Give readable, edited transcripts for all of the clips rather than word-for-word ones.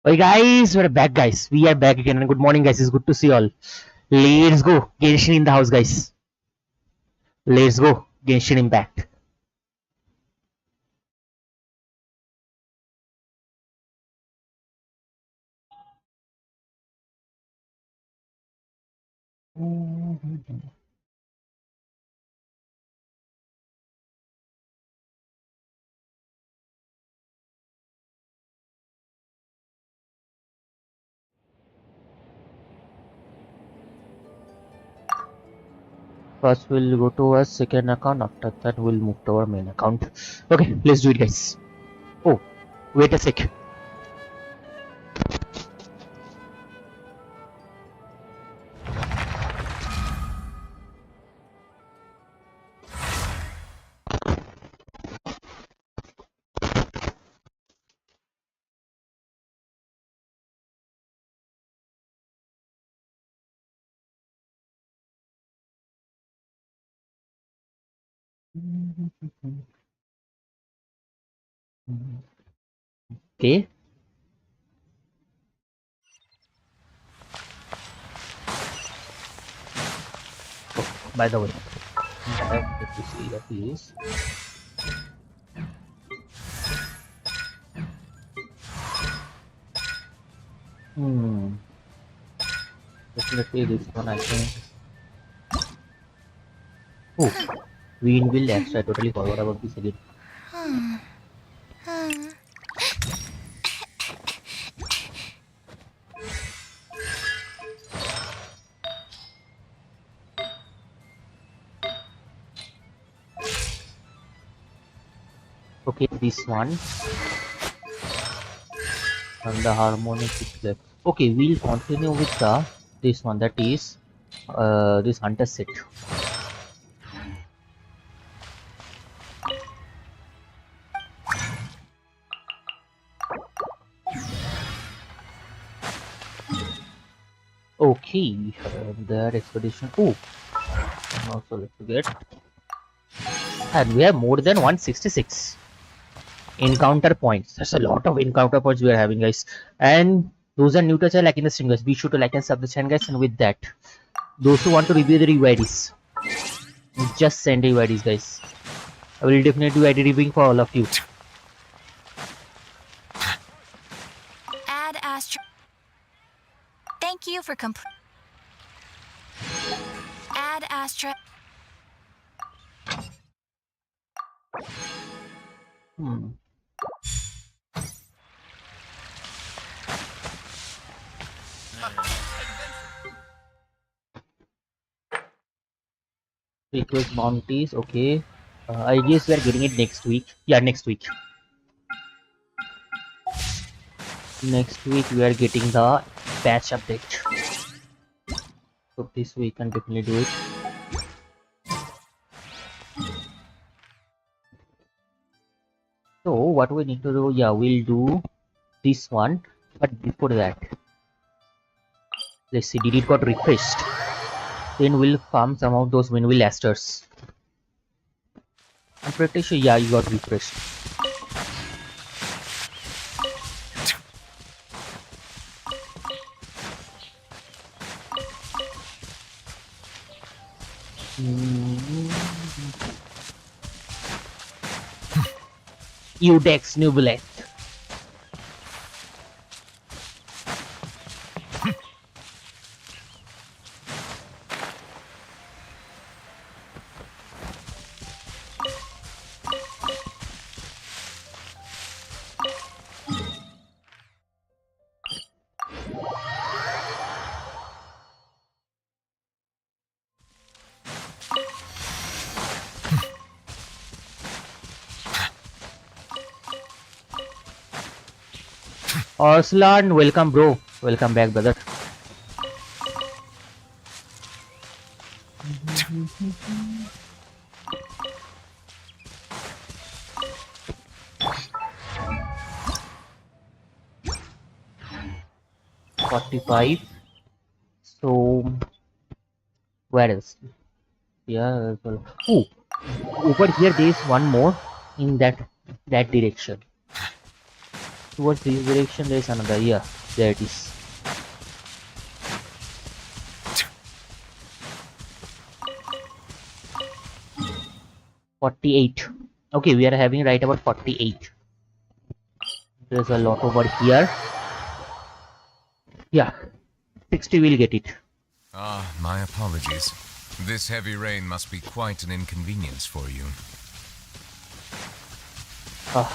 Hey guys, we're back, guys. We are back again, and good morning, guys. It's good to see you all. Let's go. Genshin in the house, guys. Let's go. Genshin Impact. First, we'll go to our second account. After that, we'll move to our main account. Okay, let's do it, guys. Oh, wait a sec. Okay. Oh, by the way, I wanted to see that please. Hmm. Definitely this one, I think. Oh, Queen will extra. I totally forgot about this again. Okay, this one. And the harmonic is left. Okay, we'll continue with the this one, that is this hunter set. Okay, that expedition. Oh, also let's forget. And we have more than 166 encounter points. That's a lot of encounter points we are having, guys. And those are new to channel, like in the stream, guys. Be sure to like and sub the channel, guys. And with that, those who want to review the reviews, just send reviews, guys. I will definitely do ID reviewing for all of you. Add Astra. Thank you for Add Astra. Request bounties, okay. I guess we are getting it next week. Yeah, next week. Next week we are getting the patch update. So this week can definitely do it. So what we need to do, yeah, we'll do this one. But before that, let's see, did it got refreshed? Then we'll farm some of those windmill asters. I'm pretty sure, yeah, you got refreshed. Udex Nubulet. Arslan, welcome, bro. Welcome back, brother. $45. So where else? Yeah, well. Oh, over here there is one more in that direction. Towards this direction there is another. Yeah, there it is. $48. Okay, we are having right about 48. There's a lot over here. Yeah, 60 will get it. Ah, my apologies. This heavy rain must be quite an inconvenience for you.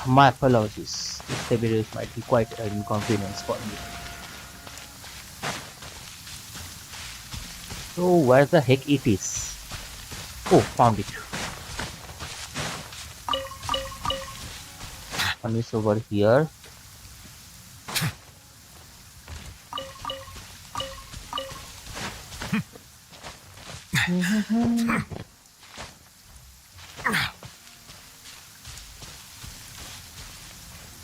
My apologies. This heavy rain might be quite an inconvenience for me. So where the heck it is? Oh, found it. One is over here.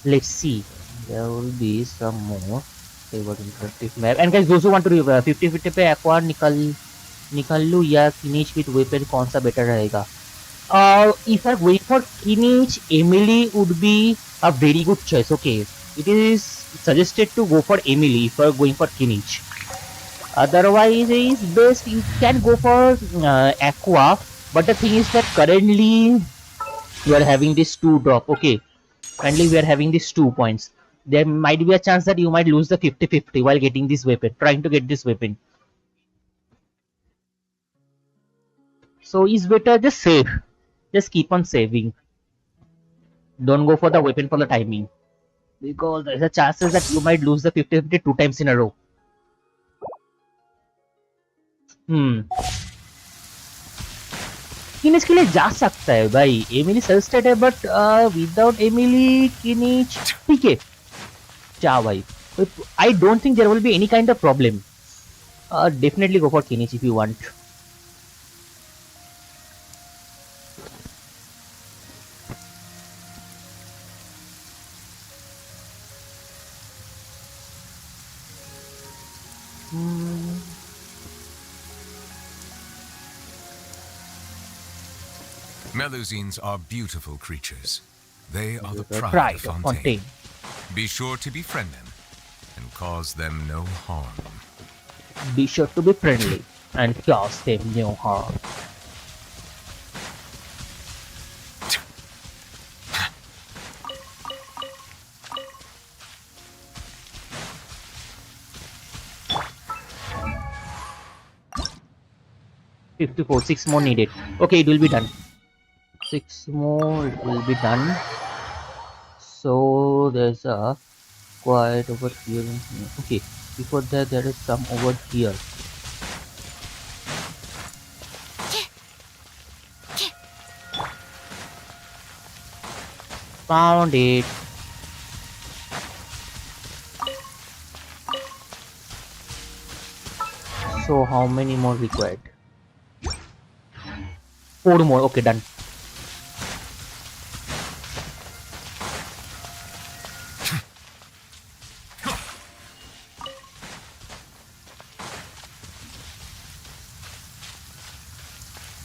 Let's see. There will be some more favorite interactive map. And guys, those who want to 50-50 पे aqua निकाल लूँ या Kinich with weapon कौन सा better रहेगा? If I wait for Kinich, Emily would be a very good choice. Okay, it is suggested to go for Emily if you are going for Kinich. Otherwise, it is best you can go for Aqua. But the thing is that currently you are having this 2 drop. Okay, currently we are having these 2 points. There might be a chance that you might lose the 50-50 while getting this weapon, trying to get this weapon. So it's better just save. Just keep on saving. Don't go for the weapon for the timing. Because there's a chances that you might lose the 50-50 2 times in a row. Kinich के लिए जा सकता है भाई. Emily suggested है but without Emily Kinich ठीक है. जा भाई. I don't think there will be any kind of problem. Definitely go for Kinich if you want. Melusines are beautiful creatures. They are the pride of Fontaine. Be sure to befriend them and cause them no harm. Be sure to be friendly and cause them no harm. $54, 6 more needed. Okay, it will be done. 6 more, it will be done. So there's a quiet over here. Okay, before that there is some over here. Found it. So how many more required? 4 more. Okay, done.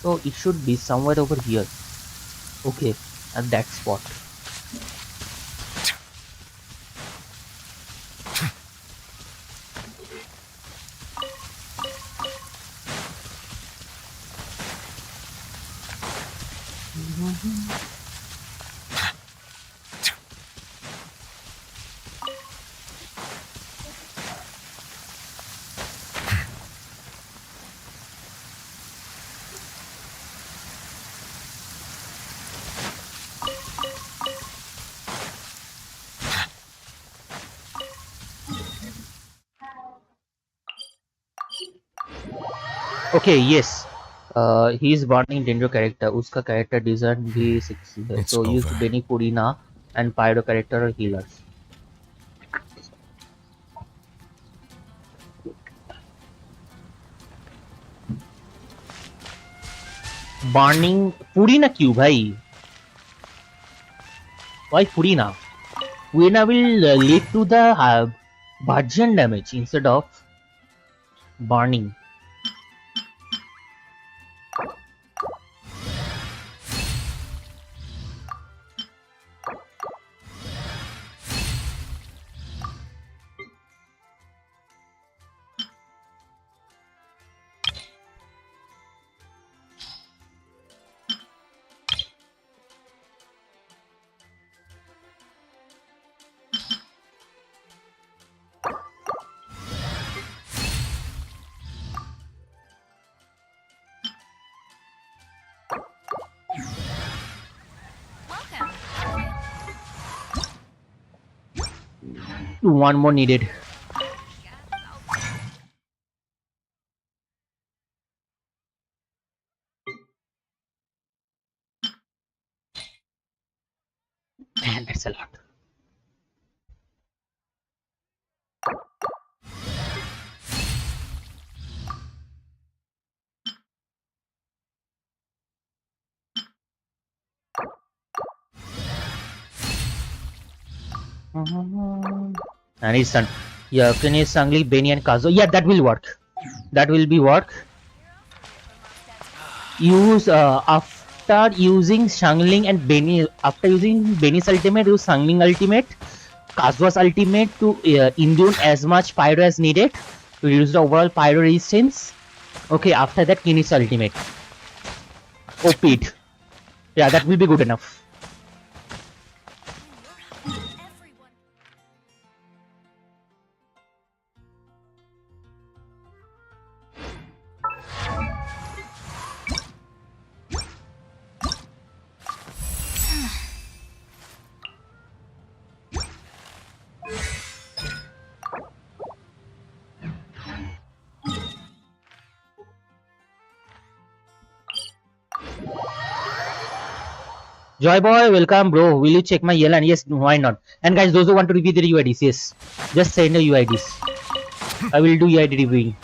So it should be somewhere over here. Okay, at that spot. Okay, yes. He is burning danger character. उसका character design भी 60 है. So use Benny Purina and Pyro character or healers. Burning Purina क्यों भाई? Why Purina? Purina will lead to the virgin damage instead of burning. One more needed. Man, that's a lot. And he's done. Yeah, finish Sangli, Benny and Kazo. Yeah, that will work. That will be work. Use after using Shangling and Benny. After using Benny's ultimate, use Shangling ultimate, Kazua's ultimate to imbue as much pyro as needed to reduce the overall pyro resistance. Okay, after that, Kinn's ultimate. OP'd. Yeah, that will be good enough. Joy boy, welcome bro. Will you check my yell? And yes, why not? And guys, those who want to review the UIDs, yes, just send the UIDs. I will do UID reviewing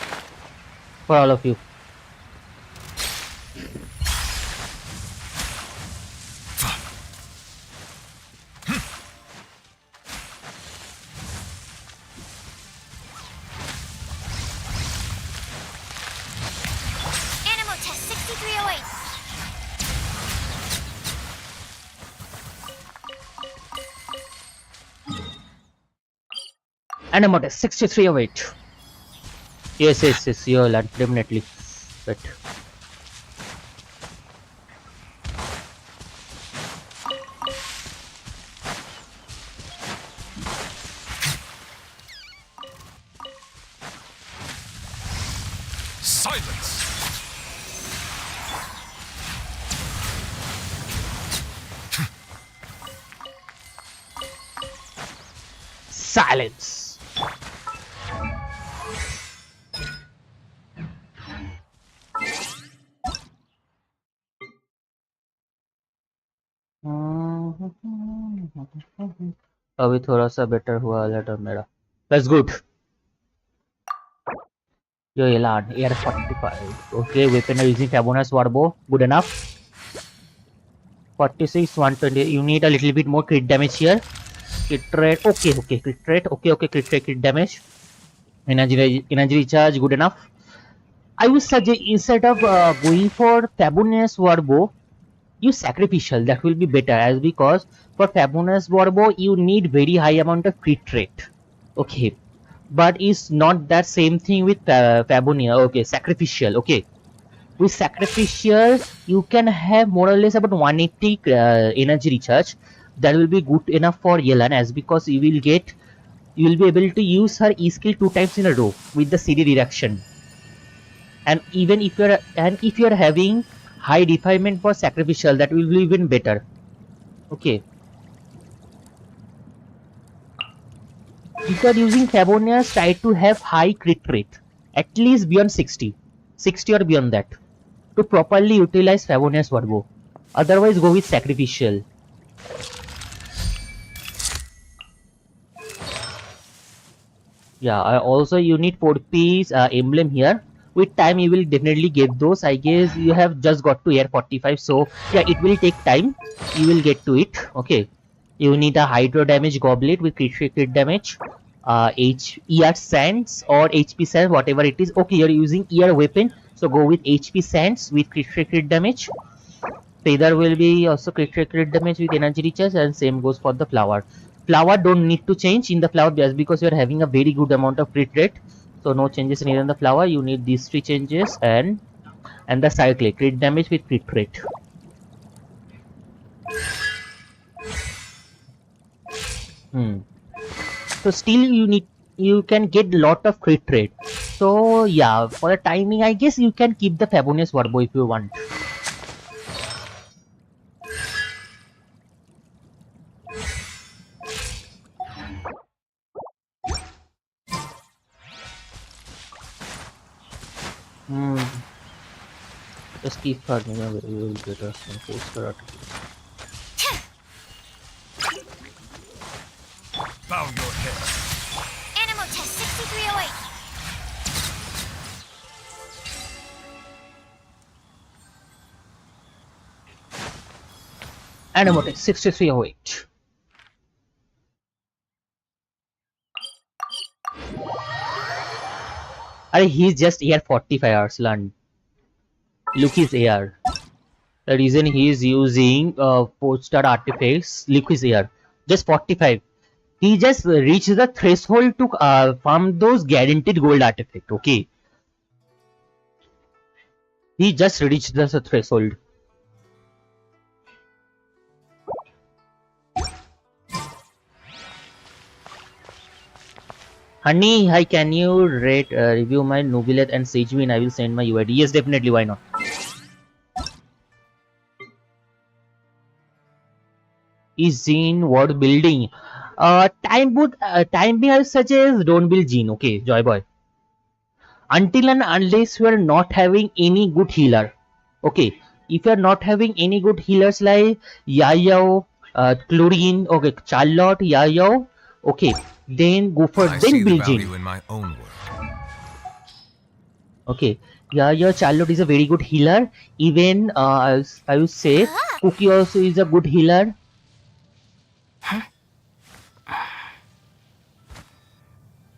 for all of you. Animal test 6308. And I'm at 6308. Yes, you'll definitely. But Silence! silence. अभी थोड़ा सा better हुआ letter मेरा. That's good. Yo, Elan, AR 45. Okay, weapon are using Fabulous Warbow. Good enough. 46, 120. You need a little bit more crit damage here. Crit rate. Okay, crit rate. Okay, crit rate, crit damage. Energy recharge. Good enough. I would suggest instead of going for Fabulous Warbow, use Sacrificial. That will be better, as because for Fabulous Warbow you need very high amount of crit rate. Okay, but it's not that same thing with Fabunia. Okay, Sacrificial. Okay, with Sacrificial you can have more or less about 180 energy recharge. That will be good enough for Yelan, as because you will be able to use her E skill 2 times in a row with the CD reduction. And even if you're having high defilement for Sacrificial, that will be even better. Okay, if you are using Fabonias, try to have high crit rate, at least beyond 60 or beyond that, to properly utilize Fabonias Warbow. Otherwise, go with Sacrificial. Yeah, also you need 4-piece emblem here. With time you will definitely get those. I guess you have just got to air 45, so yeah, it will take time. You will get to it. Okay, you need a hydro damage goblet with crit damage, ER sands or HP sands, whatever it is. Okay, you're using ER weapon, so go with HP sands with crit damage. Feather will be also crit damage with energy recharge, and same goes for the flower. Flower don't need to change in the flower just because you're having a very good amount of crit rate, so no changes needed in the flower. You need these 3 changes, and the cycle crit damage with crit rate. So still you can get lot of crit rate. So yeah, for the timing I guess you can keep the Fabonious Warbow if you want. Just keep farming away, you will get us some poster article. Bow your head. Animal test 6308. Animatic 6308. He's just here 45 hours, learn. Look his AR. The reason he is using poster artifacts, look his AR. Just 45. He just reached the threshold to farm those guaranteed gold artifact. Okay. He just reached the threshold. Honey, hi, can you rate review my Nobilet and Sagewin? I will send my UID. Yes, definitely, why not? Is Gene worth building? Time being, I suggest don't build Gene, okay, Joy Boy. Until and unless you are not having any good healer. Okay, if you are not having any good healers like Yayao, Chlorine, okay, Charlotte, Yayao, okay, then go for then build Gene. In my own work. Okay, Yayao, Charlotte is a very good healer. Even I will say Cookie also is a good healer.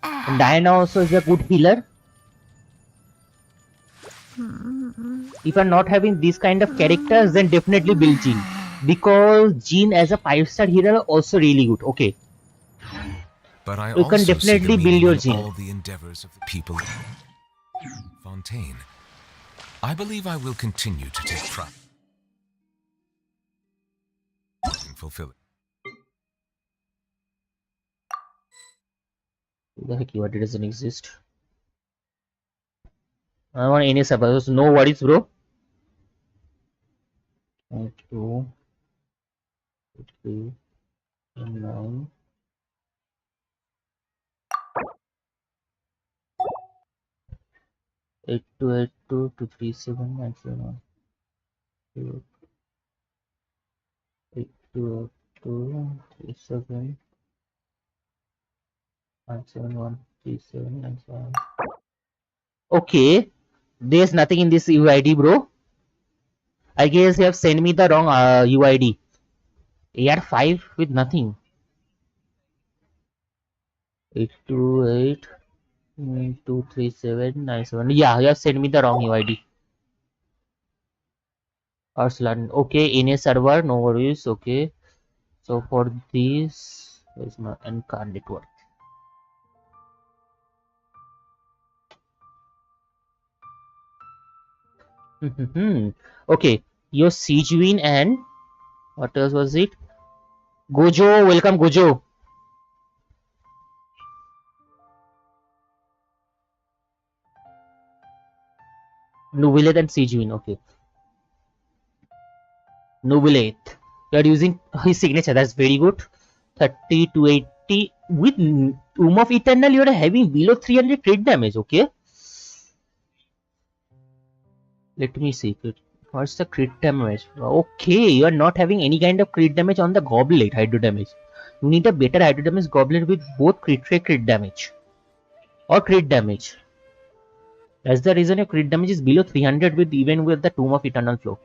And Diana also is a good healer. If you are not having these kind of characters, then definitely build Jean, because Jean as a 5-star hero also really good. Okay, but I you can definitely build your Jean. All the endeavors of the people. Fontaine, I believe I will continue to take pride in fulfilling. The heck, what doesn't exist. I want any suppose. No worries, bro. 2, 3, 9. Eight two 237 and 7 8 2 37 and 7137 and so on. Okay, there's nothing in this UID, bro. I guess you have sent me the wrong UID. AR5 with nothing. 828 23797. Yeah, you have sent me the wrong UID. Arslan. Okay, in a server, no worries. Okay, so for this, where's my Encar network? Okay, your Siegewin and what else was it? Gojo, welcome Gojo. Nubilet and Siegewin, okay. Nubilet. You are using his signature, that's very good. 30 to 80 with Tomb of Eternal, you are having below 300 crit damage, okay. Let me see. What's the crit damage? Okay, you are not having any kind of crit damage on the goblet hydro damage. You need a better hydro damage goblet with both crit rate, crit damage or crit damage. That's the reason your crit damage is below 300 with even with the Tomb of Eternal Flow.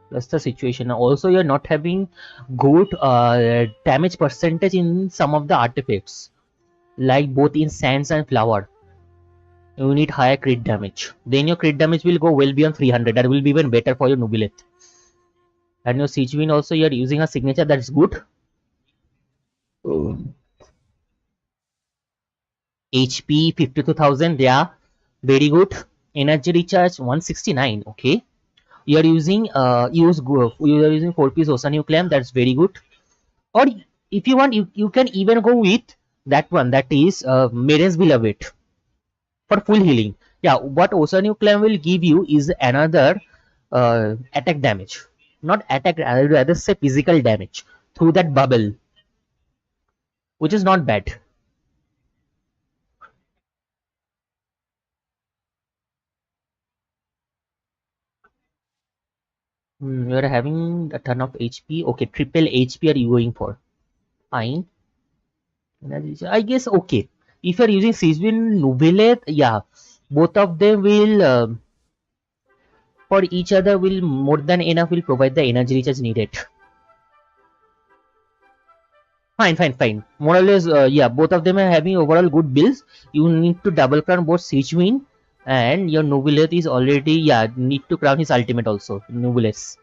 That's the situation. Also, you're not having good damage percentage in some of the artifacts, like both in sands and flower. You need higher crit damage. Then your crit damage will go well beyond 300. That will be even better for your Nubilet. And your Siegewin also, you are using a signature that is good. HP 52,000. Yeah, very good. Energy recharge 169. Okay. You are using you are using 4-piece Oceanic Clam. That's very good. Or if you want, you can even go with that one, that is Maiden's Beloved for full healing. Yeah, what Oceanic Clam will give you is another attack damage, not attack, I would rather say physical damage through that bubble, which is not bad. You are having a ton of HP. Okay, triple HP are you going for? Fine. I guess okay. If you are using Sijwin Nubilet, yeah, both of them will for each other will more than enough will provide the energy recharge needed. Fine. More or less, yeah, both of them are having overall good builds. You need to double crown both Sijwin and your Nubilet is already, yeah, need to crown his ultimate also, Nubiles.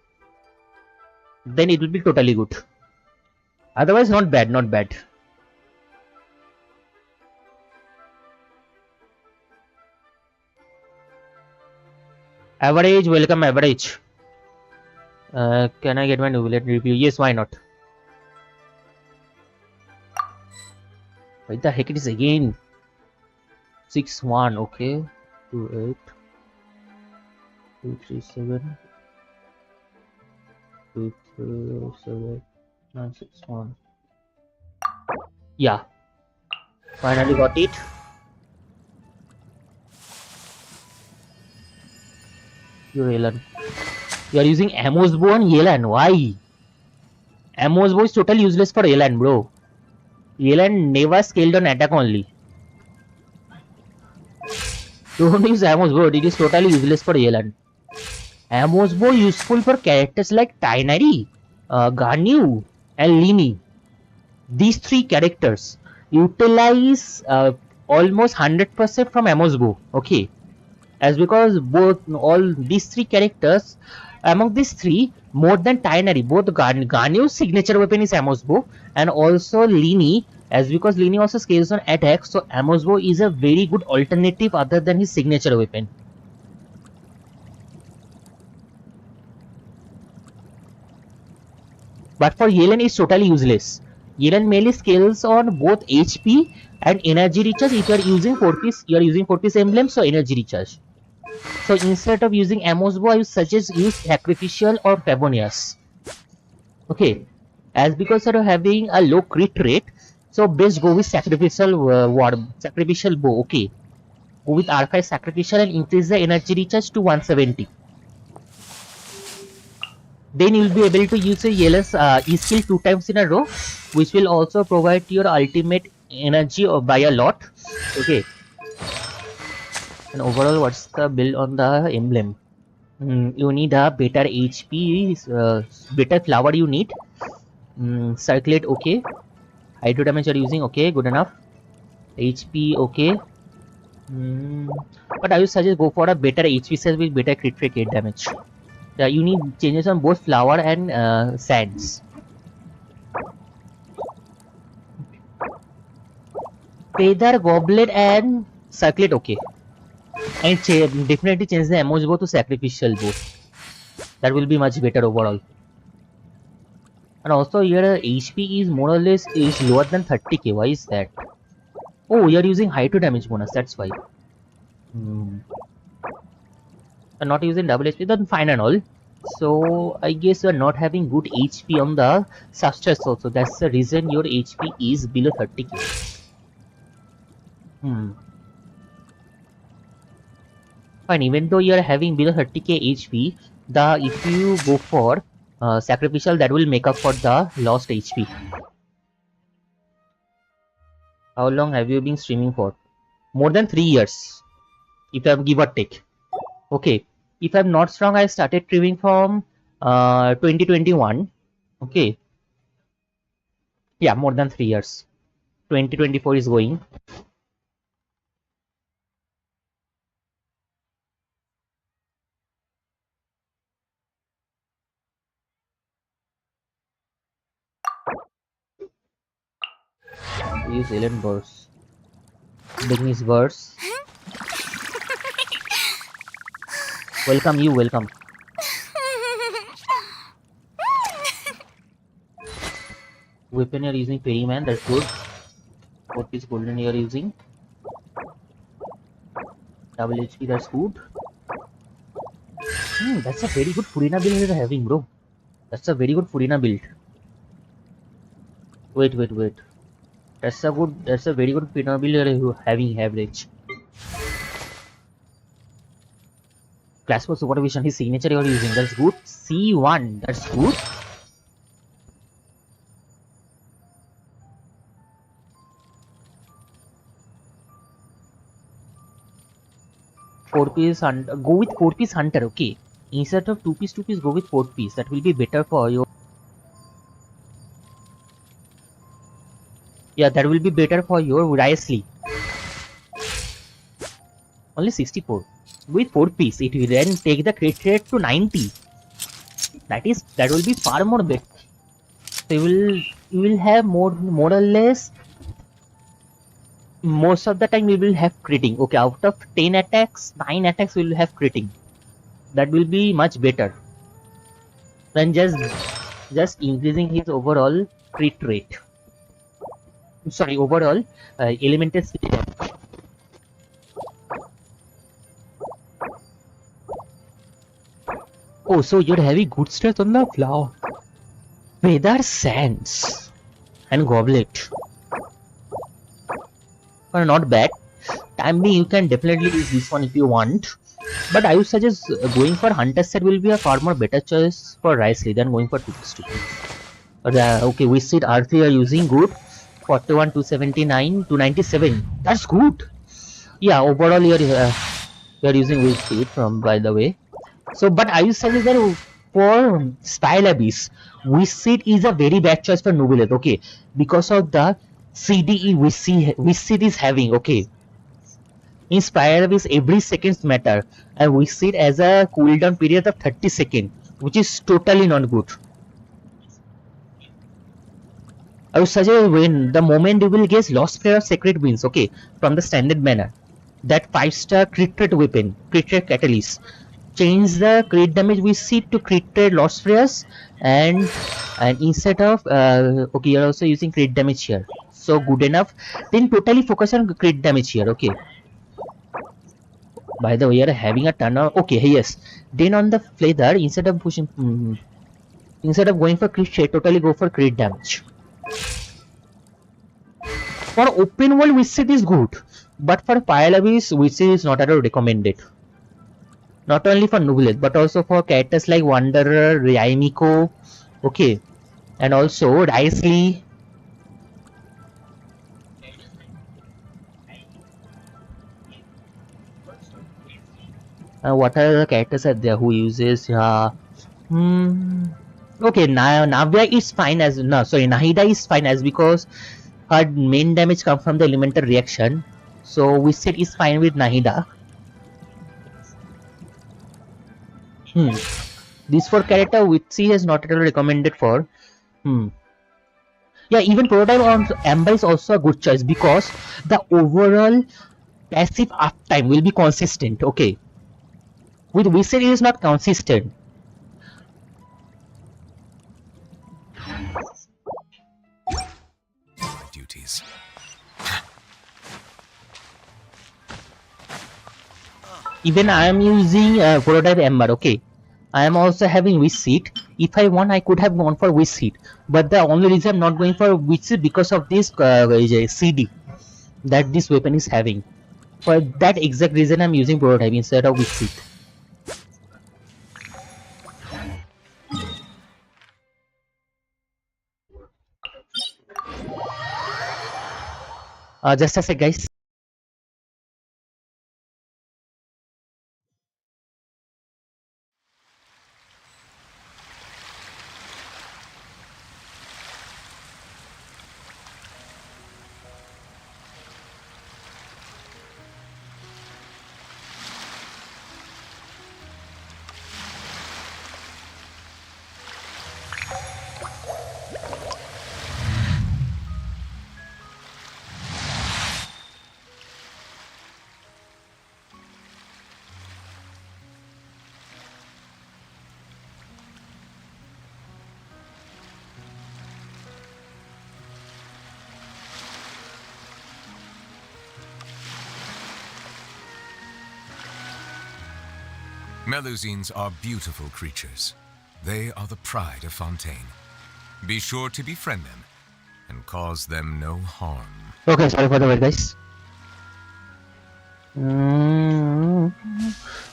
Then it will be totally good. Otherwise, not bad, not bad. Average, welcome average. Can I get my Nubilet review? Yes, why not? What the heck it is again? 6-1, okay. 2-8. 2-3-7. 2-3-7. 9-6-1. Yeah. Finally got it. You're Yelan. You are using Amos bow on Yelan. Why? Amos bow is totally useless for Yelan, bro. Yelan never scaled on attack only. Don't use Amos bow. It is totally useless for Yelan. Amos bow useful for characters like Tainari, Ganyu, and Lini. These three characters utilize almost 100% from Amos bow. Okay. As because both all these three characters, among these three, more than Tainari, both Ganyu's signature weapon is Amos bow, and also Lini, as because Lini also scales on attack, so Amos bow is a very good alternative other than his signature weapon. But for Yelan is totally useless. Yelan mainly scales on both HP and energy recharge. If you are using 4-piece, you are using 4-piece emblem, so energy recharge. So instead of using Amos bow, I would suggest use sacrificial or Favonius. Okay, as because you are having a low crit rate, so best go with sacrificial sacrificial bow. Okay, go with R5 sacrificial and increase the energy recharge to 170. Then you will be able to use your Yelan's E-skill 2 times in a row, which will also provide your ultimate energy by a lot. Okay. And overall, what's the build on the emblem? You need a better HP, better flower you need. Circulate, okay. Hydro damage you are using, okay, good enough. HP, okay. But I would suggest go for a better HP set with better crit rate 8 damage. You need changes on both flower and sands. Feather, goblet, and circlet, okay. And definitely change the emoji bow to sacrificial bow. That will be much better overall. And also your HP is more or less is lower than 30k. Why is that? Oh, you are using hydro damage bonus. That's why. And not using double HP, then fine and all. So I guess you are not having good HP on the substance also. That's the reason your HP is below 30k. Fine, even though you are having below 30k HP, if you go for sacrificial, that will make up for the lost HP. How long have you been streaming for? More than 3 years, if I give or take. Okay, if I'm not wrong, I started streaming from 2021. Okay, yeah, more than 3 years. 2024 is going. Use alien burst. Beginning verse. Welcome you, welcome. Weapon you're using Ferryman, that's good. What is golden you're using? Double HP, that's good. That's a very good Furina build you're having, bro. That's a very good Furina build. Wait. That's a very good Furina build you're having average. Class for supervision. His signature you are using. That's good. C1. That's good. Four-piece hunter. Go with four-piece hunter. Okay. Instead of two-piece, go with four-piece. That will be better for you. Yeah, that will be better for your Wisely. Only 64. With 4 piece, it will then take the crit rate to 90. That will be far more better. So you will have more or less, most of the time we will have critting. Okay, out of 10 attacks, 9 attacks will have critting. That will be much better than just increasing his overall crit rate. Sorry, overall elemental skill. Oh, so you're having good stats on the flower. Feather Sands and Goblet. Well, not bad. Time being, you can definitely use this one if you want. But I would suggest going for Hunter set will be a far more better choice for Wisely than going for 2+2. But okay, we see R3 are using good. 41, 279, 297. That's good. Yeah, overall you're using weak speed from, by the way. So, but I would suggest that for Style Abyss, Wish is a very bad choice for Nubilet, okay? Because of the CDE Wish is having, okay? In Style Abyss, every seconds matter, and Wish as a cooldown period of 30 seconds, which is totally not good. I would suggest when the moment you will get Lost Prayer of Sacred Winds, okay, from the standard banner, that 5-star crit rate weapon, crit rate catalyst. Change the crit damage we see to crit rate Lost Prayers, and instead of okay, you're also using crit damage here, so good enough. Then totally focus on crit damage here, okay? By the way, you're having a ton of, okay, yes. Then on the feather, instead of pushing, instead of going for crit rate, totally go for crit damage. For open world, Wizard is good, but for Pile Abyss, Wizard is not at all recommended. Not only for Nublet, but also for characters like Wanderer, Ryaimiko, okay, and also Wisely. What are the characters are there who uses? Okay, Navya is fine as no, sorry, Nahida is fine as because her main damage comes from the elemental reaction. So Wizard is fine with Nahida. These 4 character which she has not at all recommended for. Yeah, even prototype on Amber is also a good choice because the overall passive uptime will be consistent. Okay, with Wizard it is not consistent. Duties. Even I am using prototype Ember, okay. I am also having Wish Seed. If I want, I could have gone for Wish Seed, but the only reason I'm not going for Wish Seed because of this CD that this weapon is having. For that exact reason, I'm using prototype instead of Wish Seed. Just a sec, guys. Melusines are beautiful creatures. They are the pride of Fontaine. Be sure to befriend them and cause them no harm. Okay, sorry for the wait, guys.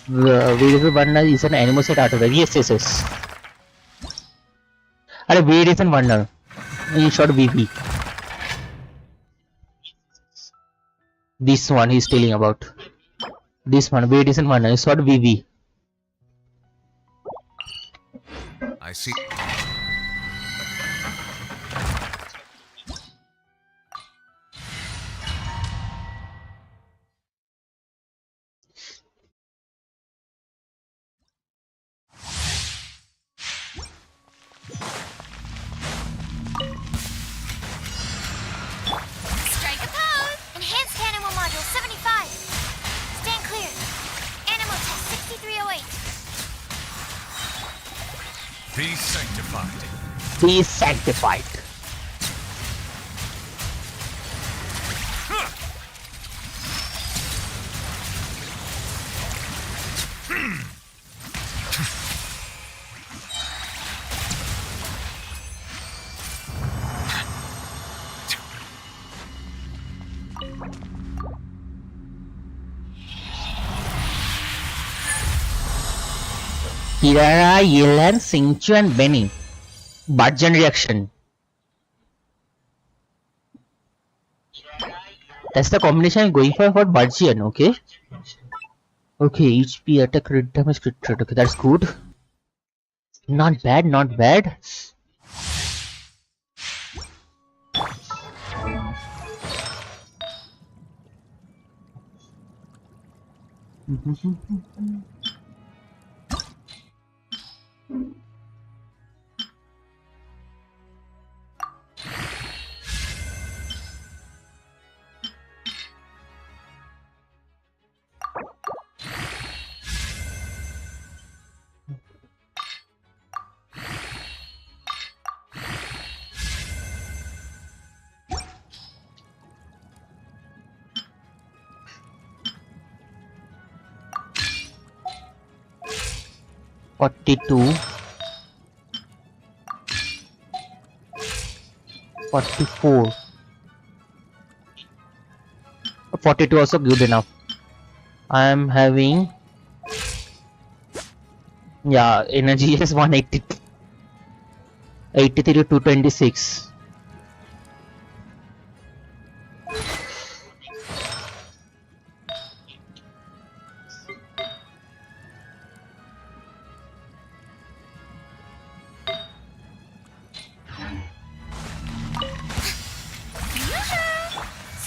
Variable Wonder is an animo set artifact. Yes, yes, yes. Variation Wonder. In short, VP. This one he's telling about. This one, Variation Wonder, is short VV. I see. Strike a pose! Enhanced animal module 75. Stand clear. Animal test 6308. Be sanctified. Be sanctified. Kirara, Yelan, Singchu and Benny. Budgen reaction. That's the combination I'm going for Budgen, okay? Okay, HP attack crit damage crit rate. Okay, that's good. Not bad, not bad. $42, 44, 42 also good enough. I am having, yeah, energy is 180, 83 to 226.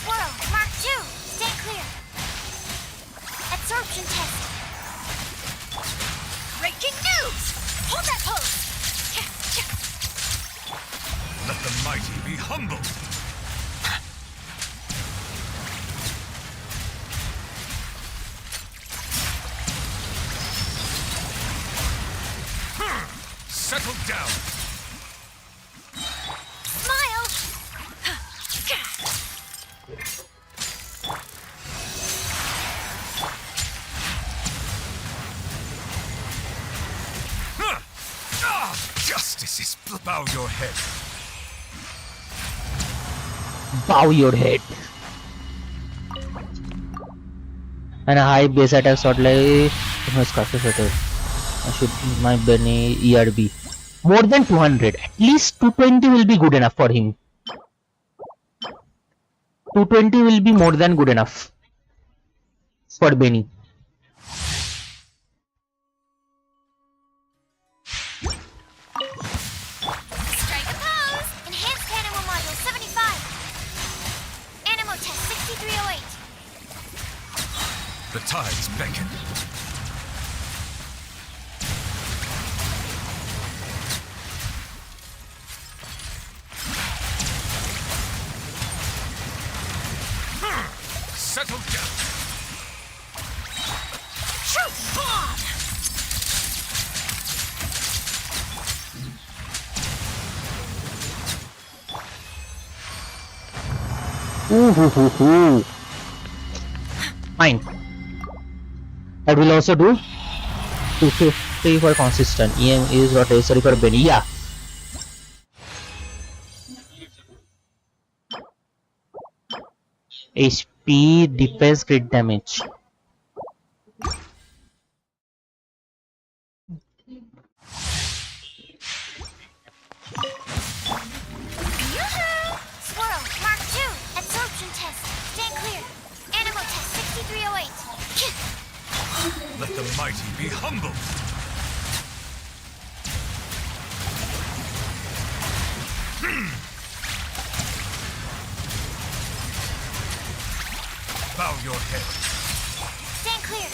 Swirl, Mark 2. Stand clear. Absorption test. Breaking news! Hold that pose! Let the mighty be humbled. Settle down. Smile! Justice is bow your head. Bow your head. And a high base attack sort like I should my Benny ERB. More than 200. At least 220 will be good enough for him. 220 will be more than good enough for Benny. Strike a pose! Enhanced animal module 75. Animal test 6308. The tides beckon. Settle down. Truth bomb! Ooh. Fine. That will also do. 250 for consistent. EM is what is sorry for Benny. Yeah. HP defense crit damage. Yoo-hoo! Swirl, Mark 2, absorption test. Stand clear. Animal test 6308. Let the mighty be humble. Bow your head. Stand clear.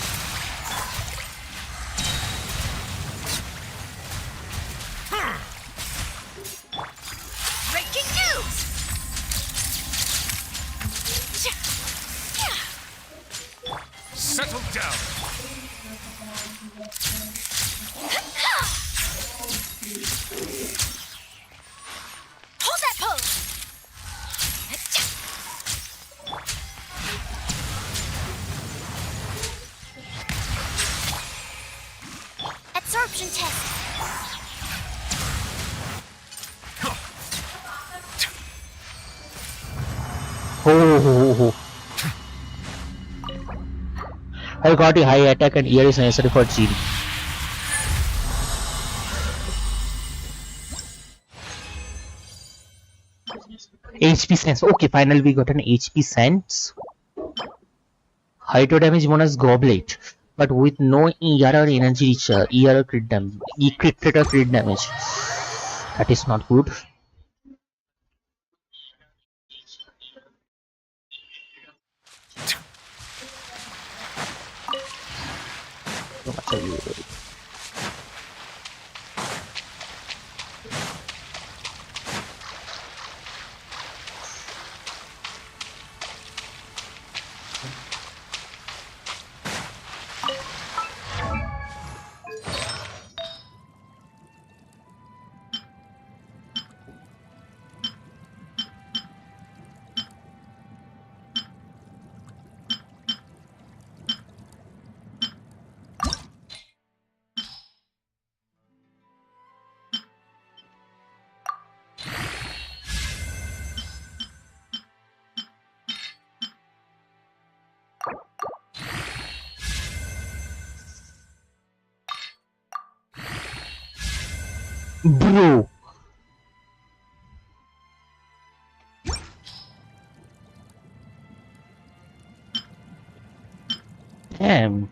Breaking news! Settle down. Hold that pose! Absorption test. Oh. I got a high attack and ear is necessary for Genie. HP sense. Okay, finally we got an HP sense. Hydro damage bonus goblet, but with no ER or energy ER or crit damage. Crit or crit damage. That is not good. So much of you. Bro. Damn.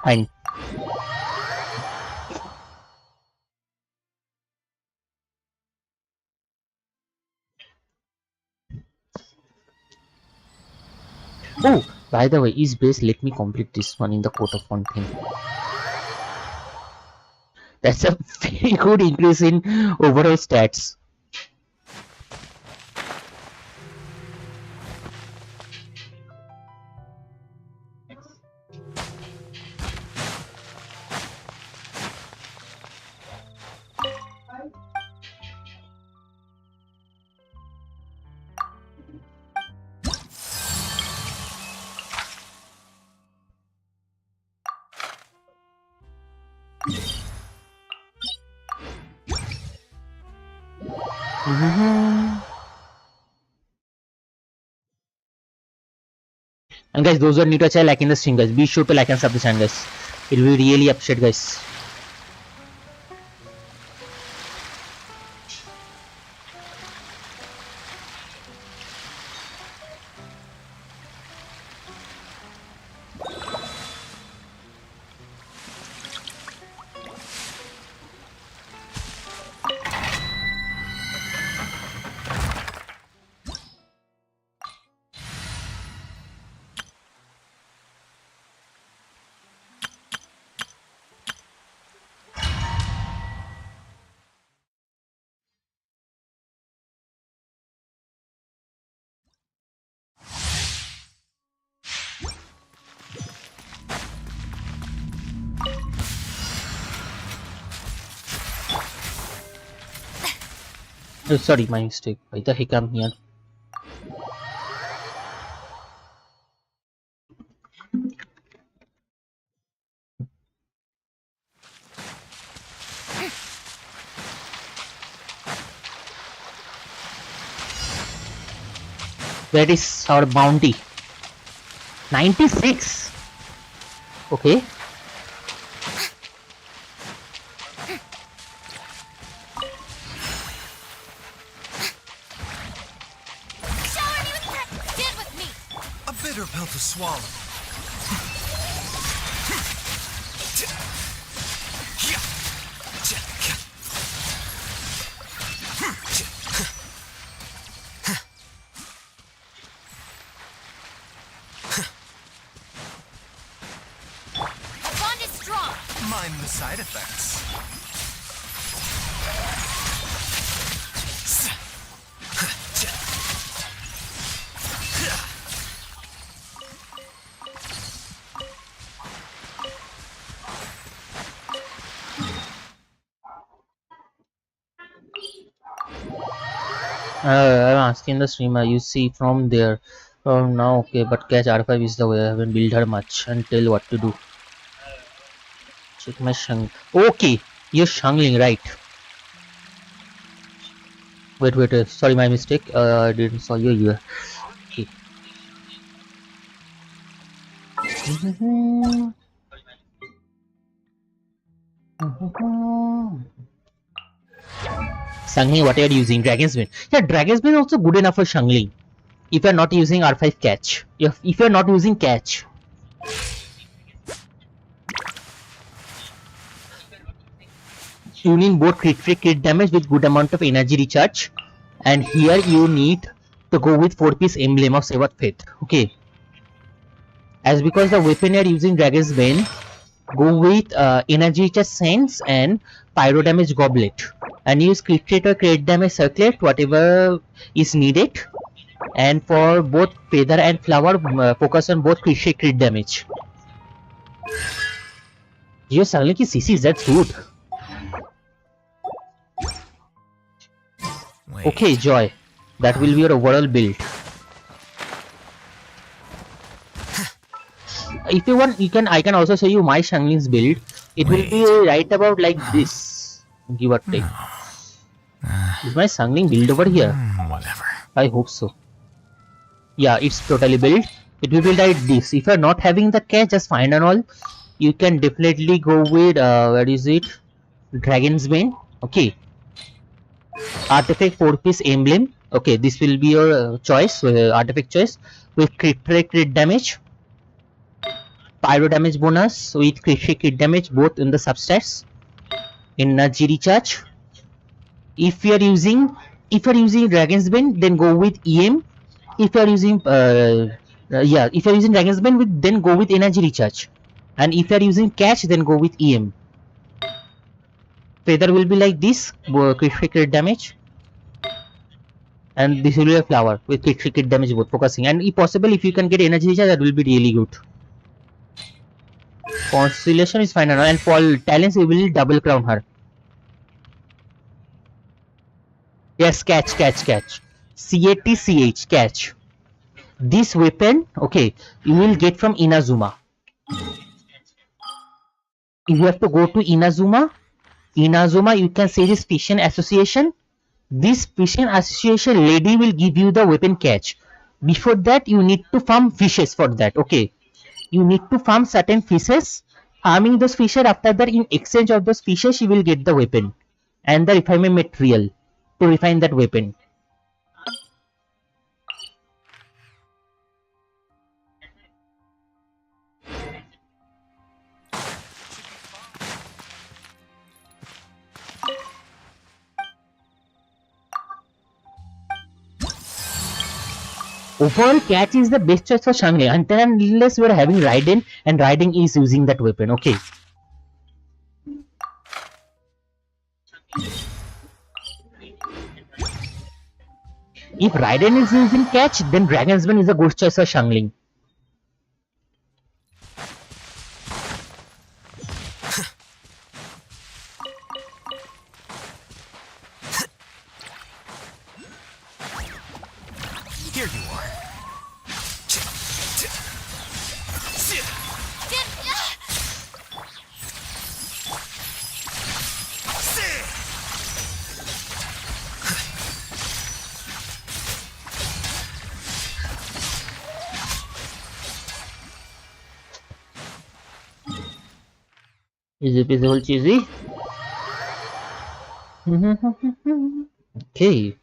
Fine. Oh, by the way, is base. Let me complete this one in the Court of Fontaine. That's a very good increase in overall stats. And guys, those who are new to the channel, like in the stream, guys, be sure to like and sub the channel, guys. It will really appreciate, guys. Oh, sorry, my mistake. Why the heck I'm here? Where is our bounty? 96. Okay. Shower me with that. Stand with me. A bitter pill to swallow. Our bond is strong. Mind the side effects. I'm asking the streamer. You see from there. Oh, now okay, but catch R5 is the way. I haven't built her much and tell what to do. Check my shang. Okay, you're shangling, right? Wait. Sorry, my mistake. I didn't saw you here. Okay. Shangling, what are you using? Dragon's Bane. Yeah, Dragon's Bane is also good enough for Shangling. If you're not using R5 catch. If you're not using catch. You need both crit damage with good amount of energy recharge. And here you need to go with 4-piece emblem of Severed Faith. Okay. As because the weapon you are using Dragon's Bane, go with energy recharge sense and pyro damage goblet. And use crit rate or crit damage circlet, whatever is needed. And for both feather and flower, focus on both crit damage. Your Shangling ki CC is that good. Wait. Okay, Joy. That will be your overall build. If you want, I can also show you my Shangling's build. It will be right about like this. Give or take. Is my Shangling build over here? Whatever. I hope so. Yeah, it's totally built. It will be like this. If you're not having the catch, just fine and all. You can definitely go with where is it? Dragon's Bane. Okay. Artifact 4-piece emblem. Okay, this will be your choice, artifact choice with crit damage, pyro damage bonus with crit damage both in the substats, energy recharge. If you are using Dragon's Bane, then go with EM. If you are using if you are using Dragon's Bane, then go with energy recharge, and if you are using catch, then go with EM. Feather will be like this, crit damage, and this will be a flower with crit damage both focusing, and if possible, if you can get energy recharge, that will be really good. Constellation is fine, and for talents we will double crown her. Yes, catch. CATCH, catch. This weapon, okay, you will get from Inazuma. If you have to go to Inazuma, you can say this Fission Association. This Fission Association lady will give you the weapon catch. Before that, you need to farm fishes for that. Okay, you need to farm certain fishes. Farming those fishes, after that, in exchange of those fishes, you will get the weapon and the refinement material to refine that weapon. Overall, catch is the best choice for Shangling until and unless we are having Raiden and Raiden is using that weapon. Okay. If Raiden is using catch, then Dragon's Bane is a good choice for Shangling. Here you are. Easy peasy cheesy. Okay.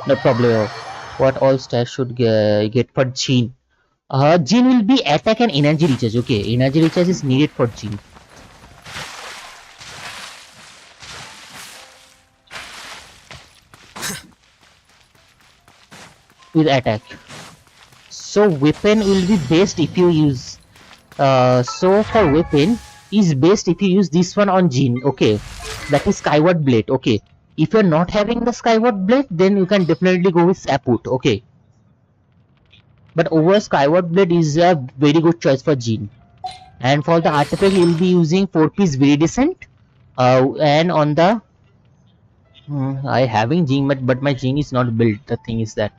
No problem. What all stats should get for Gene? Gene will be attack and energy recharge. Okay, energy recharge is needed for Gene. With attack. So weapon will be best if you use. So for weapon is best if you use this one on Gene. Okay, that is Skyward Blade. Okay, if you're not having the Skyward Blade, then you can definitely go with Saput. Okay. But over Skyward Blade is a very good choice for Gene. And for the artifact, you'll be using 4-piece Viridescent. And on the I having Gene, but my Gene is not built. The thing is that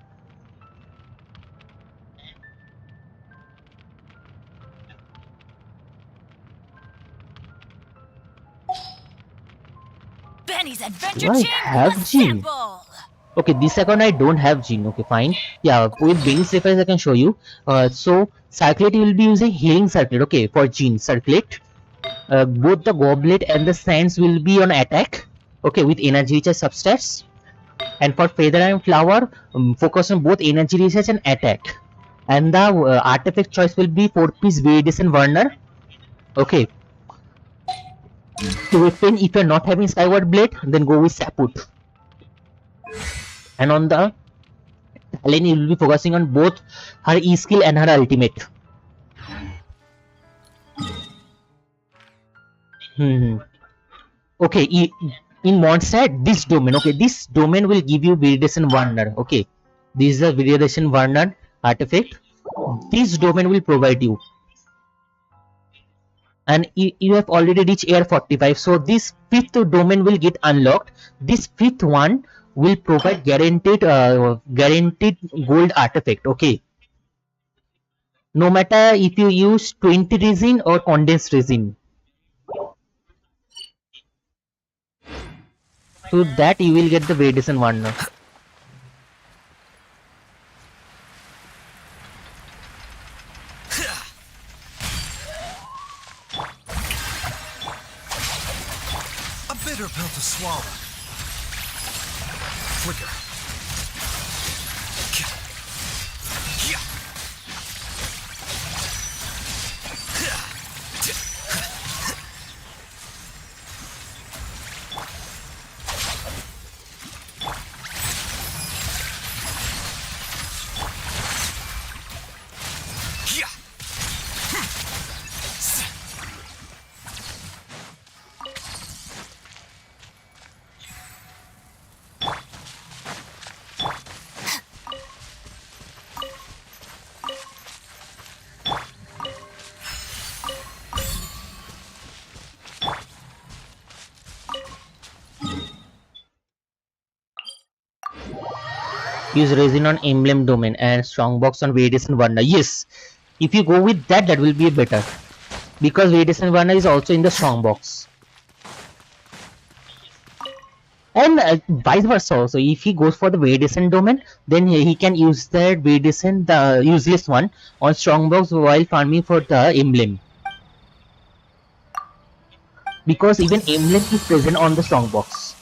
Benny's adventure do I chain have Gene? assemble. Okay, this account I don't have Gene. Okay, fine. Yeah, with Benny's reference I can show you. So Circulate you will be using Healing Circulate. Okay, for Gene Circulate. Both the Goblet and the Sands will be on attack. Okay, with energy recharge substats. And for Feather and Flower, focus on both energy recharge and attack. And the artifact choice will be 4-piece Viridescent Warner. Okay. To weapon, if you're not having Skyward Blade, then go with Saput. And on the Talon, you will be focusing on both her E-skill and her ultimate. Okay, in monster, this domain. Okay, this domain will give you Viridescent Warner. Okay, this is a Viridescent Warner artifact. This domain will provide you. And you have already reached air 45, so this 5th domain will get unlocked. This 5th one will provide guaranteed gold artifact. Okay, no matter if you use 20 resin or condensed resin, so that you will get the Viridescent Warner. A bitter pill to swallow. Flicker. Use resin on emblem domain and strongbox on Viridescent Warner. Yes, if you go with that, that will be better, because Viridescent Warner is also in the strongbox. And vice versa also, if he goes for the Viridescent domain, then he can use that Viridescent, the useless one, on strongbox while farming for the emblem, because even emblem is present on the strongbox.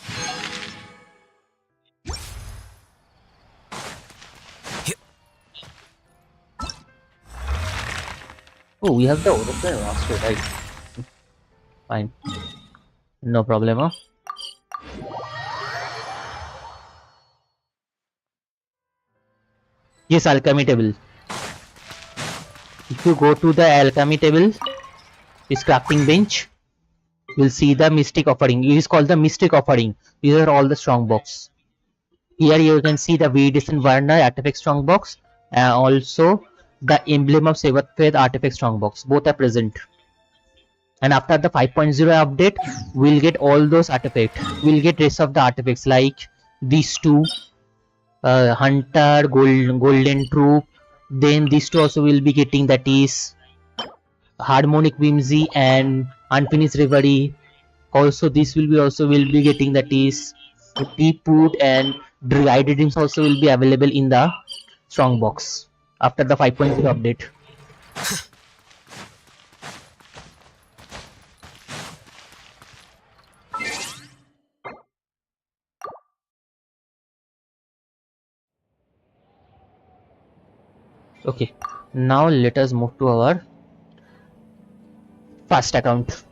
Oh, we have the European master, right? Fine, no problemo. Yes, alchemy table. If you go to the alchemy table, this crafting bench, you'll see the mystic offering. It is called the mystic offering. These are all the strong box. Here you can see the Viridescent Warner artifact strong box, and also the emblem of Seventh Faith artifact strong box. Both are present. And after the 5.0 update, we'll get all those artifacts. We'll get rest of the artifacts like these two, Hunter, Golden Troop. Then these two also will be getting, that is Harmonic Whimsy and Unfinished Reverie. Also this will be getting, that is Deep Root, and Guided Dreams also will be available in the strong box after the 5.0 update. Okay, now let us move to our first account.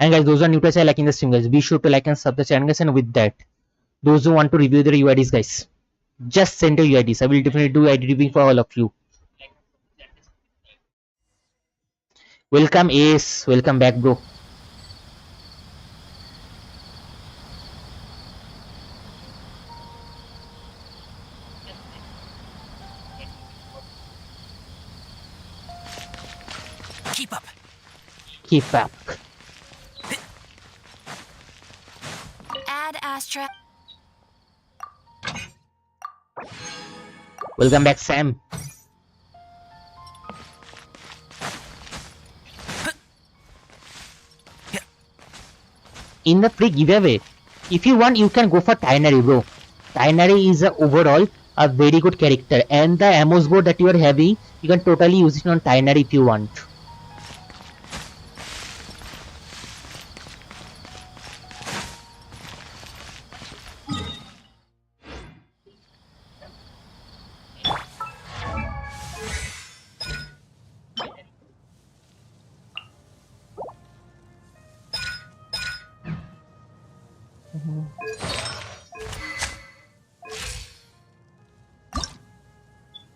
And guys, those who are new to us and liking the stream, guys, be sure to like and sub the channel, guys. And with that, those who want to review their UIDs, guys, just send your UIDs. I will definitely do ID reviewing for all of you. Welcome Ace, welcome back, bro. Keep up. Keep up. Add Astra. Welcome back, Sam. In the free giveaway, if you want, you can go for Tinary, bro. Tinary is overall a very good character, and the Amos board that you are having, you can totally use it on Tinary if you want.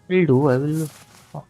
Will do, I will. Oh.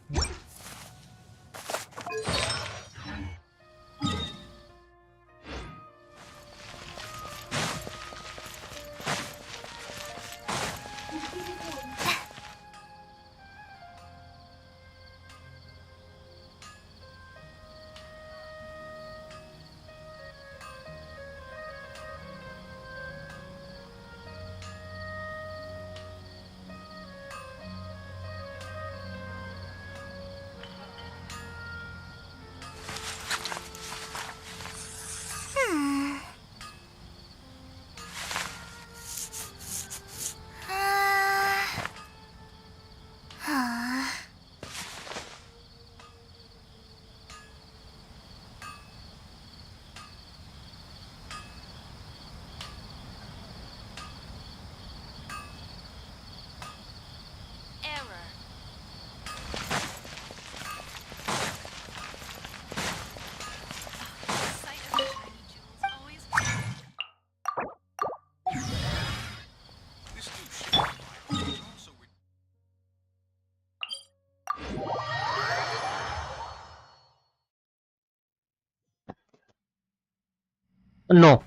No,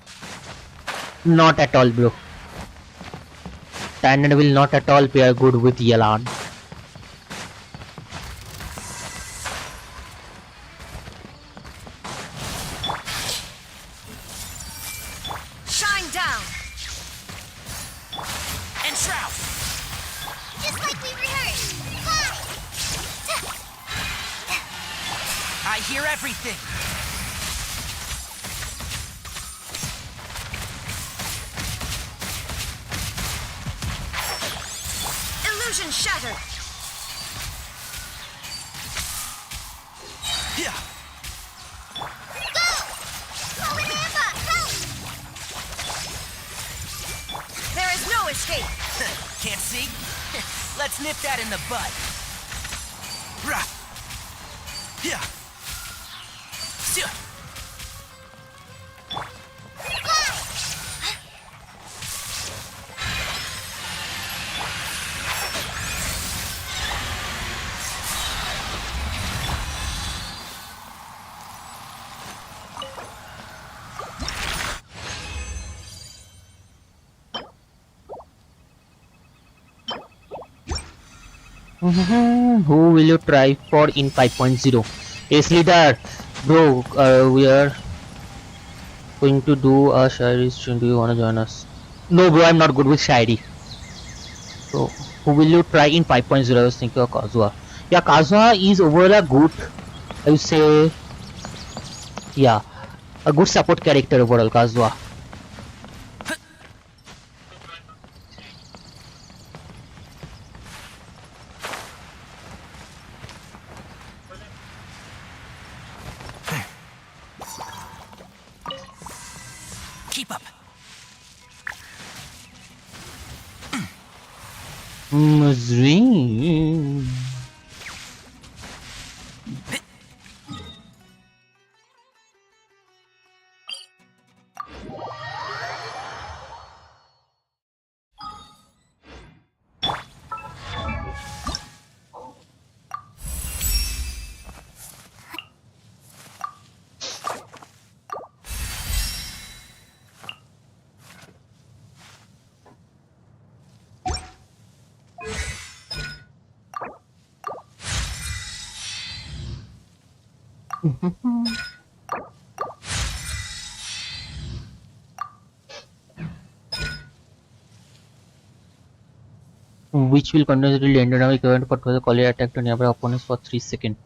not at all, bro. Standard will not at all pair good with Yelan. Shine down. And shroud. Just like we rehearsed. I hear everything. Illusion shattered. Yeah. Go! However, go! There is no escape. Can't see? Let's nip that in the bud. Rah. Yeah. Shoo. Who will you try for in 5.0? Ace leader, Bro, we are going to do a Shairi stream. Do you want to join us? No, bro, I'm not good with Shairi. So, who will you try in 5.0? I was thinking of Kazuha. Yeah, Kazuha is overall a good, I would say, yeah, a good support character overall, Kazuha. Keep up. Dream. Which will continuously land dynamic event for the collier attack to nearby opponents for 3 seconds.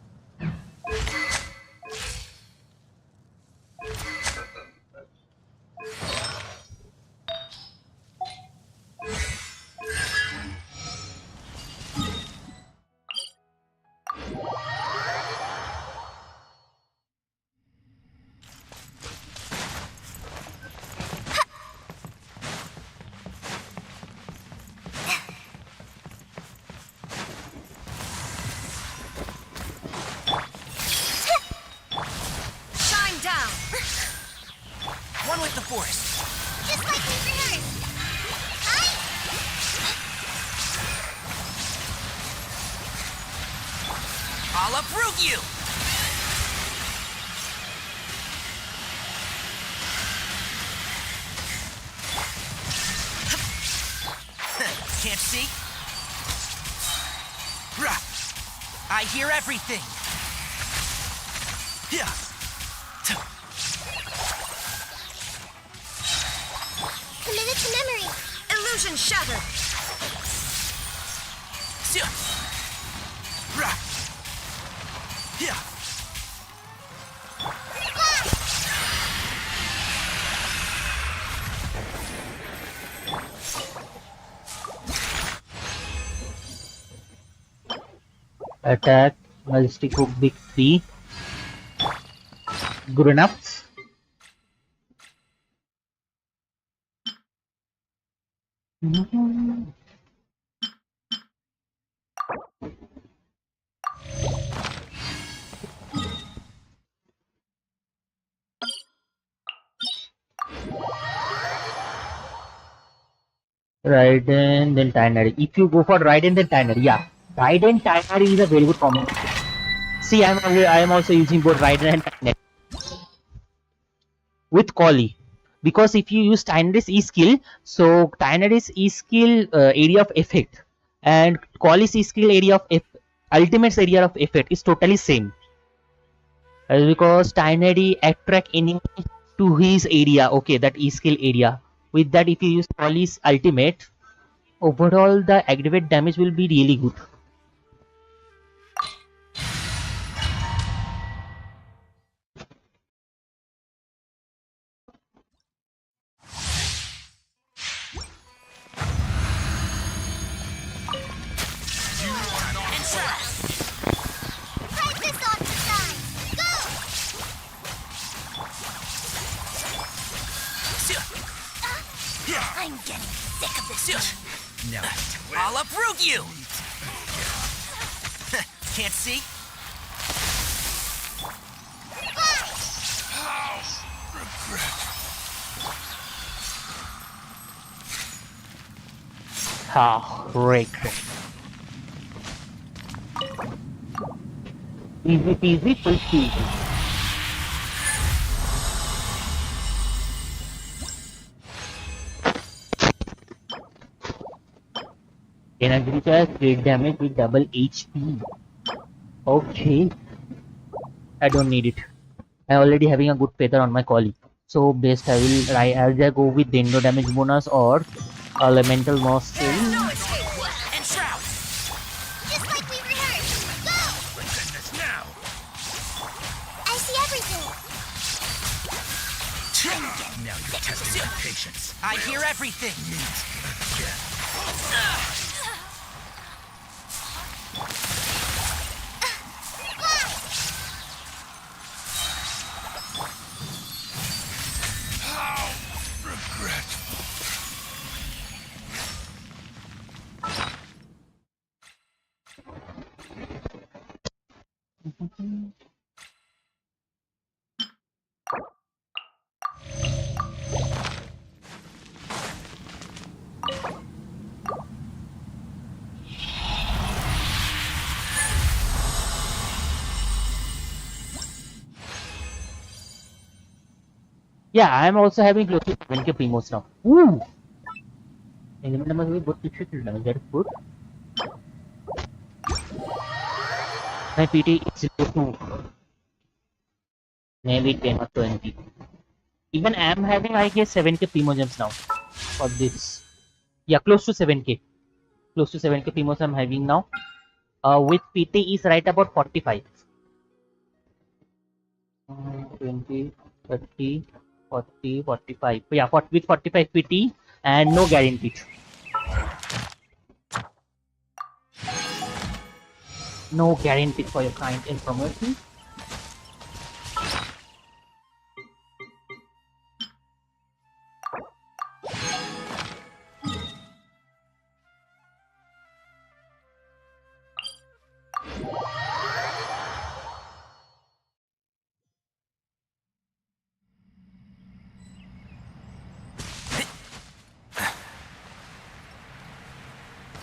Shine down. One with the force. Just like we rehearsed. I'll approve you. Can't see? Rah. I hear everything. Yeah. Committed to memory. Illusion shattered. Rah. Yeah. Attack, Majestic Hook, Big 3. Good enough. Raiden, then Tynary. If you go for Raiden, then Tynary, yeah. Raiden Tynary is a very good combo. See, I am also using both Raiden and Tynary with Collie, because if you use Tynary's E skill, so Tynary's E skill area of effect and Collie's E skill area of ultimate's area of effect is totally same. Because Tynary attract enemy to his area, okay, that E skill area. With that, if you use Collie's ultimate, overall the aggregate damage will be really good. Fight this off the side. Go! I'm getting sick of this. No. I'll approve you. Can't see? Ah, great. Easy peasy, full speed. Energy charge, great damage with double HP. Okay. I don't need it. I already having a good feather on my collie. So best I'll just go with Dendo damage bonus or elemental moss There is no skill. escape. And shroud. Just like we rehearsed. Go! This now. I see everything. Now you're testing my patience. I hear everything. Yeah, I'm also having close to 7k primos now. Woo! Element damage with both physical damage. That is good. My PT is equal to maybe 10 or 20. Even I'm having, I guess, 7k primo gems now for this. Yeah, close to 7k. Close to 7k primos I'm having now. With PT is right about 45. 20, 30, 40, 45. Yeah, with 45 PT and no guaranteed. No guarantee for your kind information.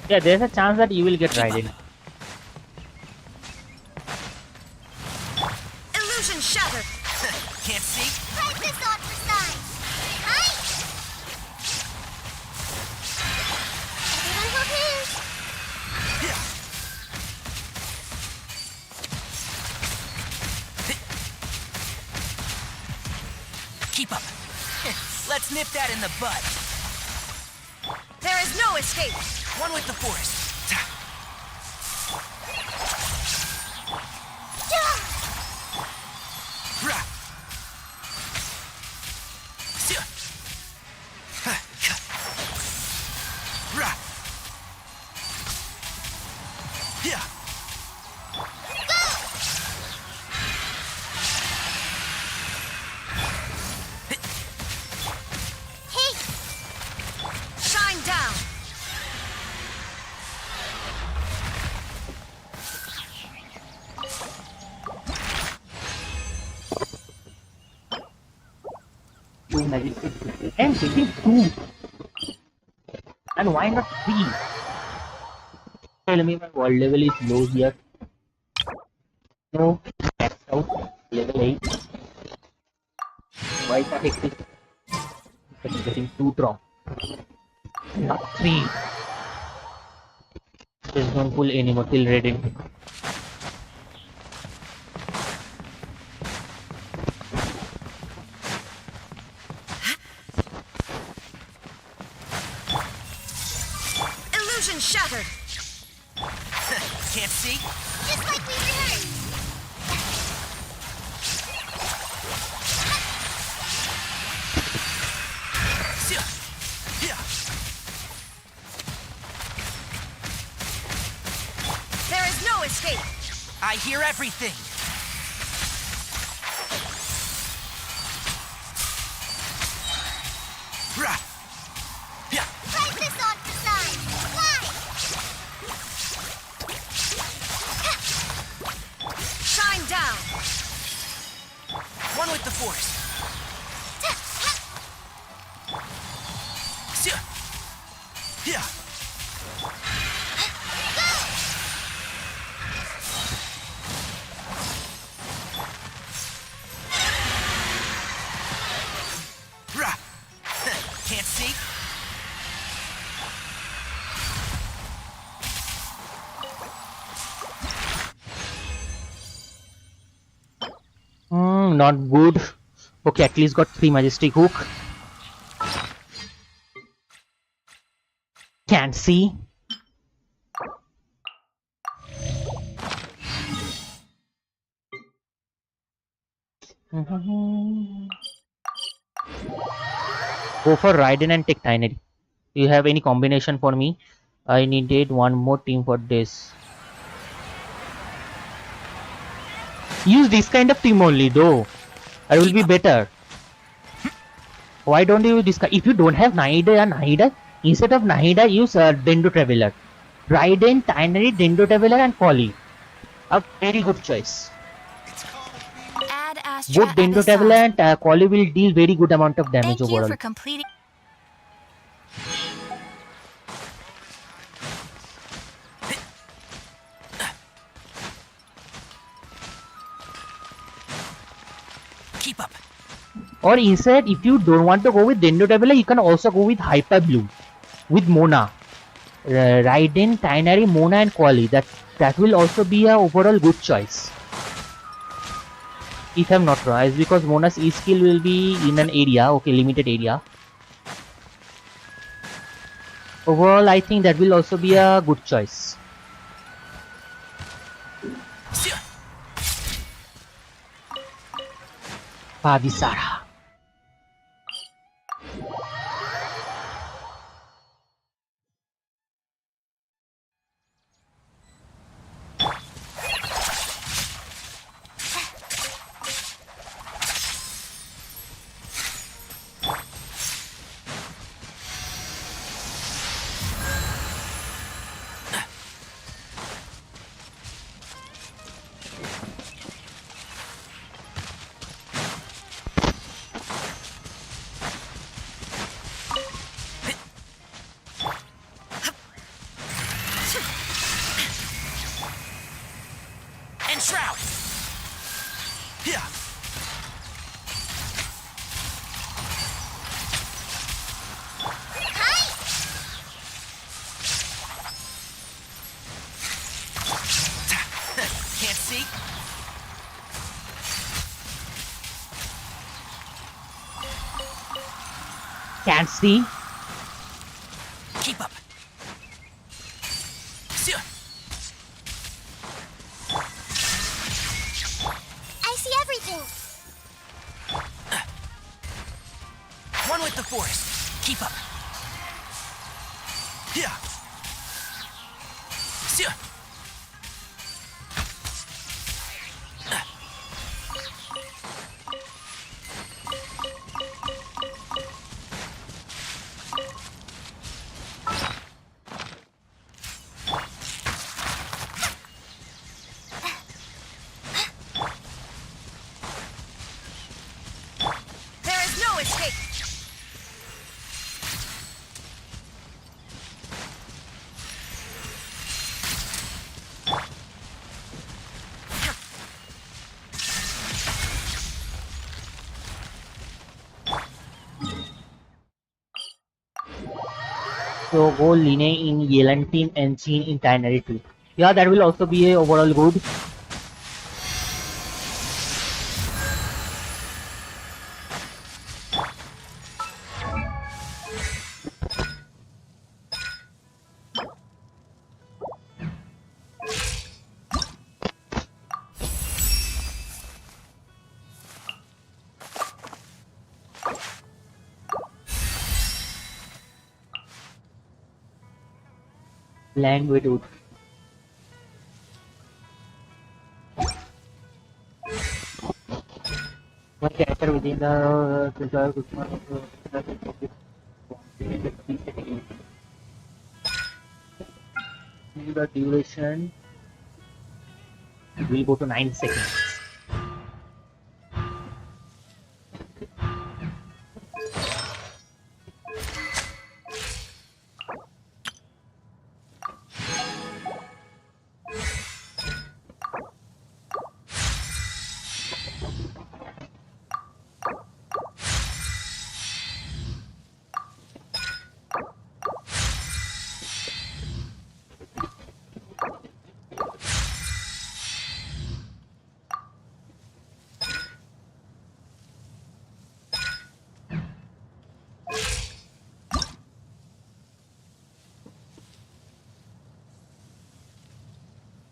Yeah, there's a chance that you will get ridden. Illusion shattered. Can't see. Try this on for size. Right? Everyone hold hands. Keep up. Let's nip that in the bud. There is no escape. One with the forest. Hey, Shine down. Two magic and getting 2. And why not 3? Tell me my world level is low here. No, maxed out. Level 8. Why can't it be? I'm getting 2 wrong. Not 3. Just don't pull anymore till ready. Illusion shattered. Can't see. just like we rehearsed. There is no escape. I hear everything. Try this on for size. Fly. Shine down. One with the force. Can't see. not good. Okay, at least got 3 majestic hook. Can't see. Go for Raiden and take Tynary. Do you have any combination for me? I needed one more team for this. Use this kind of team only though. It will be better. Why don't you use this? If you don't have Nahida, instead of Nahida, use Dendo Traveler. Raiden, Tynary, Dendo Traveler and Collie. A very good choice. Add Astra Both Dendo Traveler and Collie will deal very good amount of damage Thank you overall. for completing. Keep up. Or instead, if you don't want to go with Dendo Traveler, you can also go with Hyper Blue with Mona. Raiden, Tynary, Mona and Quali. That will also be a overall good choice. If I'm not wrong, it's because Mona's E skill will be in an area, okay, limited area. Overall, I think that will also be a good choice. Pavisara. Shroud. Yeah. Can't see. Can't see. Keep up. I see everything. One with the force. Keep up. Yeah. There is no escape. So go Line in Yelantin and Chin in Tynary too. Yeah, that will also be a overall good. Land with wood. One character within the the duration will go to 9 seconds.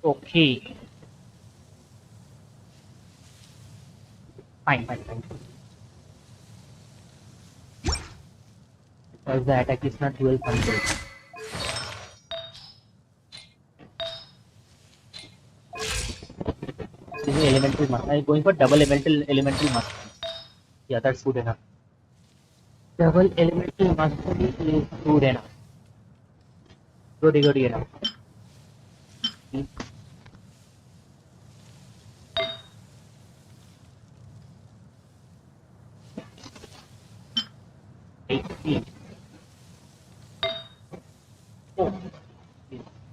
Okay. Fine. Because the attack is not dual control. This is elemental mastery. I'm going for double elemental mastery. Yeah, that's good enough. Double elemental mastery is good enough. Good enough. HP. Oh,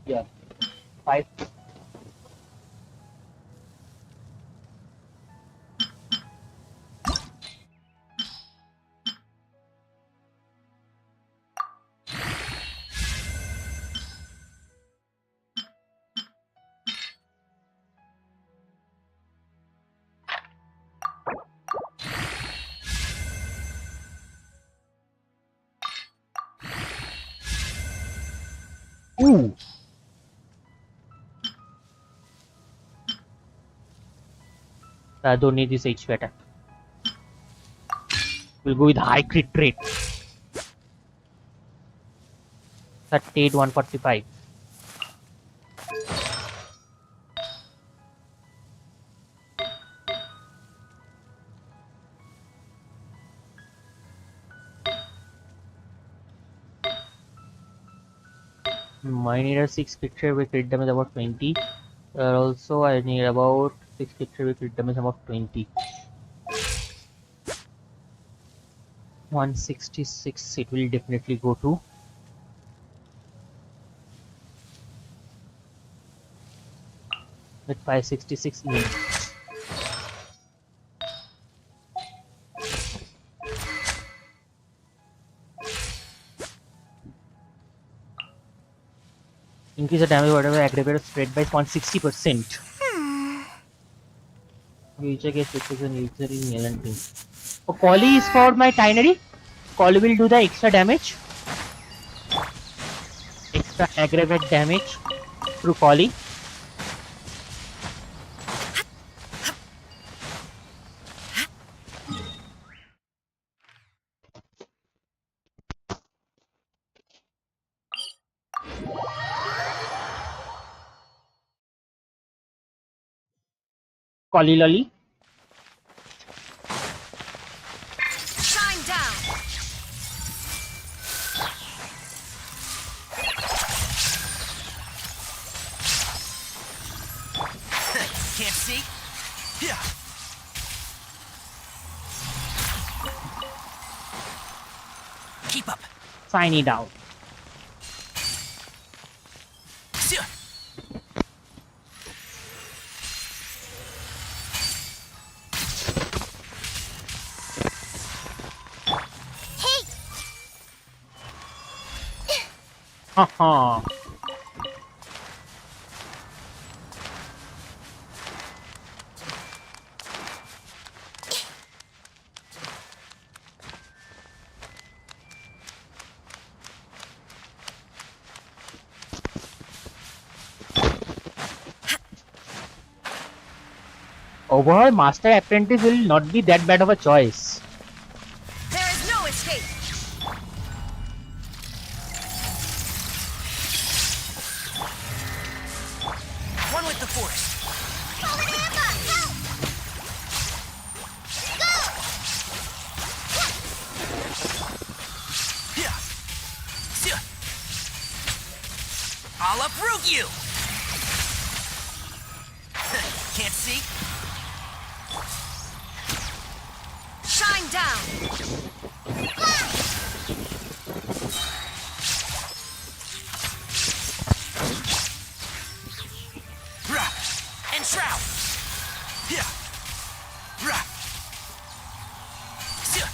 yeah. 5. Ooh. I don't need this HP attack. We'll go with high crit rate. 38, 145. I need a 6 picture with crit damage about 20. Also, I need about 6 picture with crit damage about 20. 166 it will definitely go to. With 566 in. Increase the damage whatever aggregate spread by 160%. User gets which is an user in Yellow team. So Collie is for my Tinary. Collie will do the extra damage. Extra aggregate damage through Collie. Collie Lolly. Shine down. Can't see? Yeah. Keep up. Sign it out. Sure. Hey! Haha. Overall, Master Apprentice will not be that bad of a choice. There is no escape. One with the forest. Calling Amber! Help! Go! Yeah. Sure. I'll uproot you. Can't see? Shine down. Rah! And shroud. Yeah. Rah! Sure.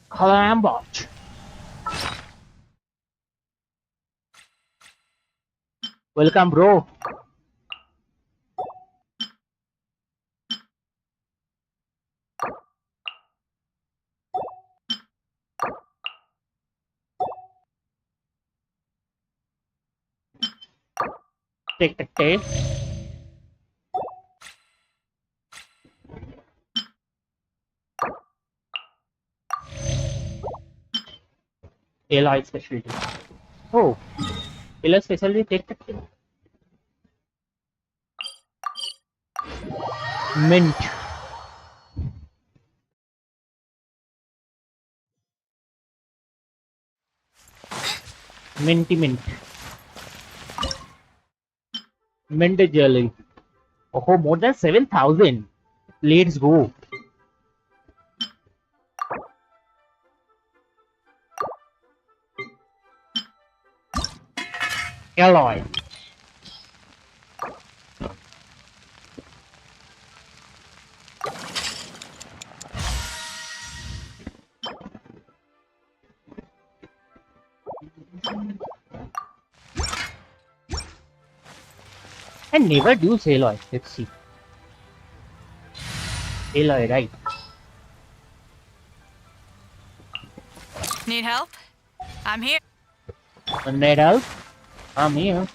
Clamboch. Welcome, bro. Take. Aloy specialty. Oh, Aloy specialty. Take. Mint. Minty mint. Mint jelly. Oh, more than 7,000. Let's go. Alloy. I never use Aloy. Let's see. Aloy, right? Need help? I'm here. Need help? I'm here.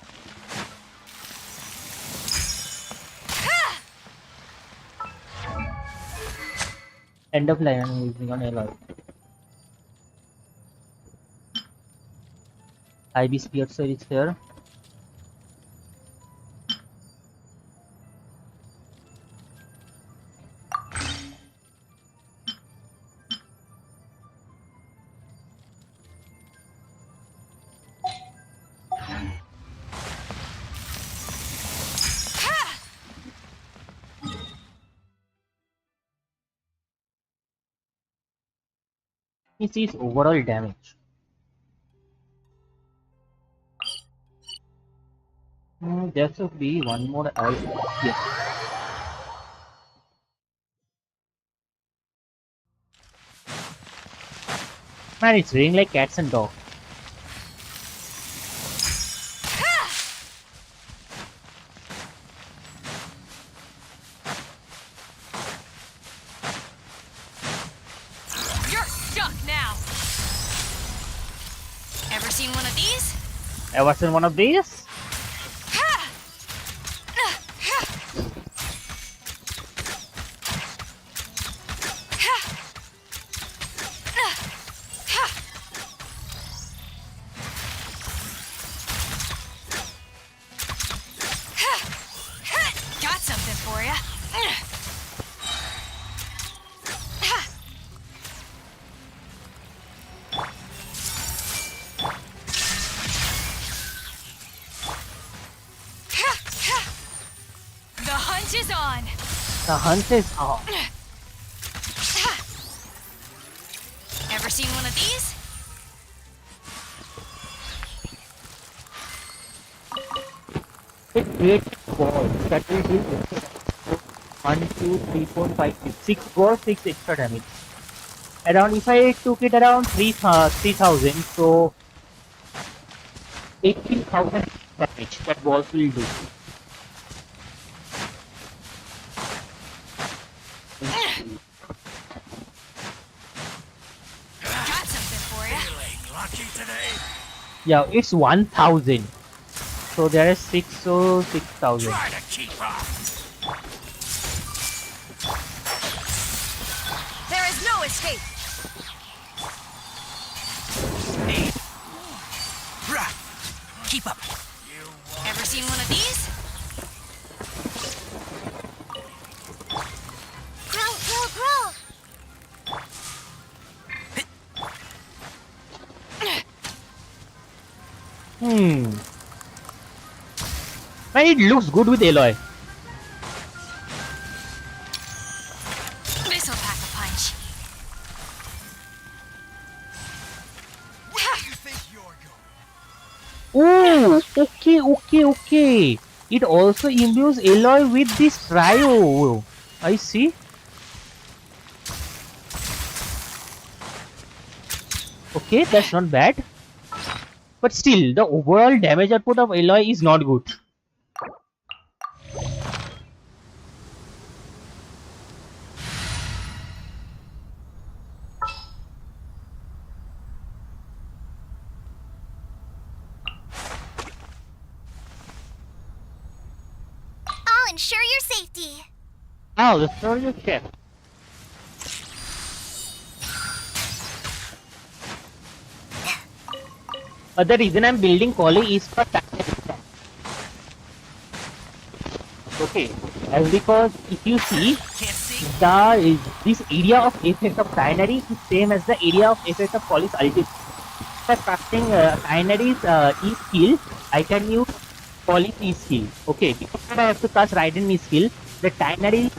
End of line I'm using on Aloy. IB Spear is here. This is overall damage. There should be one more here. Man, it's raining like cats and dogs. You're stuck now. Ever seen one of these? Ever seen one of these? Got something for ya. The hunt is on. The hunt is on. Ever seen one of these? It created balls that will deal with 1, 2, 3, 4, 5, 6. 6 balls, 6 extra damage. Around, if I took it around 3,000, so 18,000 damage that balls will do. Got something for ya. Lucky today. Yeah, it's 1,000. So there is 6, so 6,000. Try to keep up. There is no escape. Hey. Rah. Keep up. Ever seen one of these? Grow. Man, it looks good with Aloy. This'll pack a punch. Where do you think you're going? Oh, okay. It also imbues Aloy with this trio. I see. Okay, that's not bad. But still, the overall damage output of Aloy is not good. ensure your safety. Oh, the story of chef. The reason I'm building Collie is for okay, as because if you see this area of effect of Tynary is same as the area of effect of Collie's ultimate. For casting Tynary's E skill, I can use Collie's E skill. Okay, because I have to cast Raiden E skill, the Tynary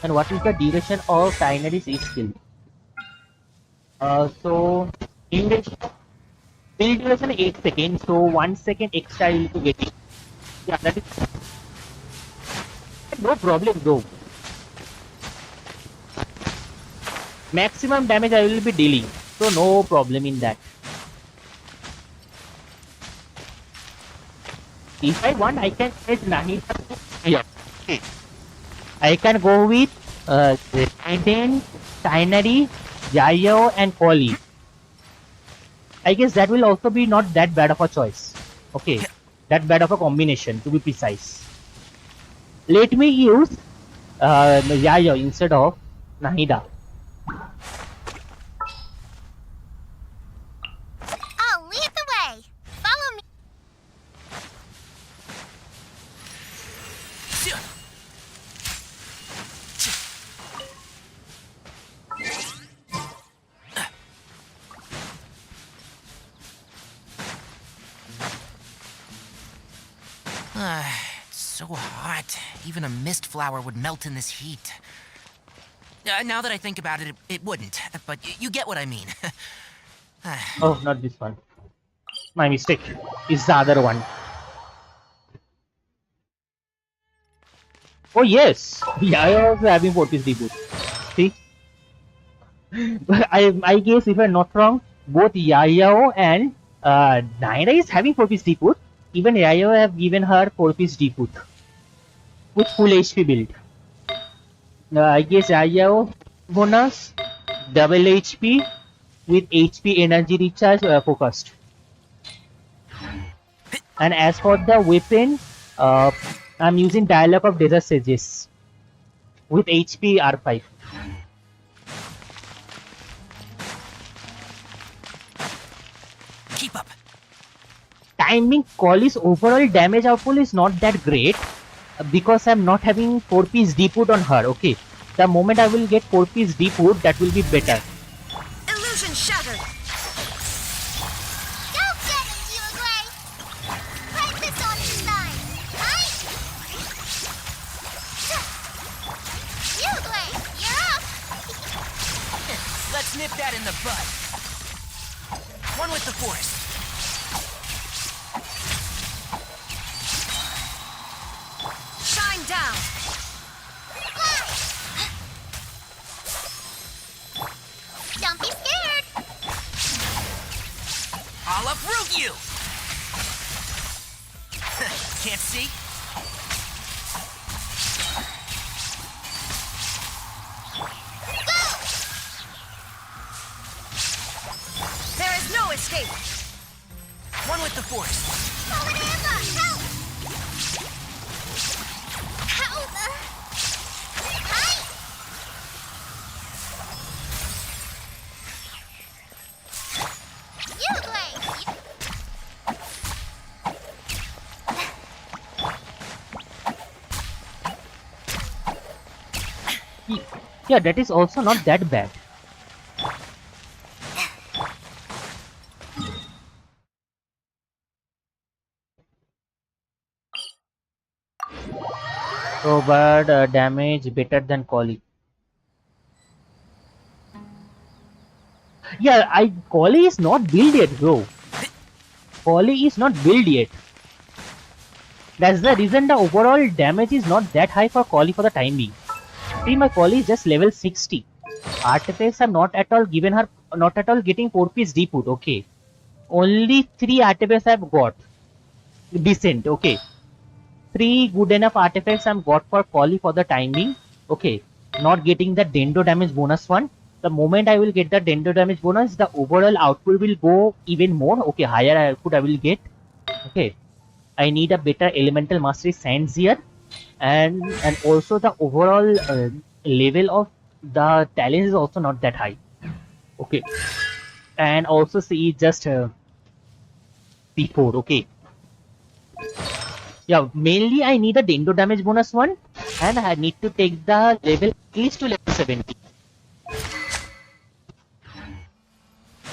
and what is the duration of Tynary's E skill? So in the build duration 8 seconds, so 1 second extra you need to get it. Yeah, that is no problem though. Maximum damage I will be dealing, so no problem in that. If I want, I can set Nahida. Yeah. I can go with Fontaine, Tynary, Yayo, and Collie. I guess that will also be not that bad of a choice. Okay, that bad of a combination to be precise. Let me use Yayo instead of Nahida. I'll lead the way. Follow me. It's so hot. Even a mist flower would melt in this heat. Now that I think about it, it wouldn't. But you get what I mean. Oh, not this one. My mistake. It's the other one. Oh yes, Yayo also having 4-piece debut. See, I guess if I'm not wrong, both Yayo and Naira is having 4-piece debut. Even Yayo have given her 4-piece debut with full HP build. I guess Yayo bonus double HP with HP energy recharge focused. And as for the weapon, I'm using Dialogue of Desert Sages with HP R5. Keep up. Timing Collie's overall damage output is not that great because I'm not having 4-piece depot on her. Okay, the moment I will get 4-piece depot, that will be better. Illusion shattered. Go get him, Yugway. Breakfast on your side. Right? Yugway, you're up. Let's nip that in the bud. One with the force. Shine down. Don't be scared. I'll uproot you. Can't see? There is no escape. One with the force. Fallen Amber, help! Help! Hi! Yugway! Yeah, that is also not that bad. So, but damage better than Collie. Yeah, Collie is not built yet, bro. Collie is not built yet. That's the reason the overall damage is not that high for Collie for the time being. See, my Collie is just level 60. Artifacts are not at all given her, not at all getting 4-piece depot. Okay, only 3 artifacts I've got. Decent. Okay. 3 good enough artifacts I'm got for Collie for the time being. Okay, not getting the Dendo damage bonus one. The moment I will get the dendo damage bonus, the overall output will go even more. Okay, higher output I will get. Okay, I need a better elemental mastery sands here, and also the overall level of the talent is also not that high. Okay, and also see just P4. Okay, yeah, mainly I need a dendo damage bonus one, and I need to take the level at least to level 70.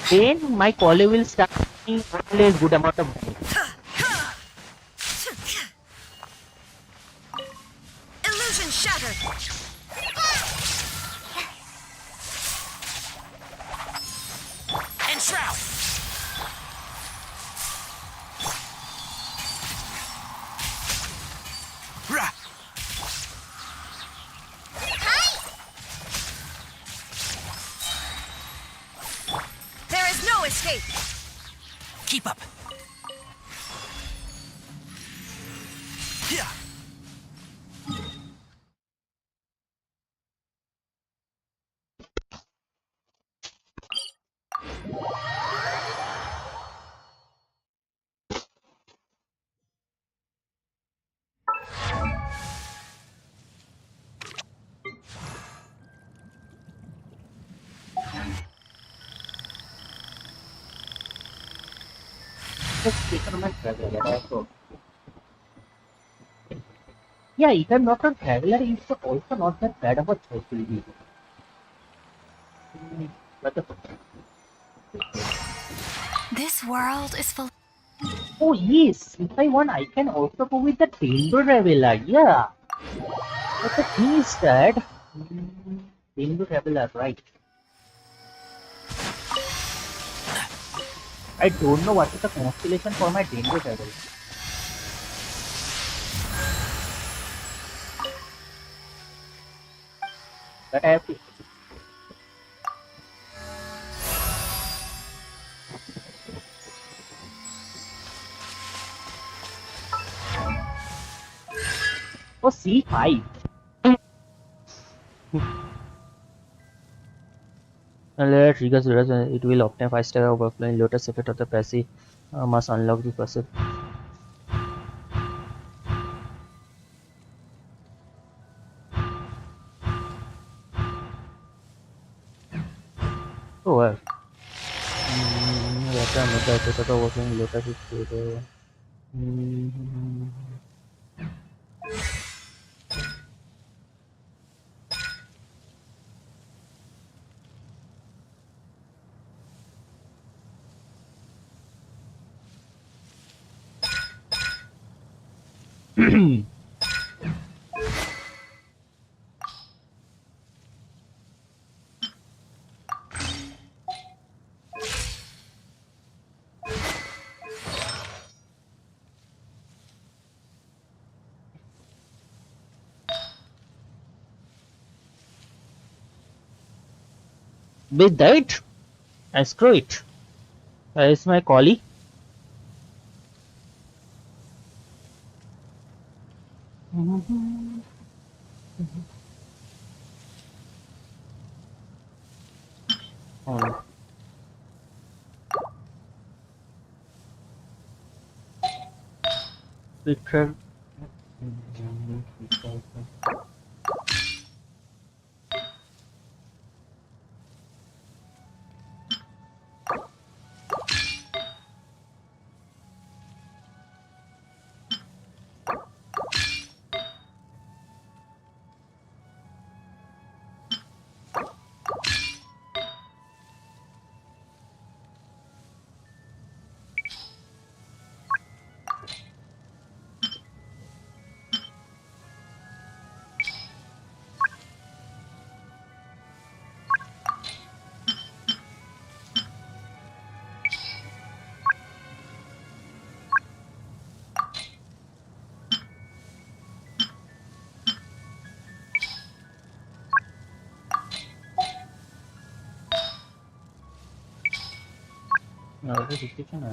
Then my collie will start making only a good amount of money. Illusion shattered. And shroud. Rah. There is no escape. Keep up. Yeah. Yeah, if I'm not a traveler, it's also not that bad of a choice will be. But This world is full. oh yes, if I want, I can also go with the Dendo Traveler. Yeah, but the thing is that Dendo Traveler, right? I don't know what is the constellation for my Dendo Traveler. But I have to. Oh, C5. Later triggers it will obtain 5-star overflowing lotus effect of the passive must unlock the passive. Oh well. Later another effect of the overflowing lotus is created. With that, I screw it. It's my collie. Oh no. Picture. No, the description.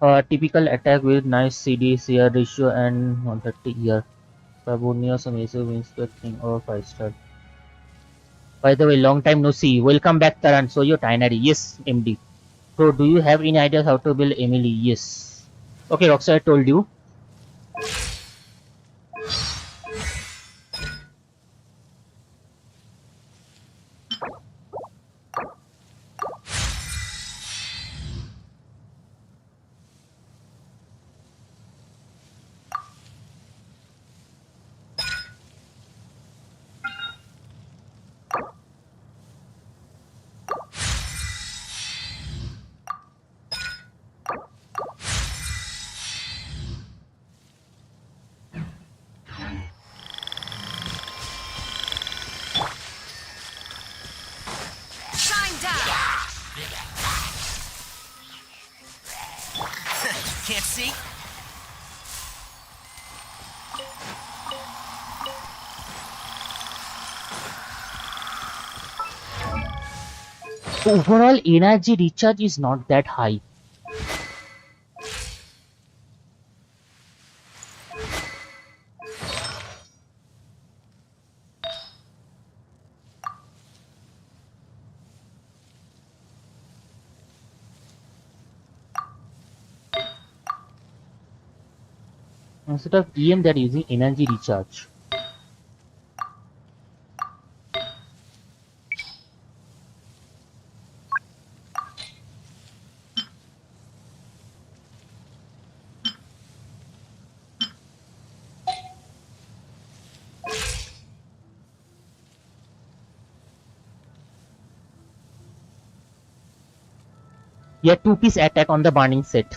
Typical attack with nice CD, CR ratio and 130 ER. Fabonius amazing wins the king or 5-star. By the way, long time no see. Welcome back, Taran. So you're Tinary. Yes, MD. So do you have any ideas how to build Emily? Yes. Okay, Roxy, I told you. Shine down! Can't see? Overall energy recharge is not that high. Instead of EM, they're using energy recharge. Yeah, 2-piece attack on the burning set.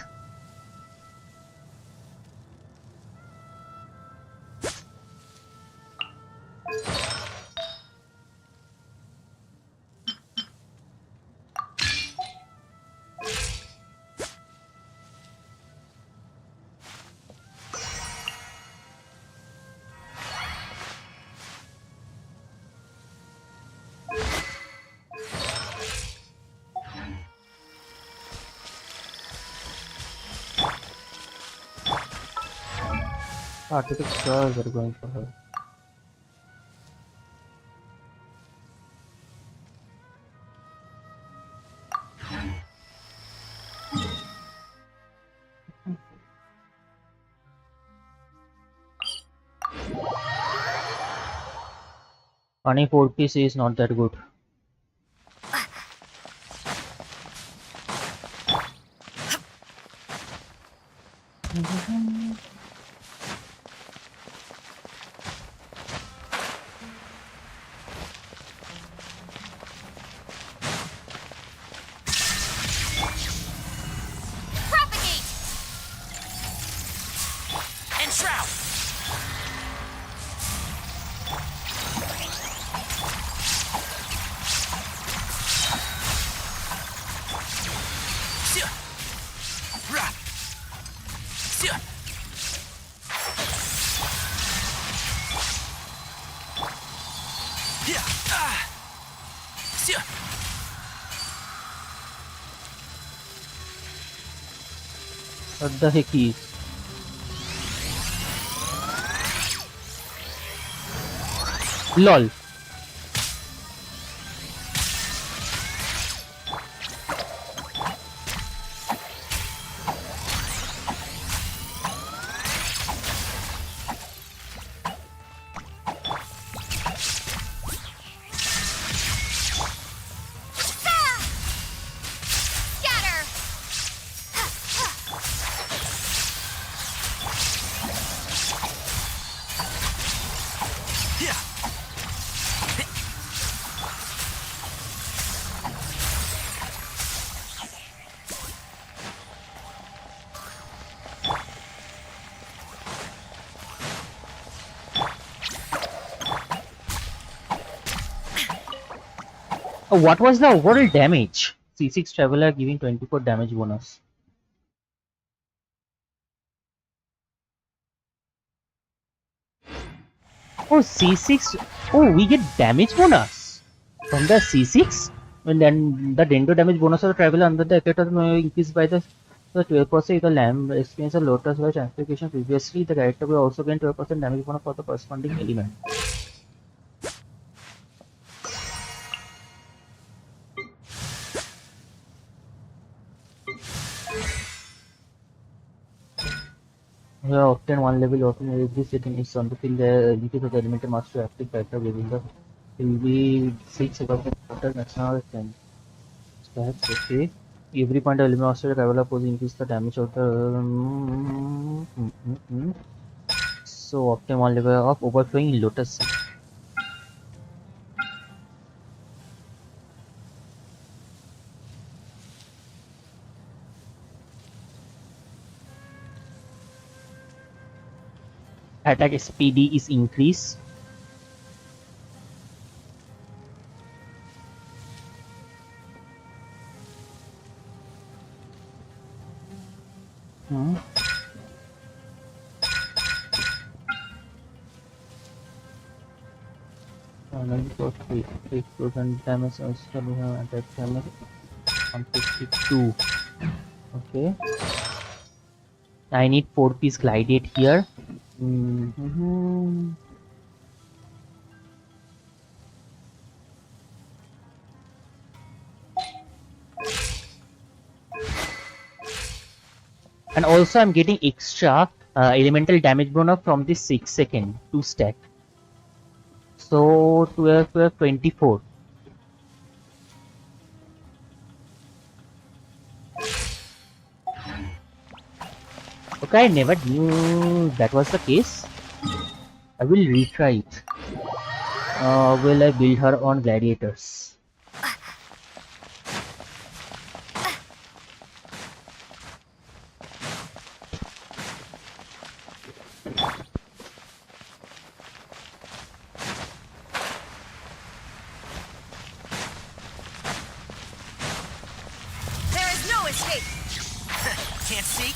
Artificial stars are going for her. Funny 4-piece is not that good. Propagate! And shroud! What the heck is? LOL. Scatter! What was the overall damage? C6 Traveler giving 24 damage bonus. Oh, C6. Oh, we get damage bonus from the C6? And then the Dendo damage bonus of the Traveler under the effect of the increased by the So 12% if the lamb experience a lotus by transfiguration previously, the character will also gain 12% damage bonus for the corresponding element. You have obtained one level of every setting is on the field the ability of the elemental master active character within the will be 6 above after national strength. Stats, okay. Every point of element master traveler pose increase the damage of the so obtain one level of overflowing lotus. Attack SPD is increased. Explosive damage also we have attack damage on 52. Okay. I need 4-piece glidate here. And also I'm getting extra elemental damage bonus from the 6 second 2 stack. So 12, 24. Okay, I never knew that was the case. I will retry it. Will I build her on gladiators? There is no escape. Can't see.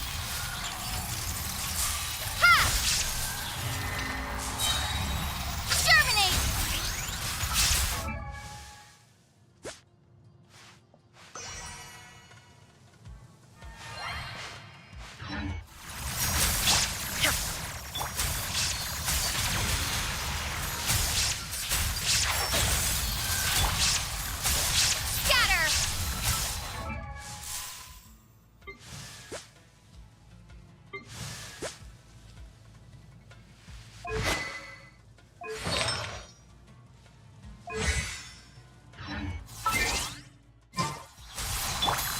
Germinate! Scatter!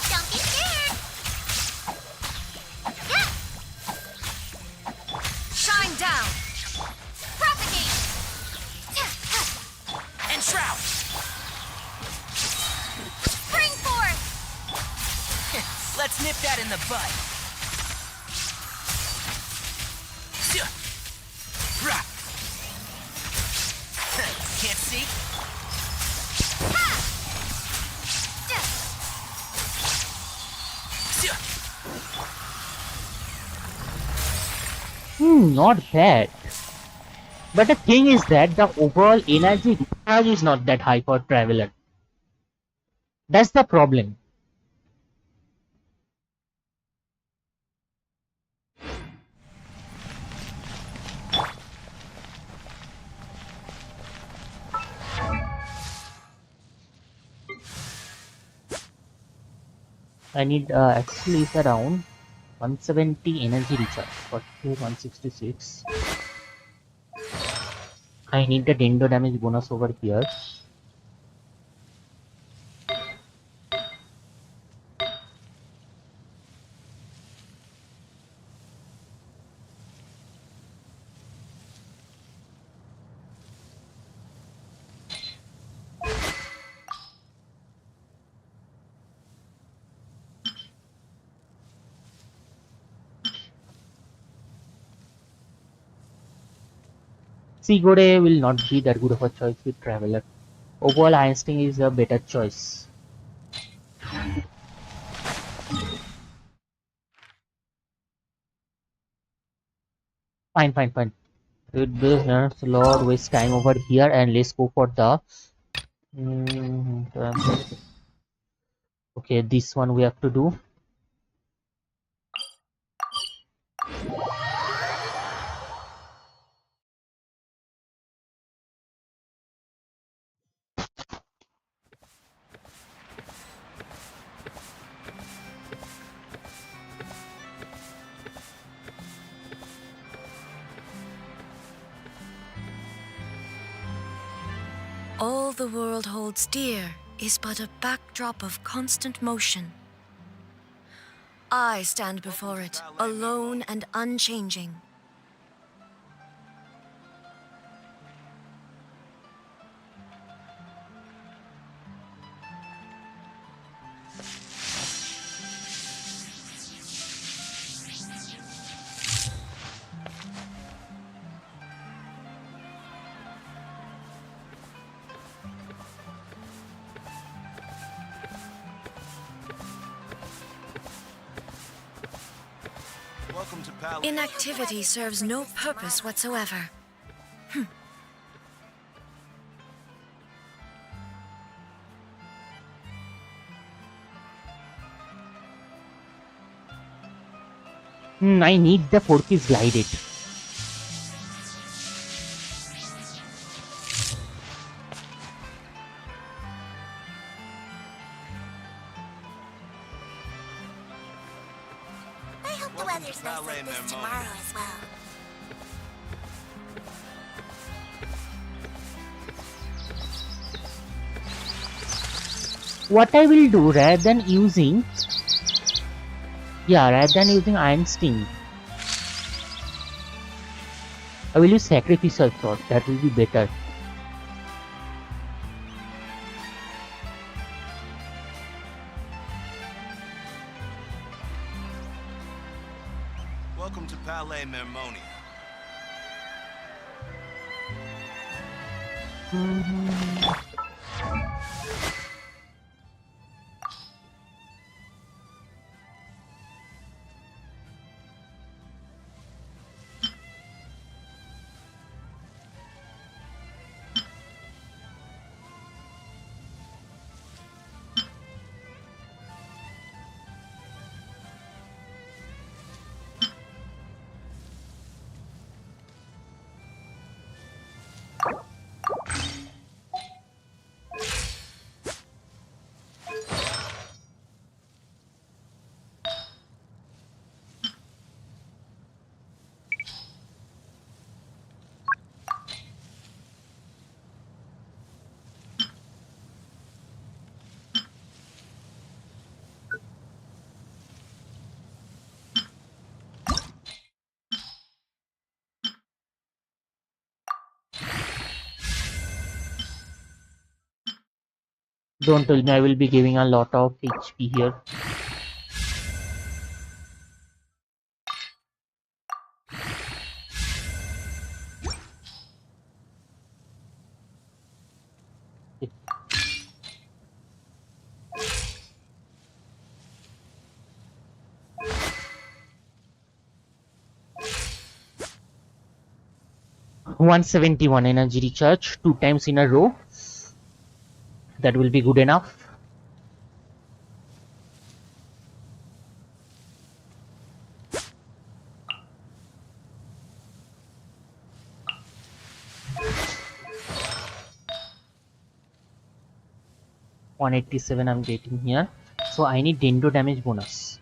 Don't be scared! Yeah! Shine down. Propagate! And shroud. Spring forth! Let's nip that in the bud. Can't see. Not bad. But the thing is that the overall energy recharge is not that high for Traveler. That's the problem. I need actually it's around 170 energy recharge for 166. I need the Dendo damage bonus over here. Sigore will not be that good of a choice with Traveler. Overall, Einstein is a better choice. Fine. With this, Lord, waste time over here and let's go for the. Okay, this one we have to do. All the world holds dear is but a backdrop of constant motion. I stand before it, alone and unchanging. Inactivity serves no purpose whatsoever. I need the 4 keys glided. I hope the weather's nice like this tomorrow as well. What I will do rather than using Iron Sting, I will use Sacrificial Sword. That will be better. Welcome to Palais Mermonia. Don't tell me I will be giving a lot of HP here. $171 energy recharge 2 times in a row. That will be good enough. $187 I'm getting here. So I need Dendo damage bonus.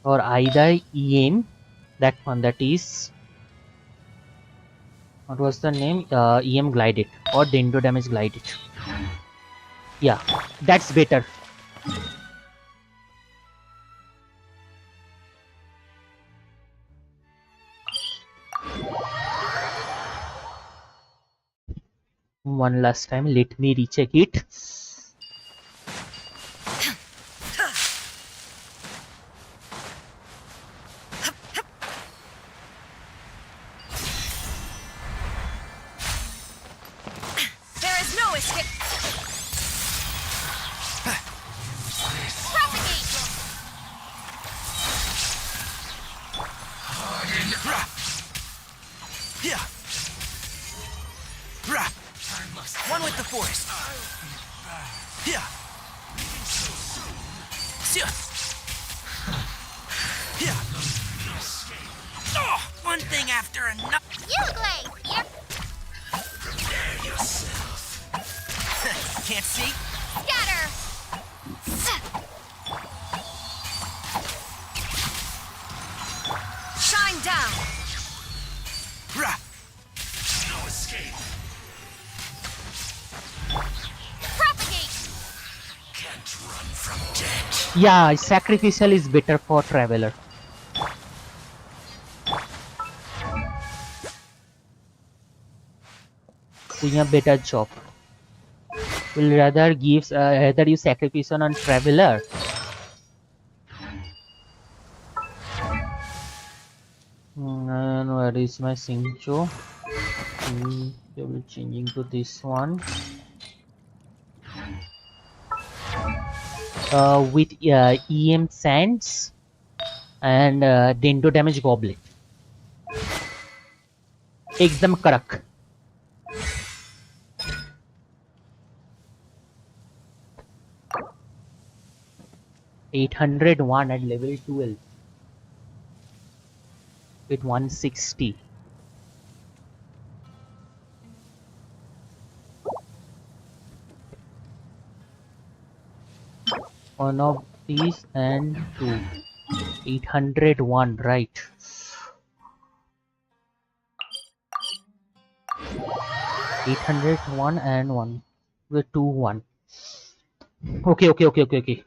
Or either EM, that one, that is, what was the name? EM glided or Dendo damage glided. Yeah, that's better. One last time, let me recheck it. There is no escape. One with the forest. Yeah. Yeah. Oh, one thing after another. You, Glade! Yep. Prepare yourself. can't see? Scatter! Shine down! Rah! No escape. Propagate! Can't run from death. Yeah, sacrificial is better for traveler. Doing a better job. Will rather gives rather use sacrificial on traveler. And where is my Singcho? They will changing to this one. With EM Sands and Dendo Damage Goblet. Exam Karak. $801 at level 12 with 160. One of these and two. 801, right? 801 and one with 2-1. Okay.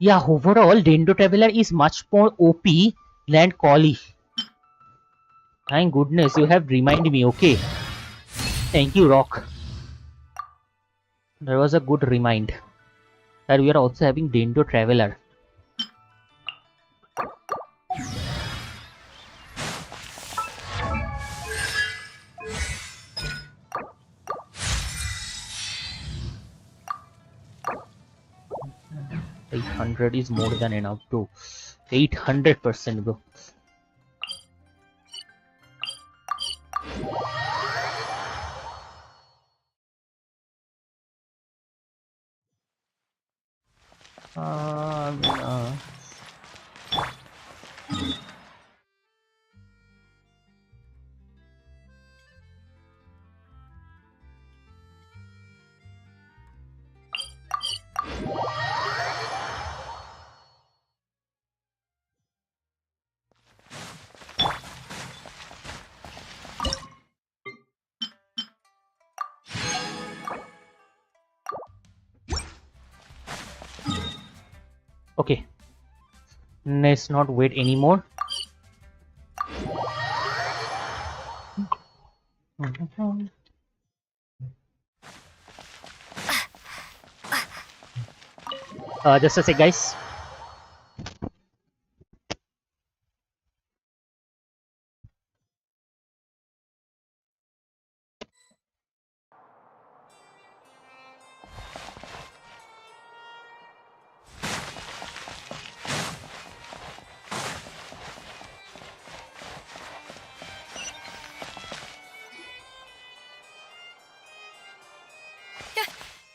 Yeah, overall, Dendo Traveler is much more OP than Collie. Thank goodness you have reminded me, okay. Thank you, Rock. That was a good remind that we are also having Dendo Traveler. $800 is more than enough, bro. 800%, bro. Okay, let's not wait anymore. Just a sec, guys.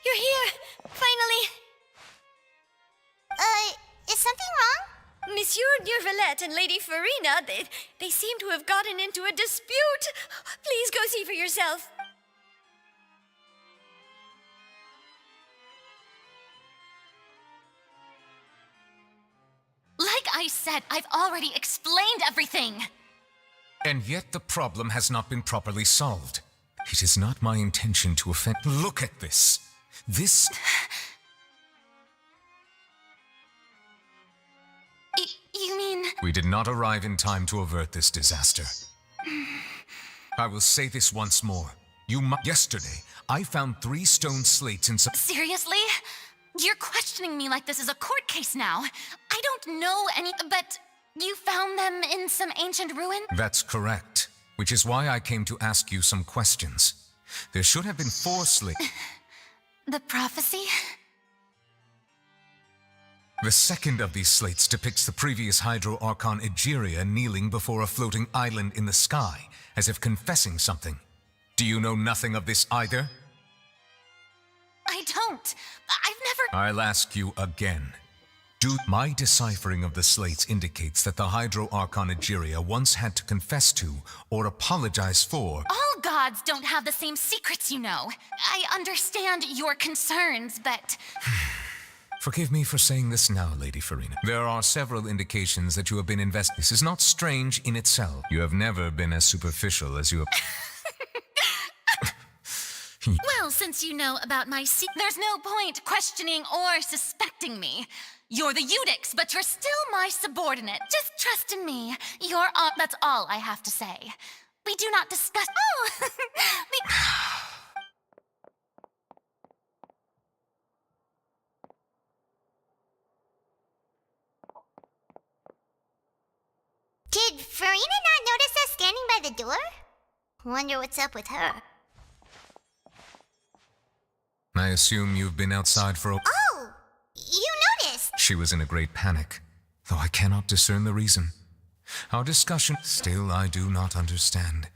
You're here! Finally! Is something wrong? Monsieur Neurvalette and Lady Farina, they seem to have gotten into a dispute. Please go see for yourself. Like I said, I've already explained everything! And yet the problem has not been properly solved. It is not my intention to offend. Look at this. This... You mean... We did not arrive in time to avert this disaster. I will say this once more. Yesterday, I found 3 stone slates in some... Seriously? You're questioning me like this is a court case now. I don't know any... But you found them in some ancient ruin? That's correct. Which is why I came to ask you some questions. There should have been 4 slates. The prophecy? The second of these slates depicts the previous Hydro Archon Egeria kneeling before a floating island in the sky, as if confessing something. Do you know nothing of this either? I don't. I've never... I'll ask you again. My deciphering of the slates indicates that the Hydro Archon Egeria once had to confess to or apologize for. All gods don't have the same secrets, you know. I understand your concerns, but... Forgive me for saying this now, Lady Farina. There are several indications that you have been invested. This is not strange in itself. You have never been as superficial as you have... Well, since you know about my there's no point questioning or suspecting me. You're the Eudix, but you're still my subordinate. Just trust in me. That's all I have to say. We do not discuss... Oh! Did Farina not notice us standing by the door? Wonder what's up with her. I assume you've been outside for a... Oh! You noticed! She was in a great panic, though I cannot discern the reason. Our discussion... Still, I do not understand.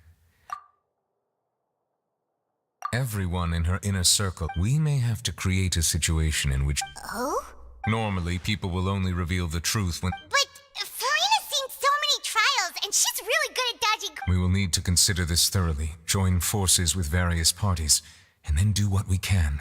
Everyone in her inner circle... We may have to create a situation in which... Oh? Normally, people will only reveal the truth when... But Farina's seen so many trials, and she's really good at dodging... We will need to consider this thoroughly, join forces with various parties, and then do what we can.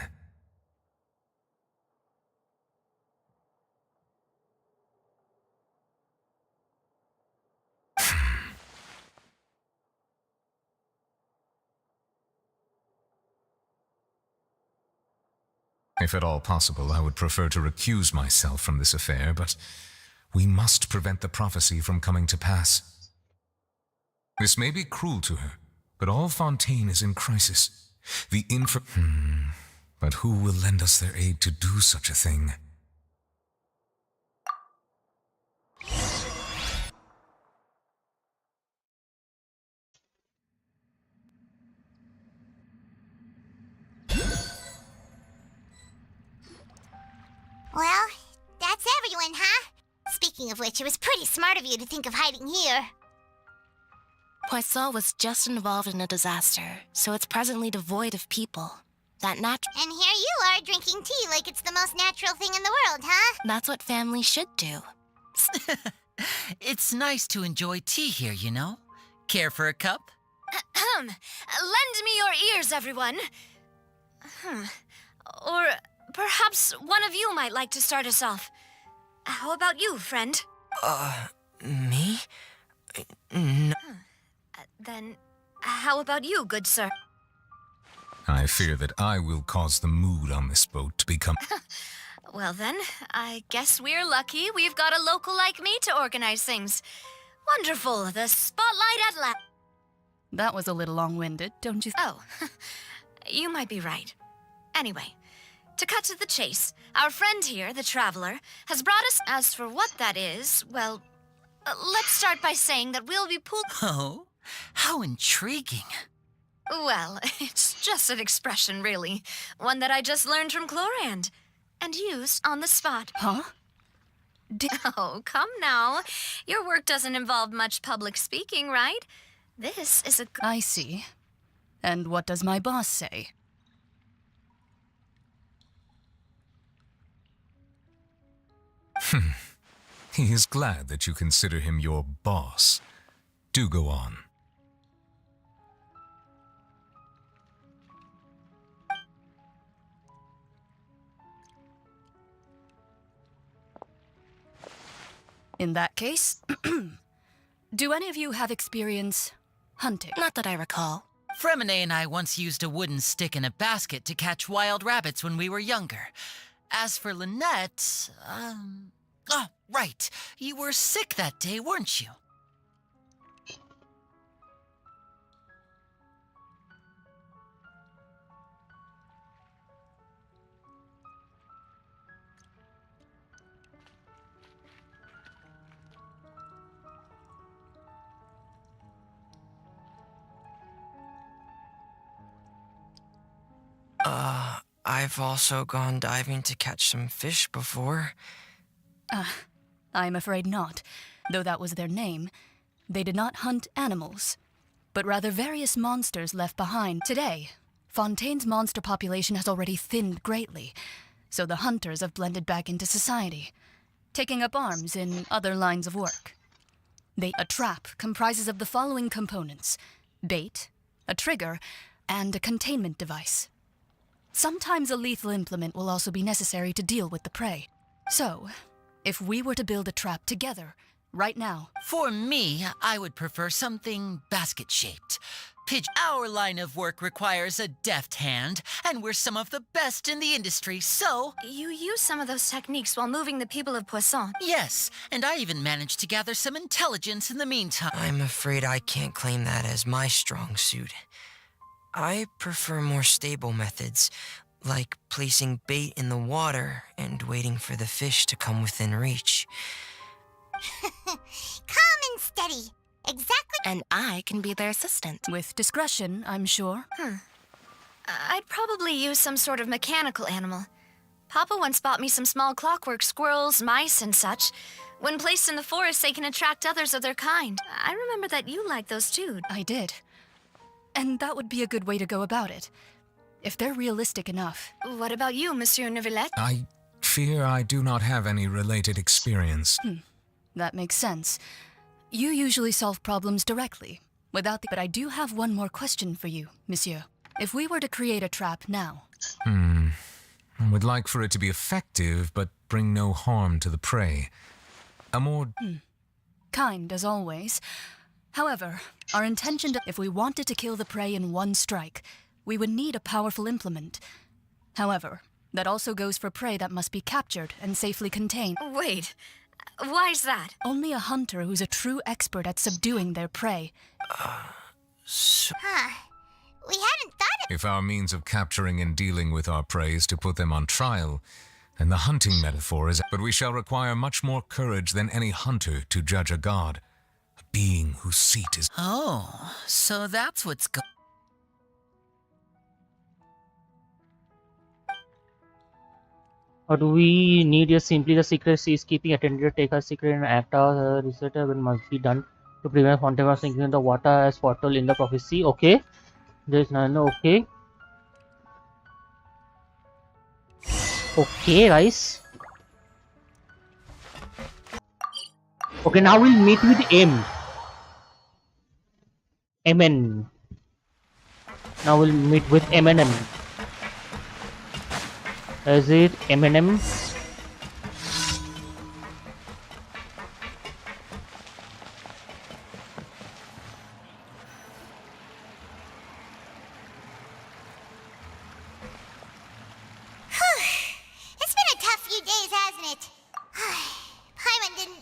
If at all possible, I would prefer to recuse myself from this affair, but we must prevent the prophecy from coming to pass. This may be cruel to her, but all Fontaine is in crisis. But who will lend us their aid to do such a thing? Well, that's everyone, huh? Speaking of which, it was pretty smart of you to think of hiding here. Poisson was just involved in a disaster, so it's presently devoid of people. And here you are drinking tea like it's the most natural thing in the world, huh? That's what family should do. It's nice to enjoy tea here, you know? Care for a cup? Lend me your ears, everyone. Or perhaps one of you might like to start us off. How about you, friend? Me? No. Then, how about you, good sir? I fear that I will cause the mood on this boat to become... Well then, I guess we're lucky we've got a local like me to organize things. Wonderful, the spotlight at last. That was a little long-winded, don't you? Oh, you might be right. Anyway, to cut to the chase, our friend here, the Traveler, has brought us... As for what that is, well, let's start by saying that we'll be pulled... Oh? How intriguing. Well, it's just an expression, really. One that I just learned from Chlorand. And used on the spot. Huh? Oh, come now. Your work doesn't involve much public speaking, right? This is a... I see. And what does my boss say? He is glad that you consider him your boss. Do go on. In that case, do any of you have experience hunting? Not that I recall. Fremine and I once used a wooden stick in a basket to catch wild rabbits when we were younger. As for Lynette, Oh, right. You were sick that day, weren't you? I've also gone diving to catch some fish before. I'm afraid not. Though that was their name, they did not hunt animals, but rather various monsters left behind. Today, Fontaine's monster population has already thinned greatly, so the hunters have blended back into society. taking up arms in other lines of work. A trap comprises of the following components: bait, a trigger, and a containment device. Sometimes a lethal implement will also be necessary to deal with the prey. So, if we were to build a trap together, right now... For me, I would prefer something basket-shaped. Our line of work requires a deft hand, and we're some of the best in the industry, so... You use some of those techniques while moving the people of Poisson. Yes, and I even managed to gather some intelligence in the meantime. I'm afraid I can't claim that as my strong suit. I prefer more stable methods, like placing bait in the water and waiting for the fish to come within reach. Calm and steady. Exactly. And I can be their assistant. With discretion, I'm sure. I'd probably use some sort of mechanical animal. Papa once bought me some small clockwork squirrels, mice, and such. When placed in the forest, they can attract others of their kind. I remember that you liked those too. I did. And that would be a good way to go about it. If they're realistic enough. What about you, Monsieur Neuvillette? I fear I do not have any related experience. That makes sense. You usually solve problems directly, without the... But I do have one more question for you, monsieur. If we were to create a trap now... I would like for it to be effective, but bring no harm to the prey. A more... Kind, as always. However, our intention to... If we wanted to kill the prey in one strike, we would need a powerful implement. However, that also goes for prey that must be captured and safely contained. Wait, why's that? Only a hunter who's a true expert at subduing their prey. We hadn't thought of... If our means of capturing and dealing with our prey is to put them on trial, then the hunting metaphor is... But we shall require much more courage than any hunter to judge a god. A being whose seat is... Oh, so that's what's going... Or do we need just simply the secret she is keeping attended to take her secret and act out research when must be done to prevent Fontaine from sinking in the water as foretold in the prophecy? Okay. There's none. Okay. Okay, guys. Okay, now we'll meet with MN. Now we'll meet with M&M. Is it M&M? It's been a tough few days, hasn't it? Paimon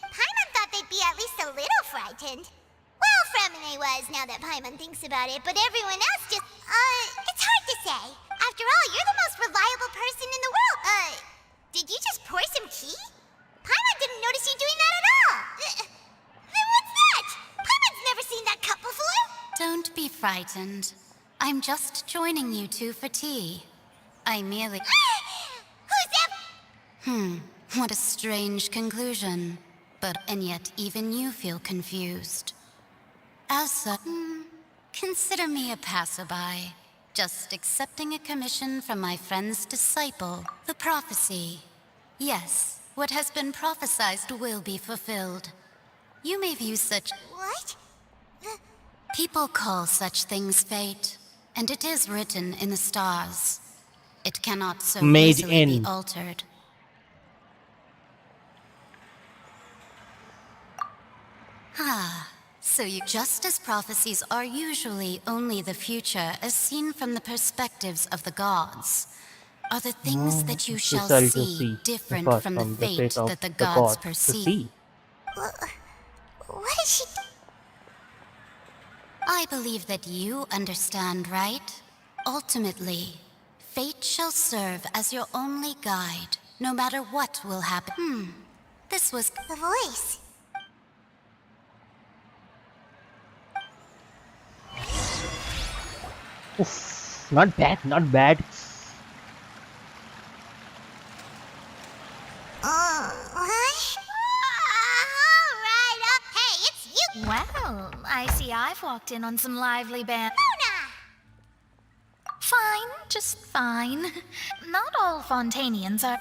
thought they'd be at least a little frightened. Well, Fremine was, now that Paimon thinks about it, but everyone else just... it's hard to say. After all, you're the most reliable person in the world. Did you just pour some tea? Paimon didn't notice you doing that at all. Then what's that? Paimon's never seen that cup before. Don't be frightened. I'm just joining you two for tea. I merely... Who's that? What a strange conclusion. And yet even you feel confused. As such, consider me a passerby. Just accepting a commission from my friend's disciple. The prophecy. Yes, what has been prophesied will be fulfilled. You may view such... What? People call such things fate, and it is written in the stars. It cannot so easily be altered. So just as prophecies are usually only the future as seen from the perspectives of the gods, are the things that you shall see different from the fate that the gods perceive? What is she... I believe that you understand, right? Ultimately, fate shall serve as your only guide, no matter what will happen. This was... The voice. Oof, not bad, not bad. What? Alright, hey, it's you! Well, I see I've walked in on some lively band. Luna! Fine, just fine. Not all Fontainians are...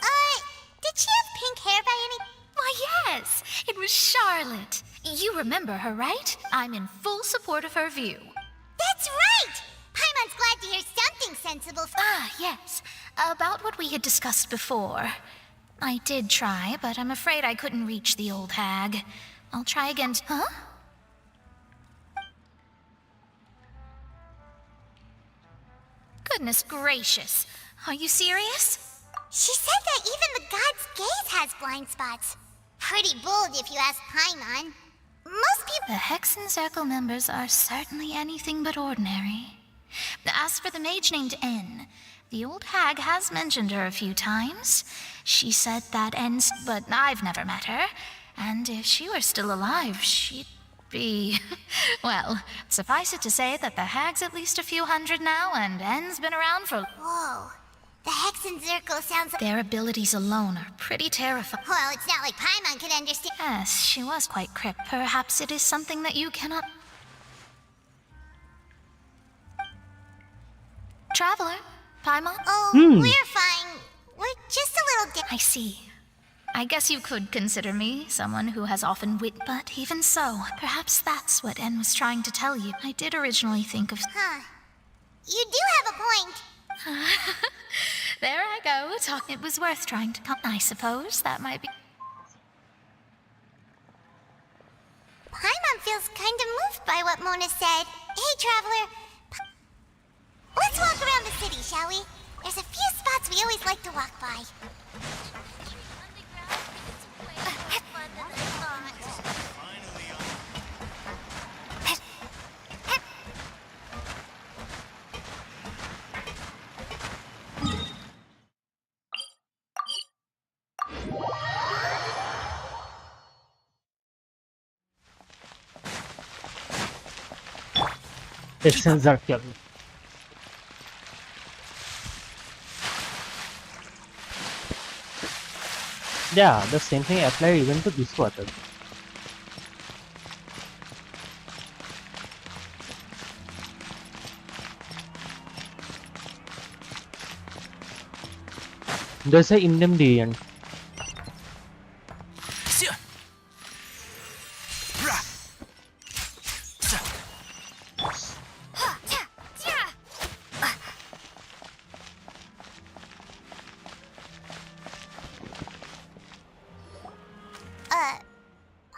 Did she have pink hair by any Why, yes, it was Charlotte. You remember her, right? I'm in full support of her view. That's right! Paimon's glad to hear something sensible. Ah, yes. About what we had discussed before. I did try, but I'm afraid I couldn't reach the old hag. I'll try again. Huh? Goodness gracious. Are you serious? She said that even the god's gaze has blind spots. Pretty bold if you ask Paimon. Most people— The Hexen Circle members are certainly anything but ordinary. As for the mage named N, the old hag has mentioned her a few times. She said that N's, but I've never met her. And if she were still alive, she'd be... Well, suffice it to say that the hag's at least a few hundred now, and N's been around for... Whoa. The Hexen Circle sounds like— Their abilities alone are pretty terrifying. Well, it's not like Paimon could understand— Yes, she was quite crypt. Perhaps it is something that you cannot... Traveler, Paimon? Oh, we're fine. We're just a little I see. I guess you could consider me someone who has often wit, but even so, perhaps that's what N was trying to tell you. I did originally think of... Huh. You do have a point. There I go, it was worth trying to come. I suppose that might be... Paimon feels kind of moved by what Mona said. Hey, Traveler. Let's walk around the city, shall we? There's a few spots we always like to walk by. Distance are kept. Yeah, the same thing applied even to this water. There's an Indian deviant.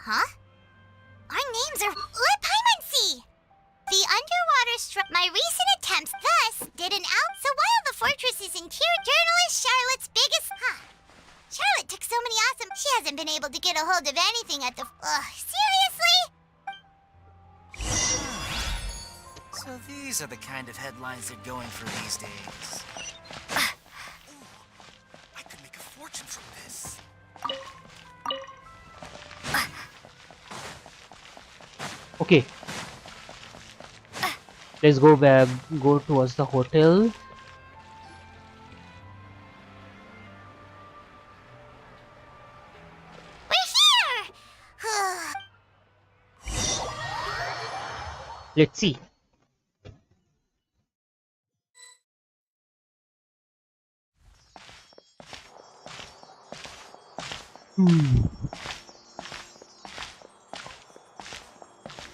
Huh? Our names are... Let Paimon see! The underwater my recent attempts thus did an out... So while the fortress is in tier, journalist Charlotte's biggest... Huh. Charlotte took so many awesome... She hasn't been able to get a hold of anything at the... seriously? So these are the kind of headlines they're going for these days. I could make a fortune from this. Okay. Let's go back. Go towards the hotel. We're here! Let's see.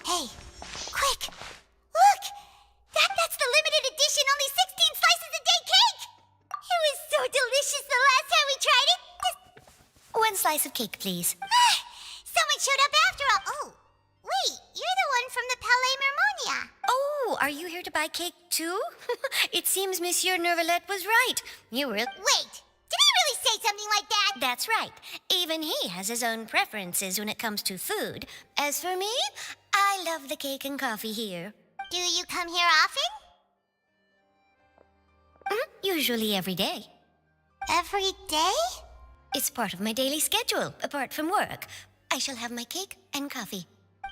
Hey, quick! Look! That's the limited edition, only 16 slices a day cake! It was so delicious the last time we tried it! One slice of cake, please. Someone showed up after all! Oh, wait, you're the one from the Palais Mermonia! Oh, are you here to buy cake too? It seems Monsieur Nervalette was right. You were... Wait, did he really say something like that? That's right. Even he has his own preferences when it comes to food. As for me, I love the cake and coffee here. Do you come here often? Usually every day. Every day? It's part of my daily schedule, apart from work. I shall have my cake and coffee.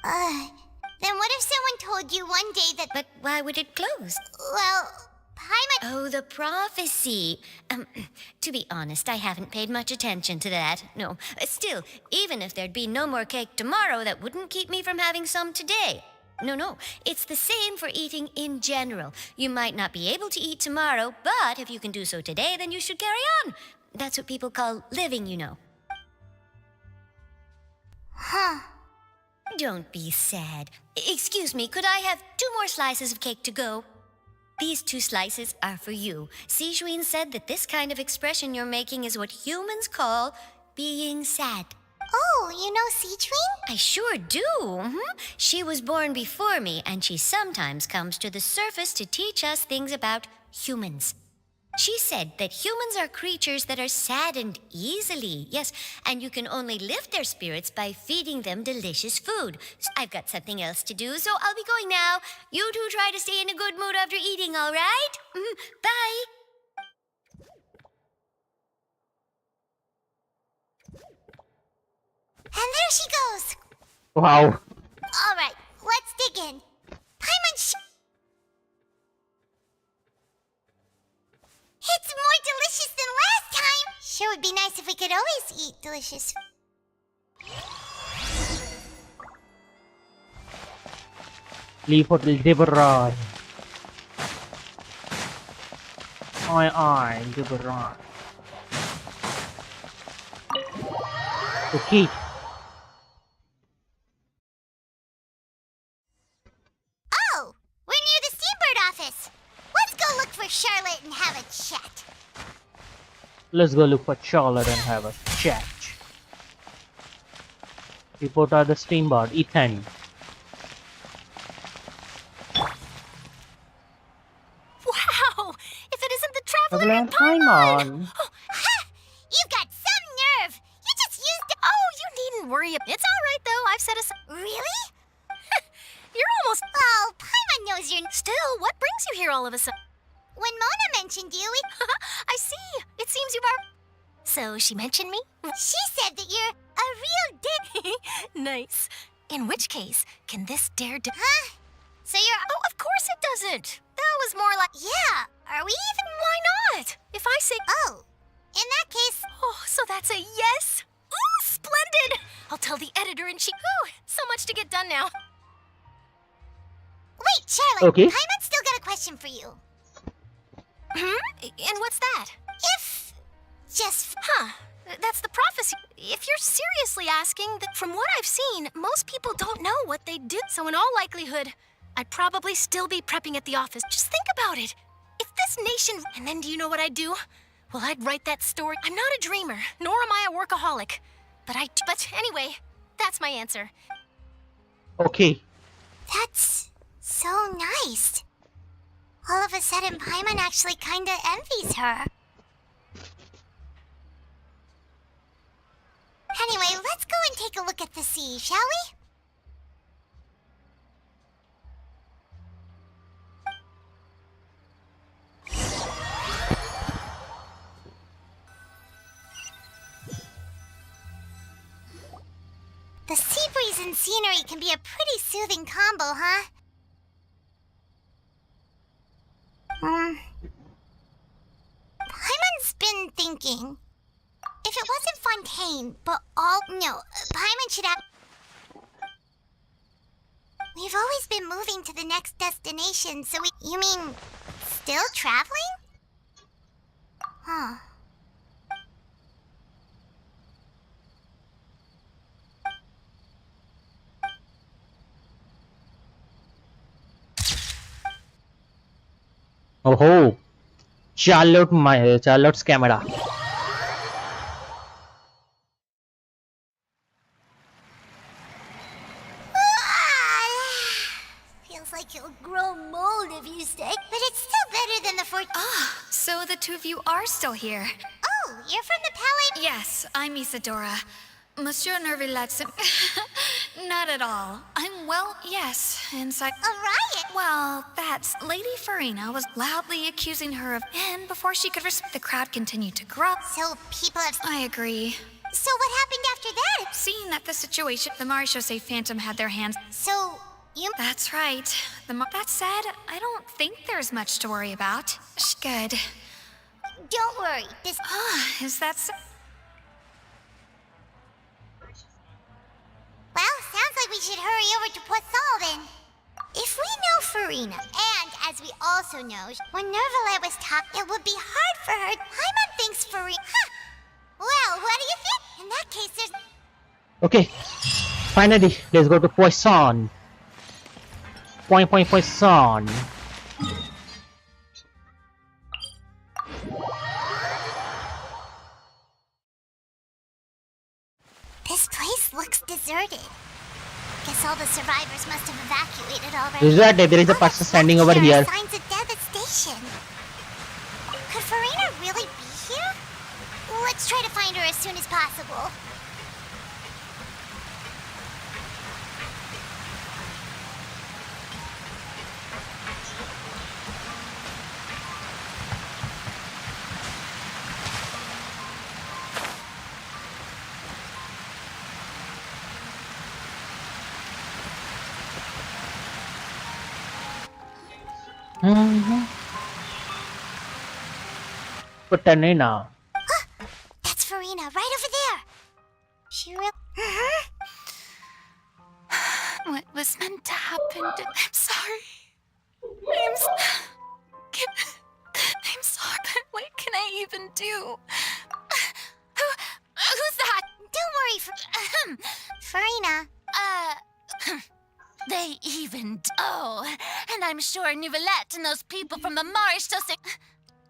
Then what if someone told you one day that... But why would it close? Well, Paimon... Oh, the prophecy. To be honest, I haven't paid much attention to that. No. Still, even if there'd be no more cake tomorrow, that wouldn't keep me from having some today. No. It's the same for eating in general. You might not be able to eat tomorrow, but if you can do so today, then you should carry on. That's what people call living, you know. Huh. Don't be sad. Excuse me, could I have 2 more slices of cake to go? These 2 slices are for you. Sijouin said that this kind of expression you're making is what humans call being sad. Oh, you know Sijouin? I sure do. She was born before me, and she sometimes comes to the surface to teach us things about humans. She said that humans are creatures that are saddened easily. Yes, and you can only lift their spirits by feeding them delicious food. I've got something else to do, so I'll be going now. You two try to stay in a good mood after eating, all right? Bye. And there she goes. Wow. All right, let's dig in. Paimon, it's more delicious than last time. Sure would be nice if we could always eat delicious. Leave Hotel Deborah. Aye, Deborah. Okay. Oh, we're near the Steambird office. Let's go look for Charlotte and have a chat. Let's go look for Charlotte and have a chat. Report out the Steambird, Ethan. Wow! If it isn't the Traveler Traveler and and Paimon. You've got some nerve. You just used it. Oh, you needn't worry. It's all right, though. I've set aside. Really? You're almost. Oh, Paimon knows you're... Still, what brings you here all of a sudden? When Mona mentioned you, I see. It seems you've already. So she mentioned me? she said that you're a real dick. Nice. In which case, can this dare do? Huh? So you're... Oh, of course it doesn't. That was more like. Yeah, are we even... Why not? If I say. Oh, in that case... Oh, so that's a yes? Ooh, splendid! I'll tell the editor and she. Ooh, so much to get done now. Wait, Charlotte. Okay. Paimon's still got a question for you. And what's that? If... just... Huh. That's the prophecy. If you're seriously asking, that from what I've seen, most people don't know what they do. So in all likelihood, I'd probably still be prepping at the office. Just think about it. If this nation... And then do you know what I'd do? Well, I'd write that story. I'm not a dreamer, nor am I a workaholic. But anyway, that's my answer. Okay. That's so nice. All of a sudden, Paimon actually kinda envies her. Anyway, let's go and take a look at the sea, shall we? The sea breeze and scenery can be a pretty soothing combo, huh? Paimon's been thinking. If it wasn't Fontaine, but all... No, Paimon should have... We've always been moving to the next destination, so we... You mean... still traveling? Huh. Oh, Charlotte's camera. Feels like you'll grow mold if you stay, but it's still better than the So the two of you are still here. Oh, you're from the Palais? Yes, I'm Isadora. Monsieur Nervillet's... Not at all. I'm well, yes, inside... A riot? Well, that's... Lady Farina was loudly accusing her of... And before she could the crowd continued to grow. So people have... I agree. So what happened after that? Seeing that the situation... The Marechaussee Phantom had their hands... So, you... That's right. That said, I don't think there's much to worry about. Good. Don't worry, this... Is that so? Well, sounds like we should hurry over to Poissal then. If we know Farina, and as we also know, when Nervalet was taught, it would be hard for her. Paimon thinks Farina... Huh! Well, what do you think? In that case, there's... Okay. Finally, let's go to Poisson. Poisson. This place looks deserted. Guess all the survivors must have evacuated already. There is a person standing over here. Signs of devastation. Could Farina really be here? Let's try to find her as soon as possible. Fontaine. That's Farina, right over there. She really... What was meant to happen I'm sorry. I'm sorry, but what can I even do? Who's that? Don't worry, Farina. They even... Oh, and I'm sure Nouvellette and those people from the marsh still say...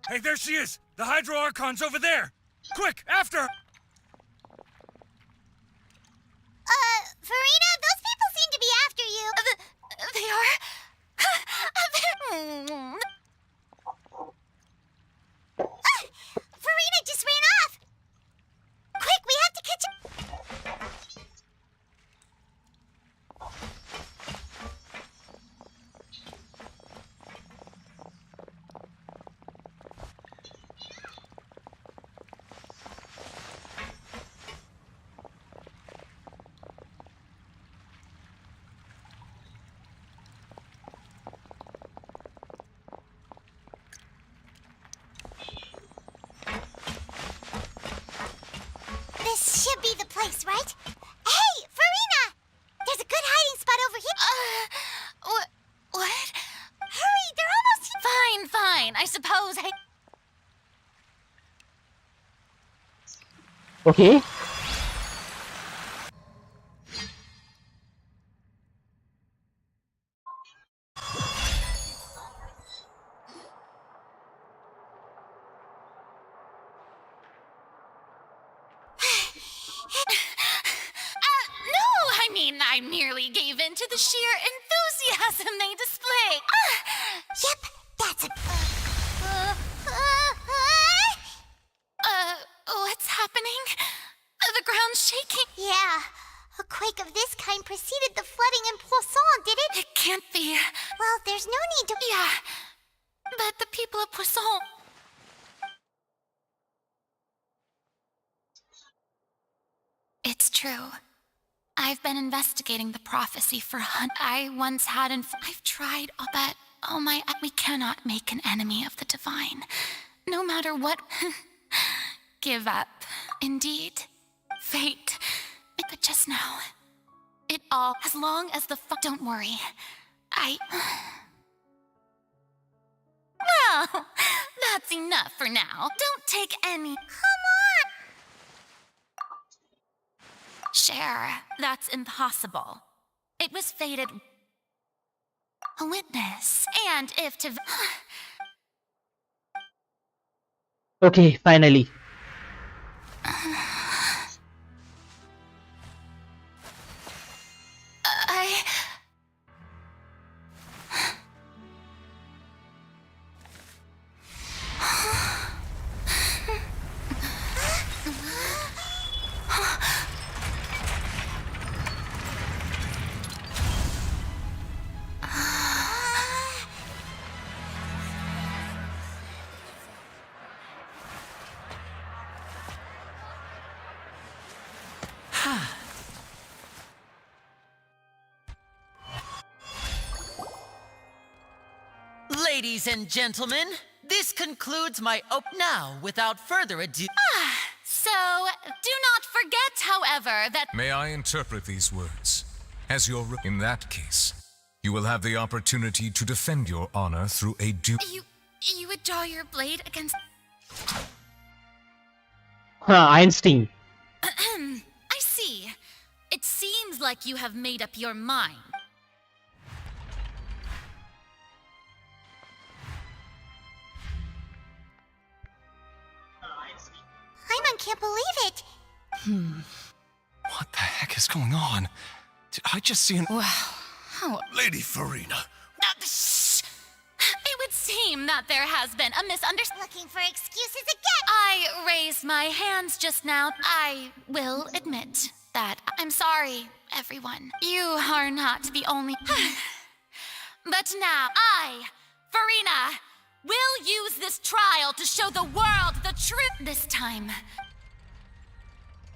Hey, there she is! The Hydro Archon's over there! Quick, after her! Farina, those people seem to be after you. They are? Farina just ran off! Quick, we have to catch up! This should be the place, right? Hey, Farina! There's a good hiding spot over here. What? Hurry, they're almost here. Fine. I suppose I... Okay. I merely gave in to the sheer enthusiasm they display. Yep, that's a... What's happening? The ground's shaking. Yeah, a quake of this kind preceded the flooding in Poisson, did it? It can't be. Well, there's no need to... Yeah, but the people of Poisson... It's true. I've been investigating the prophecy for I once had I've tried, but oh my, we cannot make an enemy of the divine. No matter what. Give up. Indeed. Fate. But just now. It all, as long as the don't worry. Well, that's enough for now. Don't take any... Come on! Cher, that's impossible. It was fated... A witness. And if to... Okay, finally. Ladies and gentlemen, this concludes my now, without further ado... So, do not forget, however, that... May I interpret these words? As your... In that case, you will have the opportunity to defend your honor through a You would draw your blade against... Einstein. I see. It seems like you have made up your mind. Paimon can't believe it. What the heck is going on? Did I just see an... Wow. How... Lady Farina. Shh! It would seem that there has been a misunderstanding. Looking for excuses again. I raised my hands just now. I will admit that I'm sorry, everyone. You are not the only... But now, I, Farina, will use this trial to show the world the truth this time.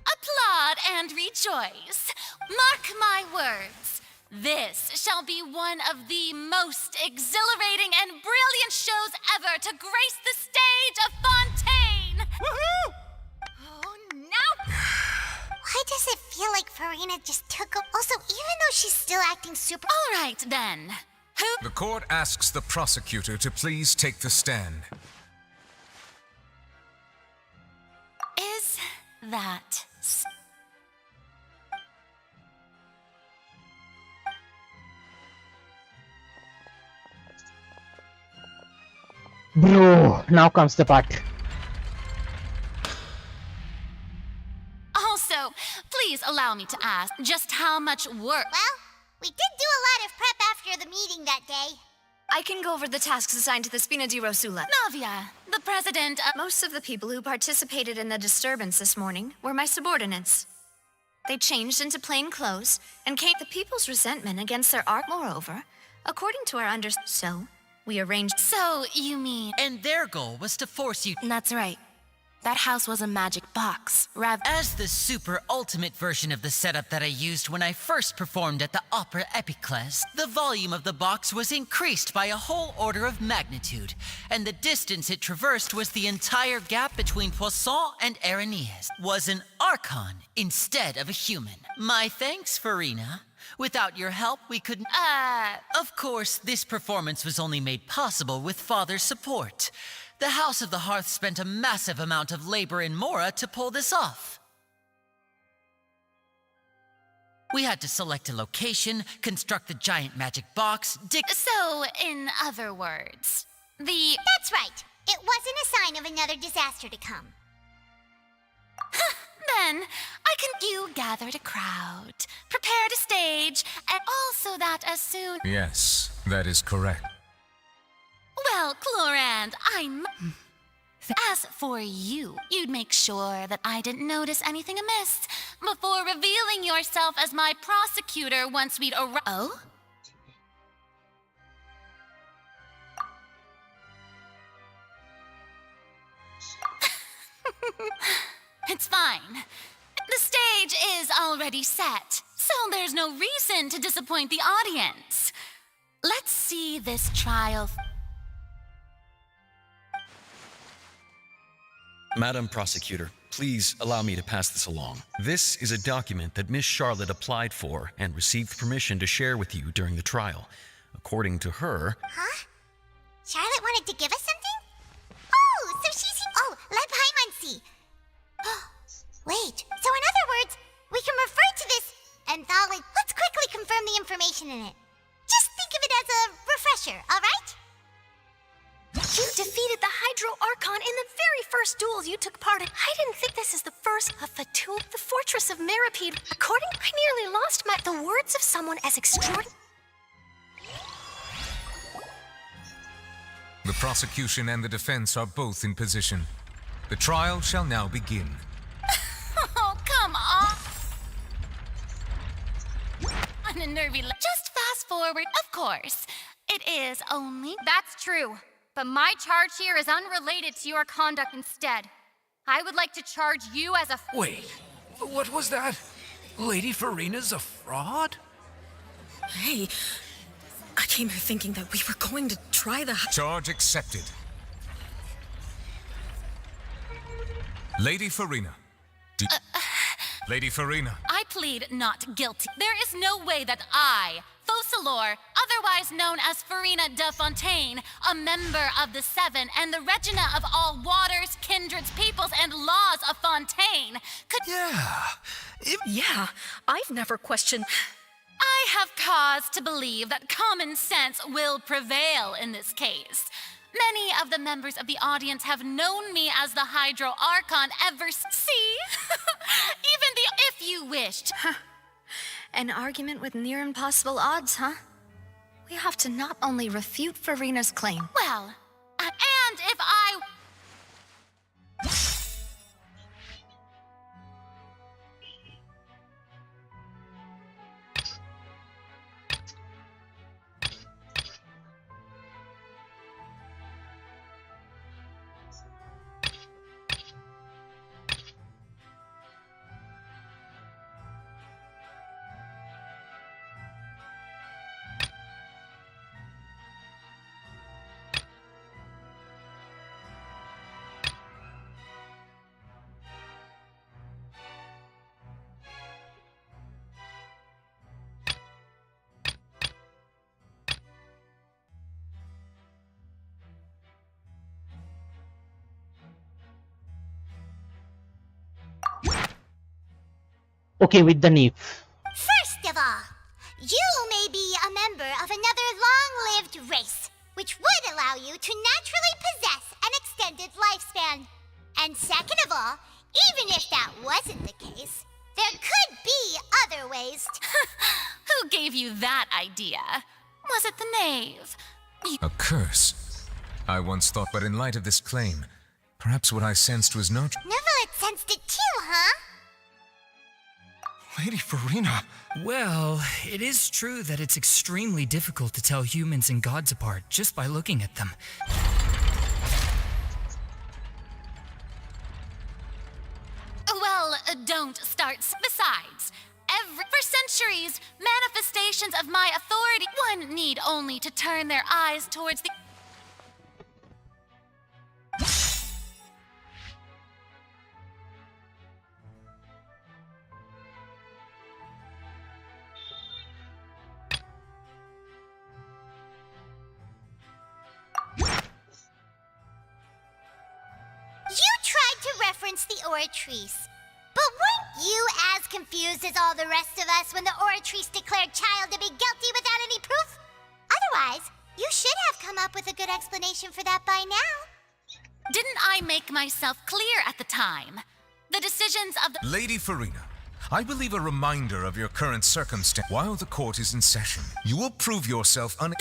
Applaud and rejoice. Mark my words. This shall be one of the most exhilarating and brilliant shows ever to grace the stage of Fontaine! Woohoo! Oh, now... Why does it feel like Farina just took up... Also, even though she's still acting super... All right, then. Who... The court asks the prosecutor to please take the stand. Is that... Bro, now comes the part. Also, please allow me to ask just how much work... Well, we did do a lot of prep after the meeting that day. I can go over the tasks assigned to the Spina di Rosula. Navia, the president of... Most of the people who participated in the disturbance this morning were my subordinates. They changed into plain clothes and came the people's resentment against their art. Moreover, according to our So, we arranged... So, you mean... And their goal was to force you... That's right. That house was a magic box, rather... As the super ultimate version of the setup that I used when I first performed at the Opera Epiclese, the volume of the box was increased by a whole order of magnitude, and the distance it traversed was the entire gap between Poisson and Aranez, was an archon instead of a human. My thanks, Farina. Without your help, we couldn't... Of course, this performance was only made possible with Father's support. The House of the Hearth spent a massive amount of labor in Mora to pull this off. We had to select a location, construct the giant magic box, So, in other words, the... That's right. It wasn't a sign of another disaster to come. Then, I can... You gathered a crowd, prepared a stage, and also that as soon... Yes, that is correct. Well, Clorand, As for you, you'd make sure that I didn't notice anything amiss before revealing yourself as my prosecutor once we'd arrived. Oh? It's fine. The stage is already set, so there's no reason to disappoint the audience. Let's see this trial. Madam Prosecutor, please allow me to pass this along. This is a document that Miss Charlotte applied for and received permission to share with you during the trial. According to her... Huh? Charlotte wanted to give us something? Oh, so she's... Oh, let Paimon see. Wait, so in other words, we can refer to this anthology. Let's quickly confirm the information in it. Just think of it as a refresher, alright? You defeated the Hydro Archon in the very first duels you took part in. I didn't think this is the first of the two. The Fortress of Mirapede. According, I nearly lost the words of someone as extraordinary. The prosecution and the defense are both in position. The trial shall now begin. Oh, come on! On a nervy... Just fast forward, of course. It is only... That's true. But my charge here is unrelated to your conduct instead. I would like to charge you as a... Wait, what was that? Lady Farina's a fraud? Hey, I came here thinking that we were going to try the... Charge accepted. Lady Farina. Lady Farina. I plead not guilty. There is no way that I, Focalor, otherwise known as Farina de Fontaine, a member of the Seven and the Regina of all waters, kindreds, peoples, and laws of Fontaine, could— Yeah, I've never questioned. I have cause to believe that common sense will prevail in this case. Many of the members of the audience have known me as the Hydro Archon ever see? Even the if you wished. An argument with near impossible odds, huh? We have to not only refute Farina's claim. Well, and if I... Okay, with the Neve. First of all, you may be a member of another long-lived race, which would allow you to naturally possess an extended lifespan. And second of all, even if that wasn't the case, there could be other ways to... Who gave you that idea? Was it the knave? A curse? I once thought, but in light of this claim, perhaps what I sensed was not... Neverlet sensed it too, huh? Lady Farina. Well, it is true that it's extremely difficult to tell humans and gods apart just by looking at them. Well, don't start. Besides, for centuries, manifestations of my authority, one need only to turn their eyes towards the... You tried to reference the Oratrice. But weren't you as confused as all the rest of us when the Oratrice declared Child to be guilty without any proof? Otherwise, you should have come up with a good explanation for that by now. Didn't I make myself clear at the time? The decisions of the... Lady Farina, I believe a reminder of your current circumstance while the court is in session. You will prove yourself I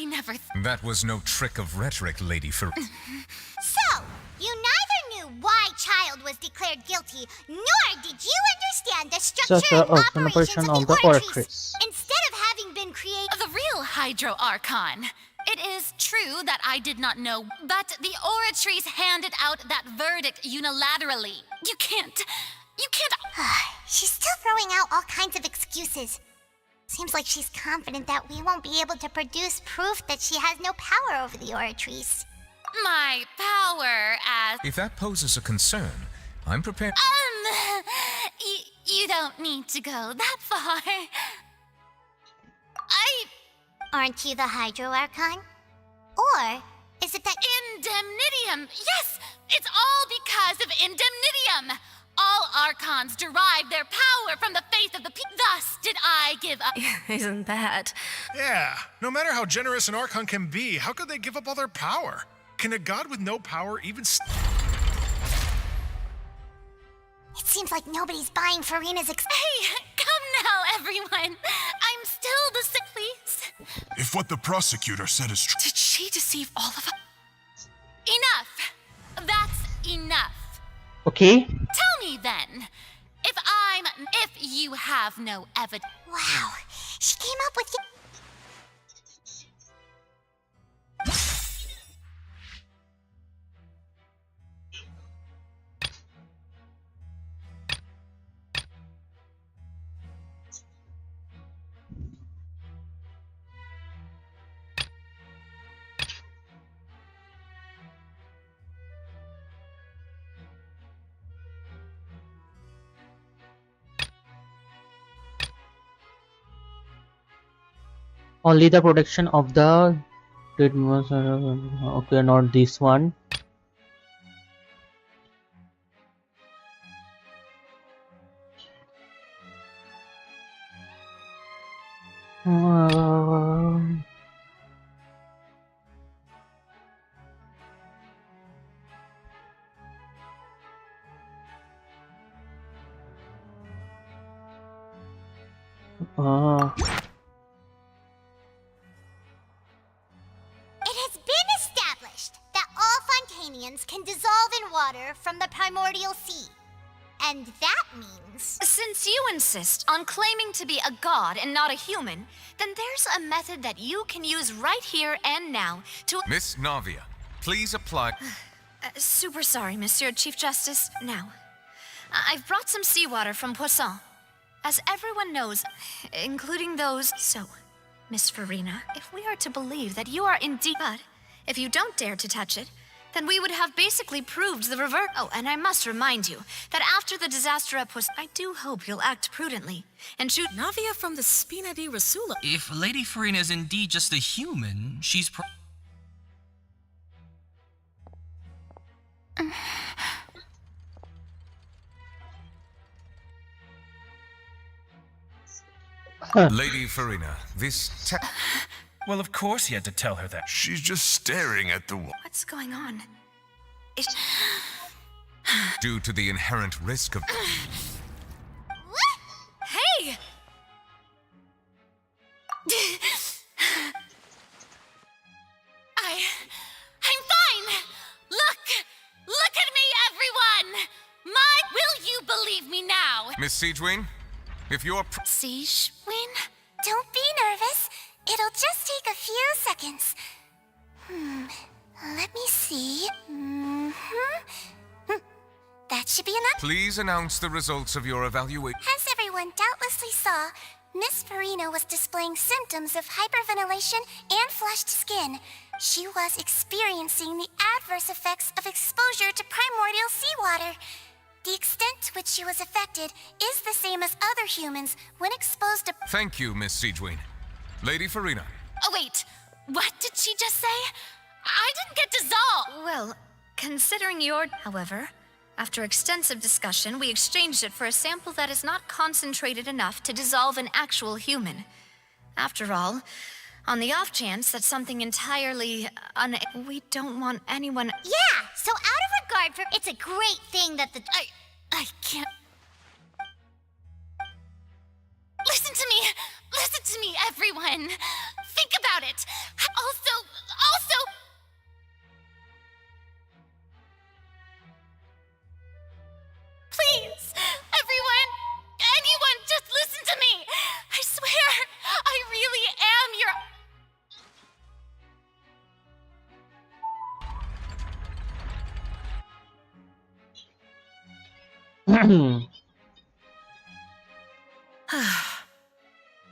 never... That was no trick of rhetoric, Lady Farina. So, you neither knew why Child was declared guilty, nor did you understand the structure and operations of the Oratrice. Instead of having been created... The real Hydro Archon. It is true that I did not know, but the Oratrice handed out that verdict unilaterally. You can't... She's still throwing out all kinds of excuses. Seems like she's confident that we won't be able to produce proof that she has no power over the Oratrice. My power as... If that poses a concern, I'm prepared... You don't need to go that far. Aren't you the Hydro Archon? Or is it that... Indemnitium! Yes! It's all because of Indemnitium! All Archons derive their power from the faith of the people. Thus did I give up... Isn't that... Yeah, no matter how generous an Archon can be, how could they give up all their power? Can a god with no power even... It seems like nobody's buying Farina's Hey, come now, everyone. I'm still the sick, please. If what the prosecutor said is true... Did she deceive all of us? Enough. That's enough. Okay. Tell me then, if you have no evidence. Wow, she came up with... Only the protection of the okay, not this one. It has been established that all Fontainians can dissolve in water from the primordial sea. And that means... Since you insist on claiming to be a god and not a human, then there's a method that you can use right here and now to... Miss Navia, please apply. Super sorry, Monsieur Chief Justice. Now, I've brought some seawater from Poisson. As everyone knows, including those... So, Miss Farina, if we are to believe that you are indeed... But if you don't dare to touch it, then we would have basically proved the reverse. Oh, and I must remind you that after the disaster at Poisson, I do hope you'll act prudently and shoot... Navia from the Spina di Rasula. If Lady Farina is indeed just a human, she's Lady Farina, this Well, of course he had to tell her that. She's just staring at the wall. What's going on? due to the inherent risk of... Hey! I'm fine! Look at me, everyone! Will you believe me now? Miss Siegewin, if you're... Siegewin? Don't be nervous. It'll just take a few seconds. Let me see. That should be enough. Please announce the results of your evaluation. As everyone doubtlessly saw, Miss Farina was displaying symptoms of hyperventilation and flushed skin. She was experiencing the adverse effects of exposure to primordial seawater. The extent to which she was affected is the same as other humans when exposed to... Thank you, Miss Siegewin. Lady Farina. Oh, wait. What did she just say? I didn't get dissolved. Well, considering your... However, after extensive discussion, we exchanged it for a sample that is not concentrated enough to dissolve an actual human. After all, on the off chance that something entirely we don't want anyone... Yeah, so out of regard for... It's a great thing that the... I can't... Listen to me, everyone. Think about it. Also... Please, everyone, anyone, just listen to me. I swear, I really am your...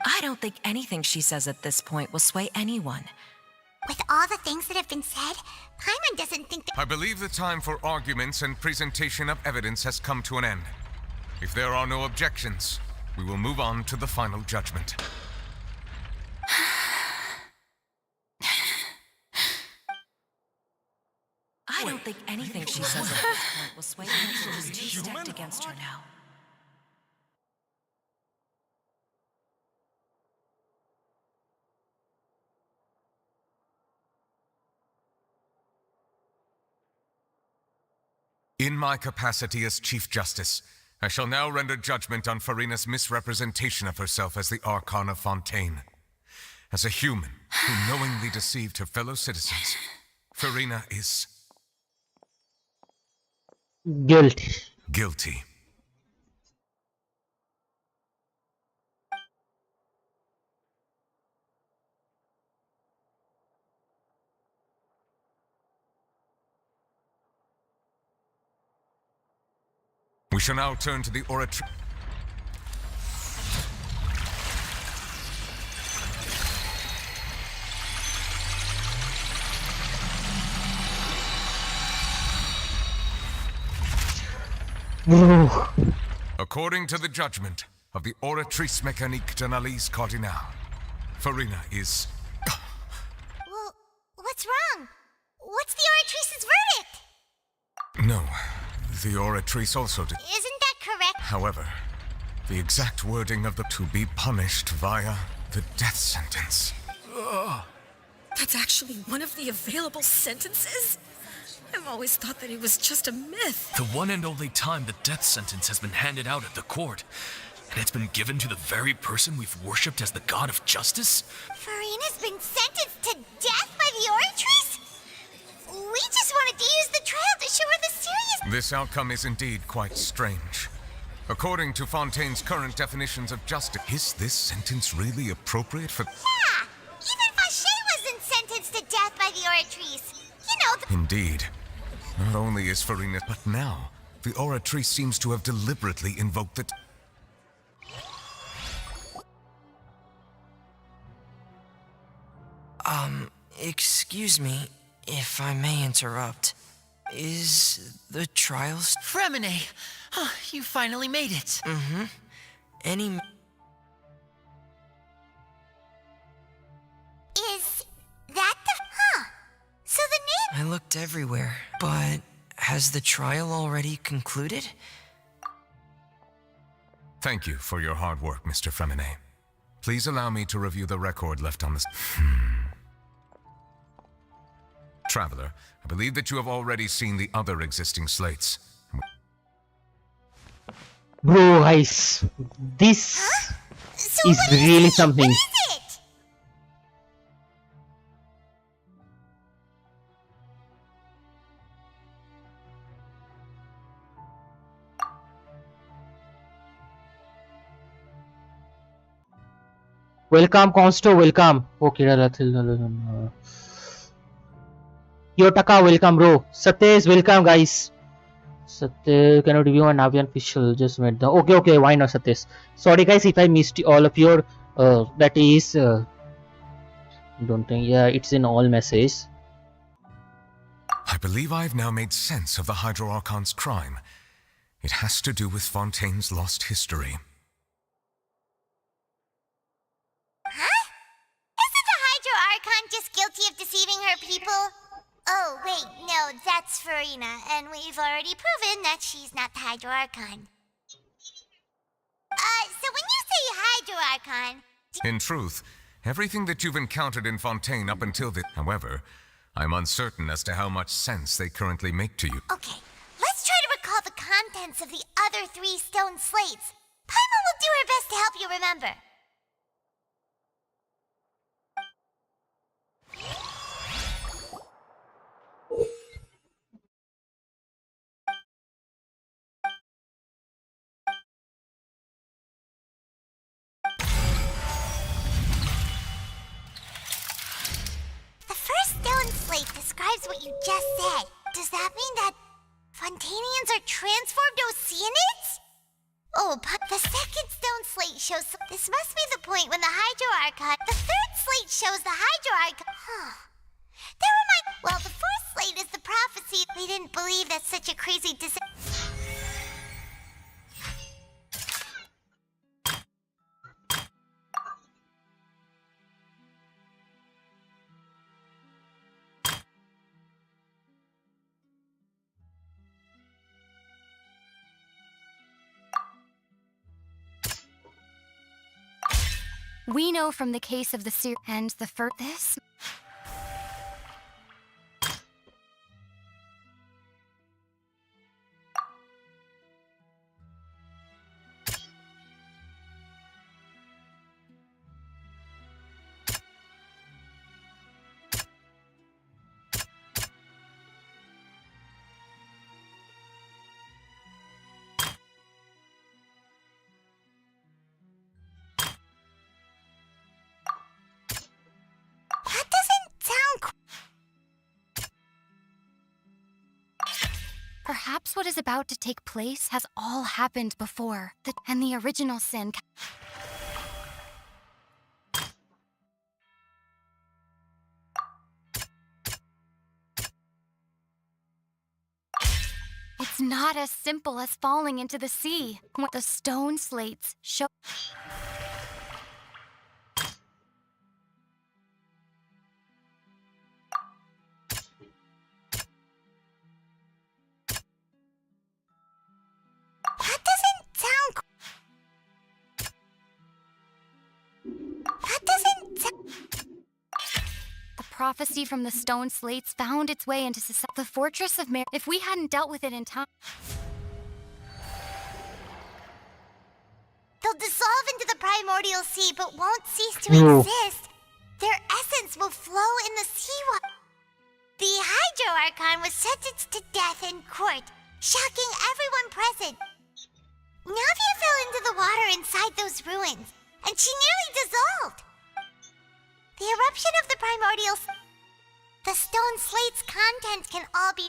I don't think anything she says at this point will sway anyone. With all the things that have been said, Paimon doesn't think that... I believe the time for arguments and presentation of evidence has come to an end. If there are no objections, we will move on to the final judgment. I don't think anything she says at this point will sway anyone who's two-stepped against her now. In my capacity as Chief Justice, I shall now render judgment on Farina's misrepresentation of herself as the Archon of Fontaine. As a human who knowingly deceived her fellow citizens, Farina is... Guilty. We shall now turn to the oratory. According to the judgment of the Oratrice Mécanique d'Analyse Cardinale, Farina is... Well, what's wrong? What's the Oratrice's verdict? No, the Oratrice also did. Isn't that correct? However, the exact wording of the to be punished via the death sentence. That's actually one of the available sentences? I've always thought that it was just a myth. The one and only time the death sentence has been handed out at the court. And it's been given to the very person we've worshipped as the god of justice? Farina's been sentenced to death by the Oratrice? We just wanted to use the trial to show her the serious... This outcome is indeed quite strange. According to Fontaine's current definitions of justice, is this sentence really appropriate for... Yeah! Even Vacher wasn't sentenced to death by the Oratrice. You know, Indeed. Not only is Farina, but now, the Oratrice seems to have deliberately invoked the... Excuse me, if I may interrupt. Is the trial... Fremine! Oh, you finally made it. Mm-hmm. Any... Is that the... Huh. So the name... I looked everywhere, but has the trial already concluded? Thank you for your hard work, Mr. Fremine. Please allow me to review the record left on the... Traveler, I believe that you have already seen the other existing slates. Bro, guys, this So is what really it? something. What is it? Welcome, Consto, welcome. Okay, Yotaka, welcome, bro. Satej, welcome, guys. Satej, can you review an Navian official? Just met the. Okay, why not, Satej? Sorry, guys, if I missed all of your. That is. Don't think. Yeah, it's in all messages. I believe I've now made sense of the Hydro Archon's crime. It has to do with Fontaine's lost history. Huh? Isn't the Hydro Archon just guilty of deceiving her people? Oh, wait, no, that's Farina, and we've already proven that she's not the Hydro Archon. So when you say Hydro Archon... In truth, everything that you've encountered in Fontaine up until this... However, I'm uncertain as to how much sense they currently make to you. Okay, let's try to recall the contents of the other 3 stone slates. Paimon will do her best to help you remember. The first stone slate describes what you just said. Does that mean that Fontainians are transformed Oceanids? Oh, but the second stone slate shows... This must be the point when the Hydro Archon... The third slate shows the Hydro Archon... Huh. Never mind. Well, the fourth slate is the prophecy. They didn't believe that such a crazy We know from the case of the seer and the this. Perhaps what is about to take place has all happened before, and the original sin. It's not as simple as falling into the sea. What the stone slates show. prophecy from the stone slates found its way into society. The Fortress of If we hadn't dealt with it in time... They'll dissolve into the primordial sea, but won't cease to No. exist. Their essence will flow in the seawater. The Hydro Archon was sentenced to death in court, shocking everyone present. Navia fell into the water inside those ruins, and she nearly dissolved. The eruption of the primordial... The stone slate's contents can all be...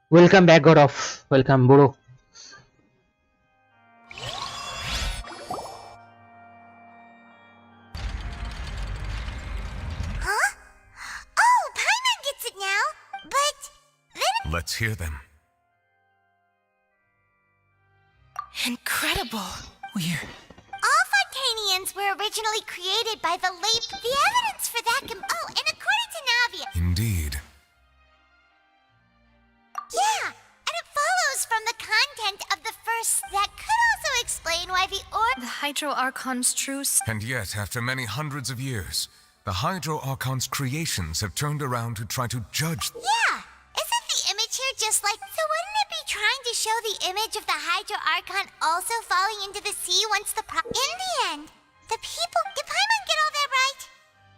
Welcome back, God of. Welcome, bro. Huh? Oh, Paimon gets it now, but then... Let's hear them. Incredible. All Fontainians were originally created by the late... The evidence for that can... Oh, and according to Navia... Indeed. Yeah, and it follows from the content of the first... That could also explain why the Hydro Archon's truce... And yet, after many hundreds of years, the Hydro Archon's creations have turned around to try to judge... Yeah, isn't the image here just like... So wouldn't it be trying to show the image of the Hydro Archon also falling into the sea once the In the end, the people... Did Paimon get all that right?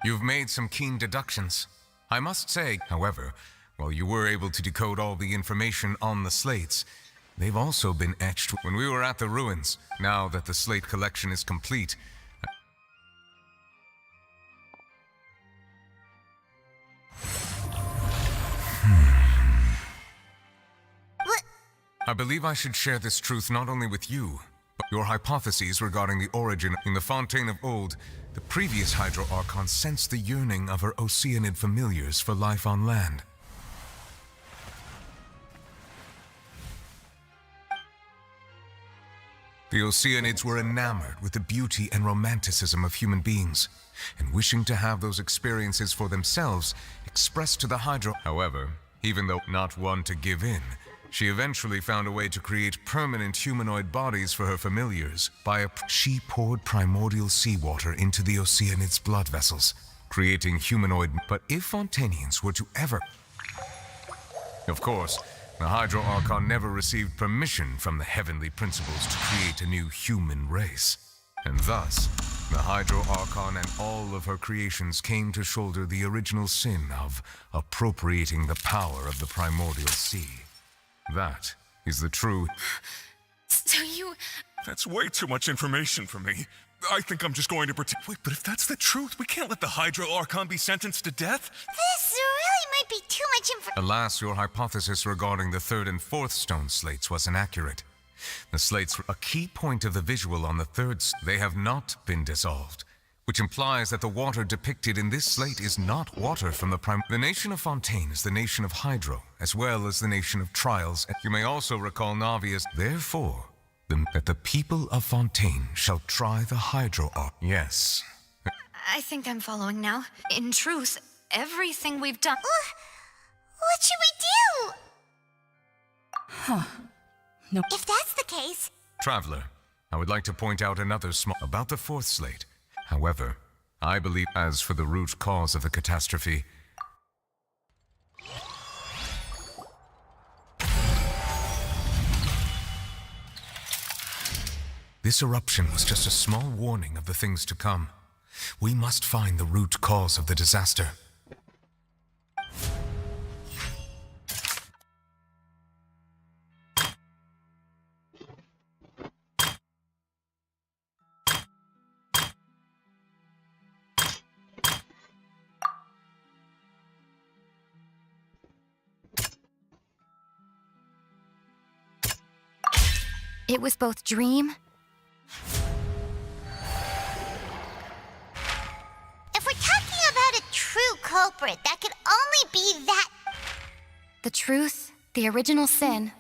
You've made some keen deductions. I must say, however, while you were able to decode all the information on the slates, they've also been etched when we were at the ruins. Now that the slate collection is complete... I believe I should share this truth not only with you, but your hypotheses regarding the origin. In the Fontaine of old, the previous Hydro Archon sensed the yearning of her Oceanid familiars for life on land. The Oceanids were enamored with the beauty and romanticism of human beings, and wishing to have those experiences for themselves, expressed to the Hydro. However, even though not one to give in, she eventually found a way to create permanent humanoid bodies for her familiars. She poured primordial seawater into the Oceanids' blood vessels, creating humanoid... But if Fontainians were to ever... Of course, the Hydro Archon never received permission from the heavenly principles to create a new human race. And thus, the Hydro Archon and all of her creations came to shoulder the original sin of appropriating the power of the primordial sea. That is the true... So you... That's way too much information for me. I think I'm just going to pretend... Wait, but if that's the truth, we can't let the Hydro Archon be sentenced to death? This really might be too much information. Alas, your hypothesis regarding the third and fourth stone slates was inaccurate. The slates were a key point of the visual on the third... They have not been dissolved, which implies that the water depicted in this slate is not water from the prime... The nation of Fontaine is the nation of Hydro, as well as the nation of Trials. You may also recall Navia's... Therefore, that the people of Fontaine shall try the Hydro Arc. Yes. I think I'm following now. In truth, everything we've done... What should we do? Huh. No. If that's the case... Traveler, I would like to point out another small... About the fourth slate. However, I believe... As for the root cause of the catastrophe... This eruption was just a small warning of the things to come. We must find the root cause of the disaster. It was both dream... If we're talking about a true culprit, that could only be that... The truth, the original sin...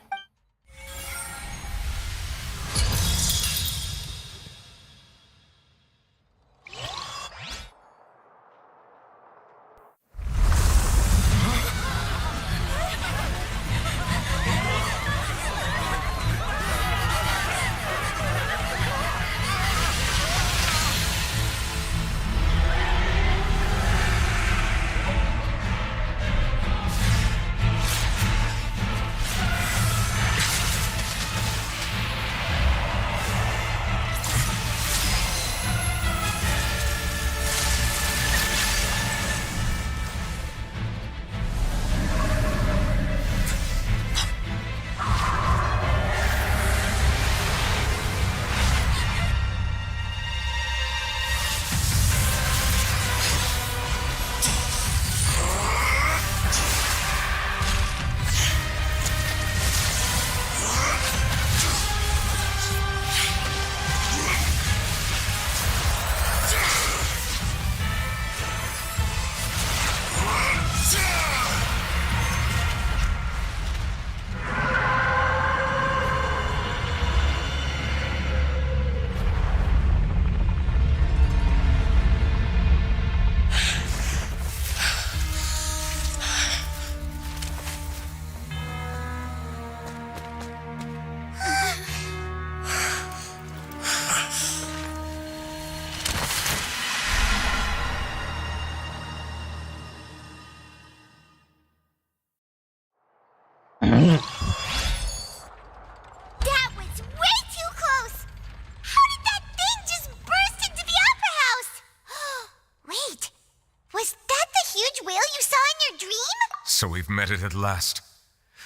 So we've met it at last.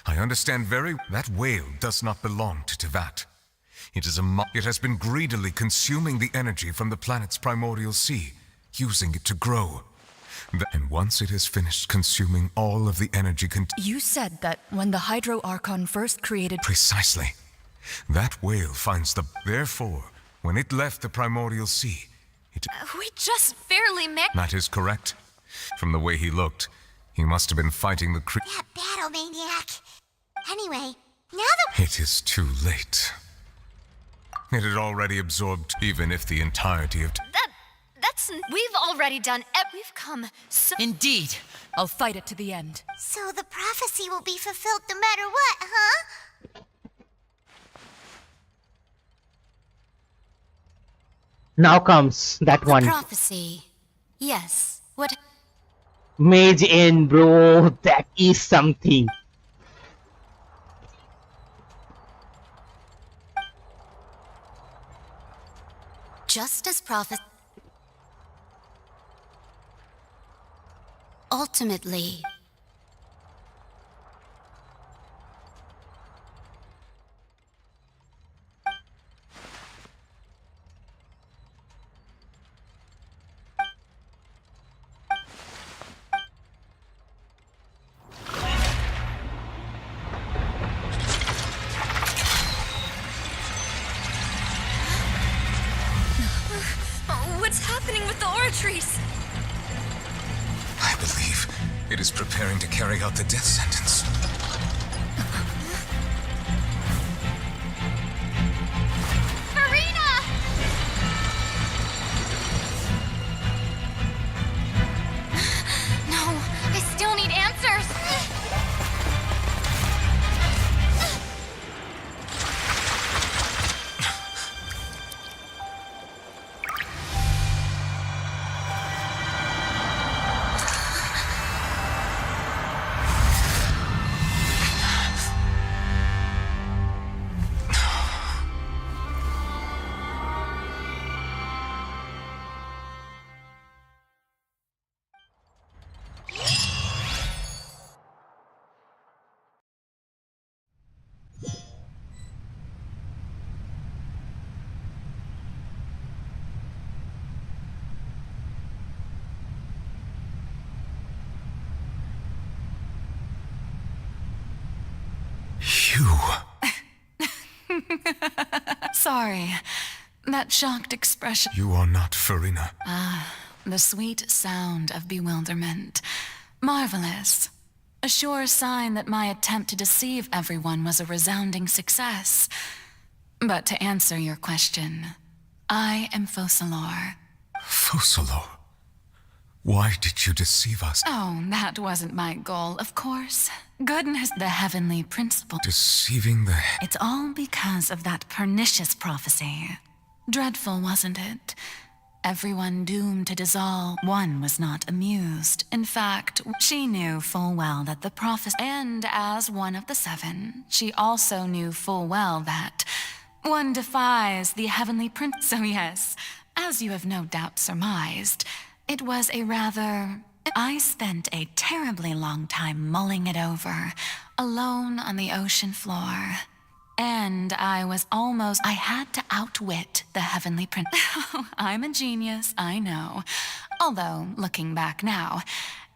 I understand that whale does not belong to Tevat. It has been greedily consuming the energy from the planet's primordial sea, using it to grow. And once it has finished consuming all of the energy You said that when the Hydro Archon first created... Precisely. That whale finds the... Therefore, when it left the primordial sea, We just barely met. That is correct. From the way he looked, he must have been fighting the That battle maniac. Anyway, now that... It is too late. It had already absorbed, even if the entirety of... We've already done we've come so... Indeed. I'll fight it to the end. So the prophecy will be fulfilled no matter what, huh? Now comes that one. Prophecy. Yes. What? Mage in, bro. That is something. Just as prophet. Ultimately. What's happening with the oratories? I believe it is preparing to carry out the death sentence. Farina! No, I still need answers. Sorry. That shocked expression. You are not Farina. The sweet sound of bewilderment. Marvelous. A sure sign that my attempt to deceive everyone was a resounding success. But to answer your question, I am Focalor. Focalor? Why did you deceive us? Oh, that wasn't my goal, of course. Goodness, the heavenly principle. Deceiving the... It's all because of that pernicious prophecy. Dreadful, wasn't it? Everyone doomed to dissolve. One was not amused. In fact, she knew full well that the prophecy... And as one of the seven, she also knew full well that one defies the heavenly prince. So yes, as you have no doubt surmised, it was a rather... I spent a terribly long time mulling it over, alone on the ocean floor. And I had to outwit the heavenly prince. I'm a genius, I know. Although, looking back now,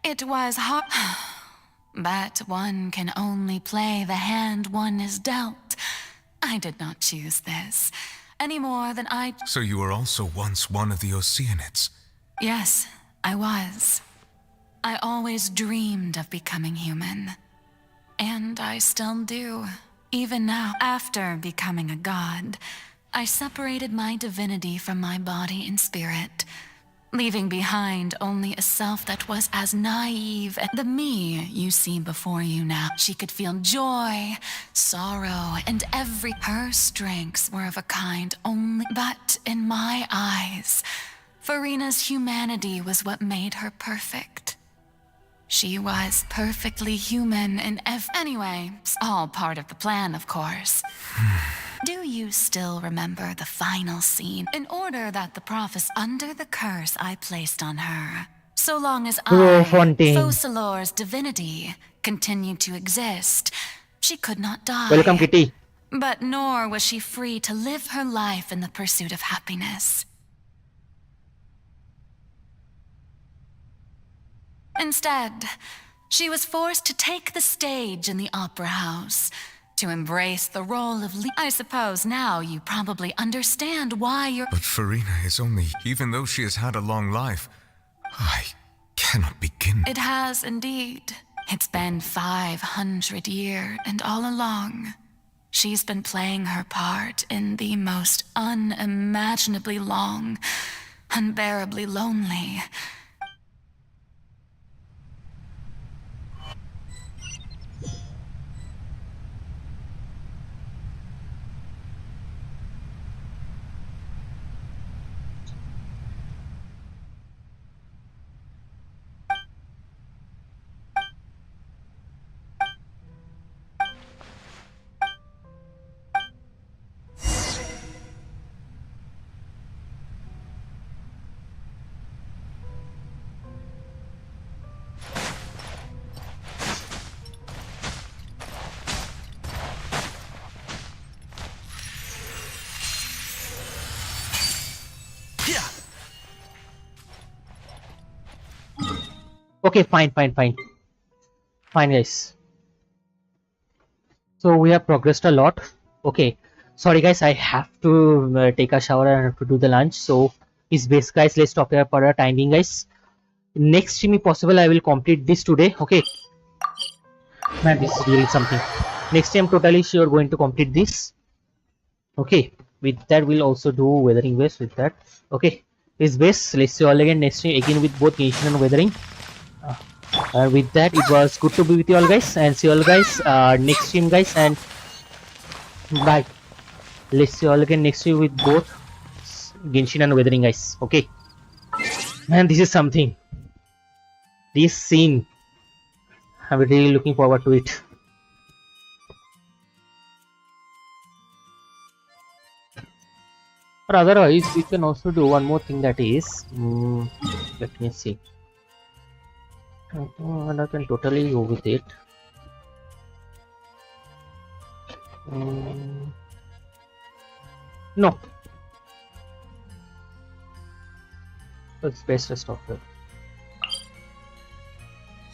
it was hard. But one can only play the hand one is dealt. I did not choose this, any more than I... So you were also once one of the Oceanids? Yes, I was. I always dreamed of becoming human. And I still do. Even now, after becoming a god, I separated my divinity from my body and spirit, leaving behind only a self that was as naive as the me you see before you now. She could feel joy, sorrow, and her strengths were of a kind only... But in my eyes, Farina's humanity was what made her perfect. She was perfectly human in Anyway, all part of the plan, of course. Do you still remember the final scene? In order that the prophecy under the curse I placed on her, So long as Fontaine. Focalor's divinity, continued to exist, she could not die. Welcome, Kitty. But nor was she free to live her life in the pursuit of happiness. Instead, she was forced to take the stage in the opera house, to embrace the role of I suppose now you probably understand why you're— But Farina is only, even though she has had a long life, I cannot begin. It has indeed. It's been 500 years, and all along, she's been playing her part in the most unimaginably long, unbearably lonely. Okay, fine, guys. So we have progressed a lot. Okay, sorry guys, I have to take a shower and I have to do the lunch. So it's best, guys. Let's stop here for a timing, guys. Next stream, if possible, I will complete this today. Okay, man, this is really something. Next time, totally sure going to complete this. Okay, with that we'll also do weathering base with that. Okay, it's best. Let's see all again next stream again with both Genshin and weathering. With that, it was good to be with you all, guys, and see you all, guys, next stream, guys, and bye. Let's see you all again next stream with both Genshin and weathering, guys. Okay, man, this is something. This scene, I'm really looking forward to it. Or otherwise, we can also do one more thing, that is, let me see. And I can totally go with it. No, it's best to stop here.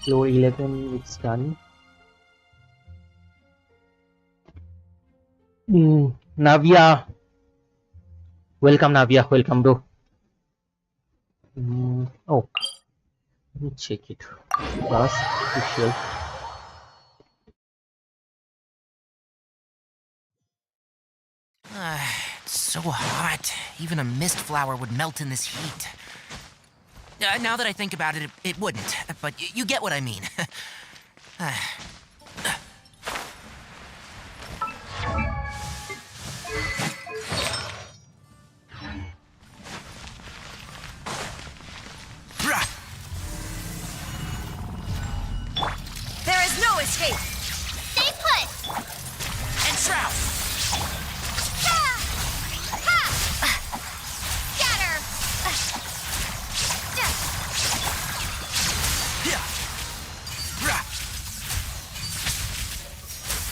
Floor 11, it's done. Navya, welcome, Navya, welcome, bro. Oh, let me check it. Last official. It's so hot. Even a mist flower would melt in this heat. Now that I think about it, it wouldn't. But you get what I mean. There is no escape. Stay put. And shroud. Scatter.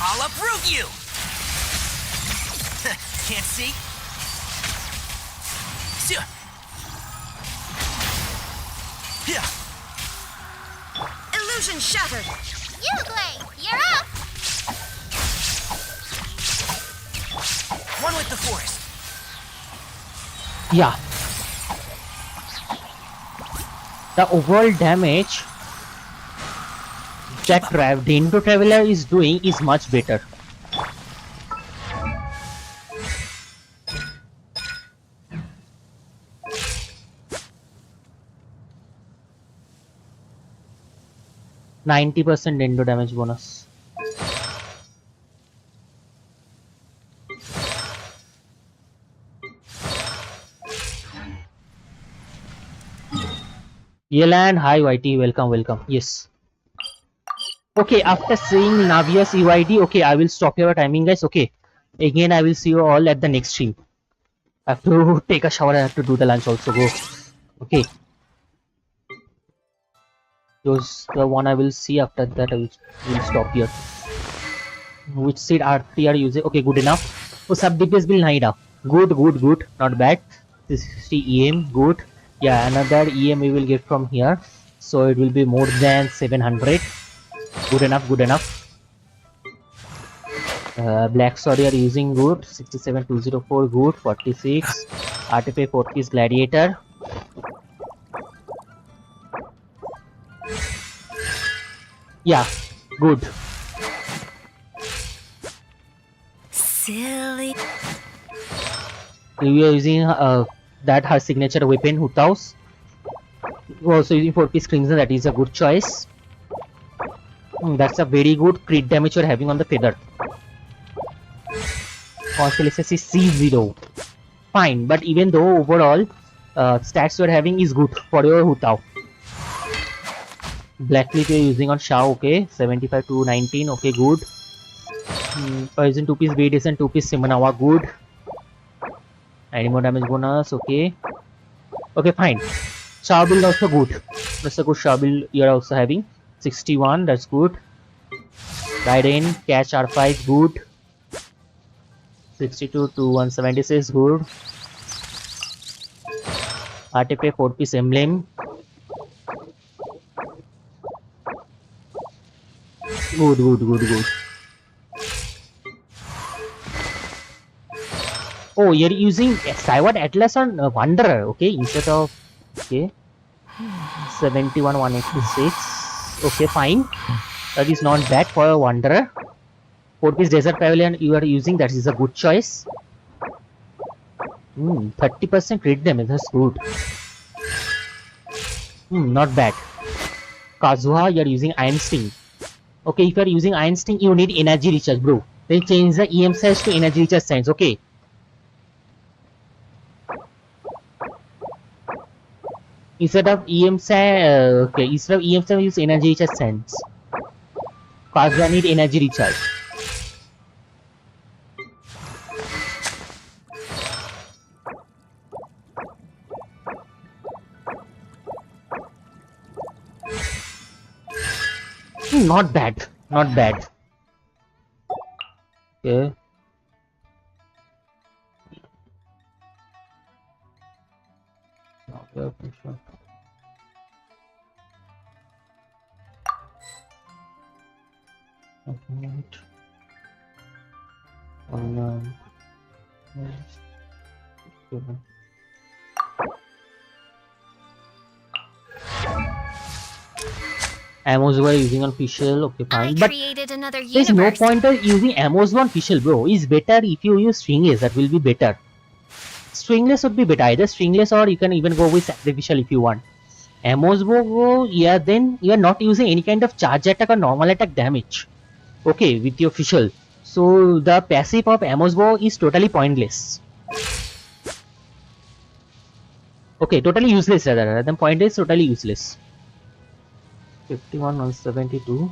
I'll uproot you. Can't see. Illusion shattered. Yuglei, you're up. One with the forest. Yeah. The overall damage that the Indo Traveler is doing is much better. %90 Indo damage bonus. Yeland, hi YT, welcome. Yes. Okay, after seeing Navia's UID, okay, I will stop your timing, guys. Okay, again, I will see you all at the next stream. I have to take a shower. I have to do the lunch also. Go. Okay. Those the one I will see. After that I will stop here. Which seed RT are using? Okay, good enough. Oh, sub DPS will Naida. Good. Not bad. 60 EM, good. Yeah, another EM we will get from here. So it will be more than 700. Good enough. Black sword are using good. 67204, good. 46. RTP 4 piece gladiator. Yeah, good. Silly. We are using that her signature weapon, Hutaus. We're also using 4 piece crimson, that is a good choice. That's a very good crit damage you're having on the feather. Constellation is C0. Fine, but even though overall stats you're having is good for your Hutao. Black clip you're using on Shao, okay. 75 to 19, okay, good. Using 2 piece Vades and 2 piece Simanawa, good. Any more damage bonus, okay. Okay, fine. Shao build also good. That's a good Shao build you're also having. 61, that's good. Raiden, catch R5, good. 62 to 176, good. RTP 4 piece emblem. Good. Oh, you're using Skyward Atlas on Wanderer, okay, instead of, okay, 71, 186, okay, fine, that is not bad for a Wanderer. 4 piece Desert Pavilion you are using, that is a good choice. 30% crit damage, that's good. Not bad. Kazuha, you are using Iron Sting. Okay, if you are using Iron Sting, you need energy recharge, bro. Then change the EM size to energy recharge size, okay. Instead of EM size, use energy recharge size. Kazuha need energy recharge. Not bad. Okay. Ammos were using on Fischl, okay, fine. But there's no point of using Ammos on Fischl, bro. It's better if you use Stringless, that will be better. Stringless would be better, either Stringless or you can even go with Sacrificial if you want. Ammos bow, yeah, then you are not using any kind of charge attack or normal attack damage. Okay, with your Fischl. So the passive of Ammos bow is totally pointless. Okay, totally useless rather than pointless, totally useless. 51 172.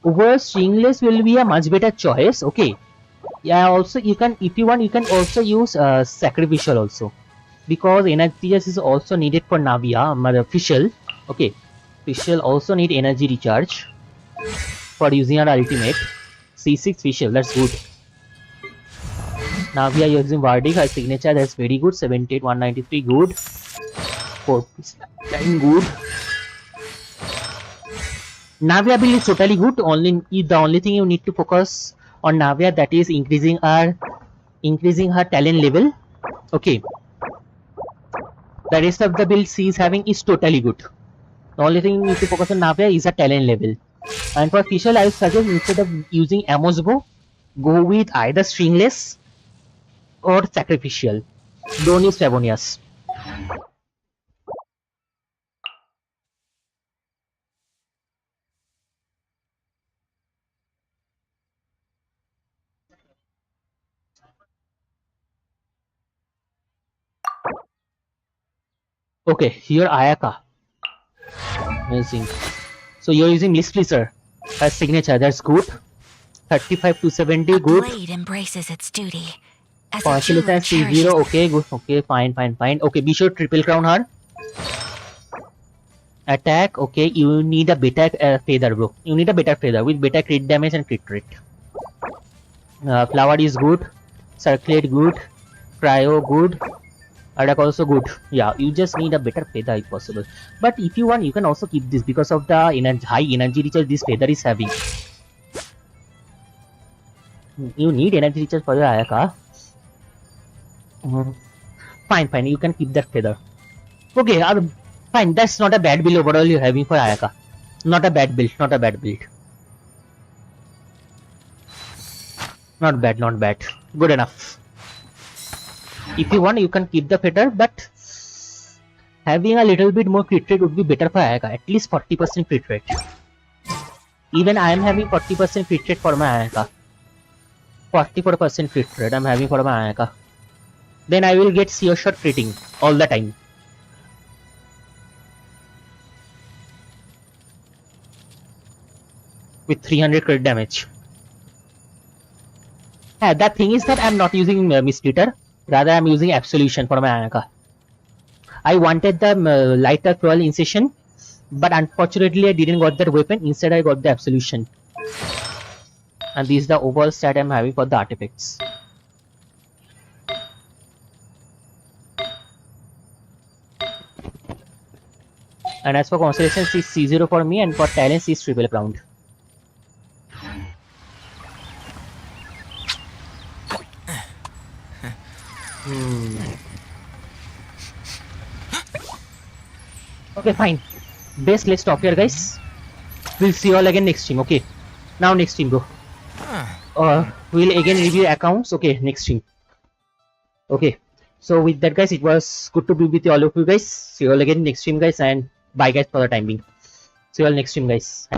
Over Stringless will be a much better choice. Okay. Yeah, also you can, if you want, you can also use Sacrificial also, because energy recharge is also needed for Navia, Fischl. Okay, Fischl also need energy recharge for using our ultimate. C6 Fischl, that's good. Navia using Vardic, her signature, that's very good. 78 193, good. 4 piece good. Navia build is totally good. The only thing you need to focus on Navia, that is increasing her talent level. Okay. The rest of the build she is having is totally good. The only thing you need to focus on Navia is her talent level. And for Fischl, I would suggest instead of using Ammos bow, go with either Stringless or Sacrificial. Don't use Favonius. Okay, here Ayaka. Amazing. So you're using Mistfleecer as signature, that's good. 35 to 70, good. Blade embraces its duty. Partial C0, okay, good. Okay, fine. Okay, be sure triple crown her. Attack, okay, you need a better feather, bro. You need a better feather with better crit damage and crit rate. Flower is good, circulate good, cryo good, attack also good. Yeah, you just need a better feather if possible. But if you want, you can also keep this because of the high energy recharge this feather is having. You need energy recharge for your Ayaka. Fine, you can keep that feather. Okay, fine, that's not a bad build overall you're having for Ayaka. Not a bad build. Not bad. Good enough. If you want, you can keep the feather, but having a little bit more crit rate would be better for Ayaka. At least 40% crit rate. Even I am having 40% crit rate for my Ayaka. 44% crit rate I'm having for my Ayaka. Then I will get Seer Shot critting all the time. With 300 crit damage. The thing is that I'm not using Mistreater, rather I'm using Absolution for my Ayaka. I wanted the lighter cruel incision, but unfortunately I didn't got that weapon, instead I got the Absolution. And this is the overall stat I'm having for the artifacts. And as for constellations, it's C0 for me, and for talents, it's triple round. Okay, fine. Best, let's stop here, guys. We'll see you all again next stream. Okay. Now next stream, bro. We'll again review accounts. Okay, next stream. Okay. So with that, guys, it was good to be with all of you guys. See you all again next stream, guys, and bye, guys, for the time being. See you all next stream, guys.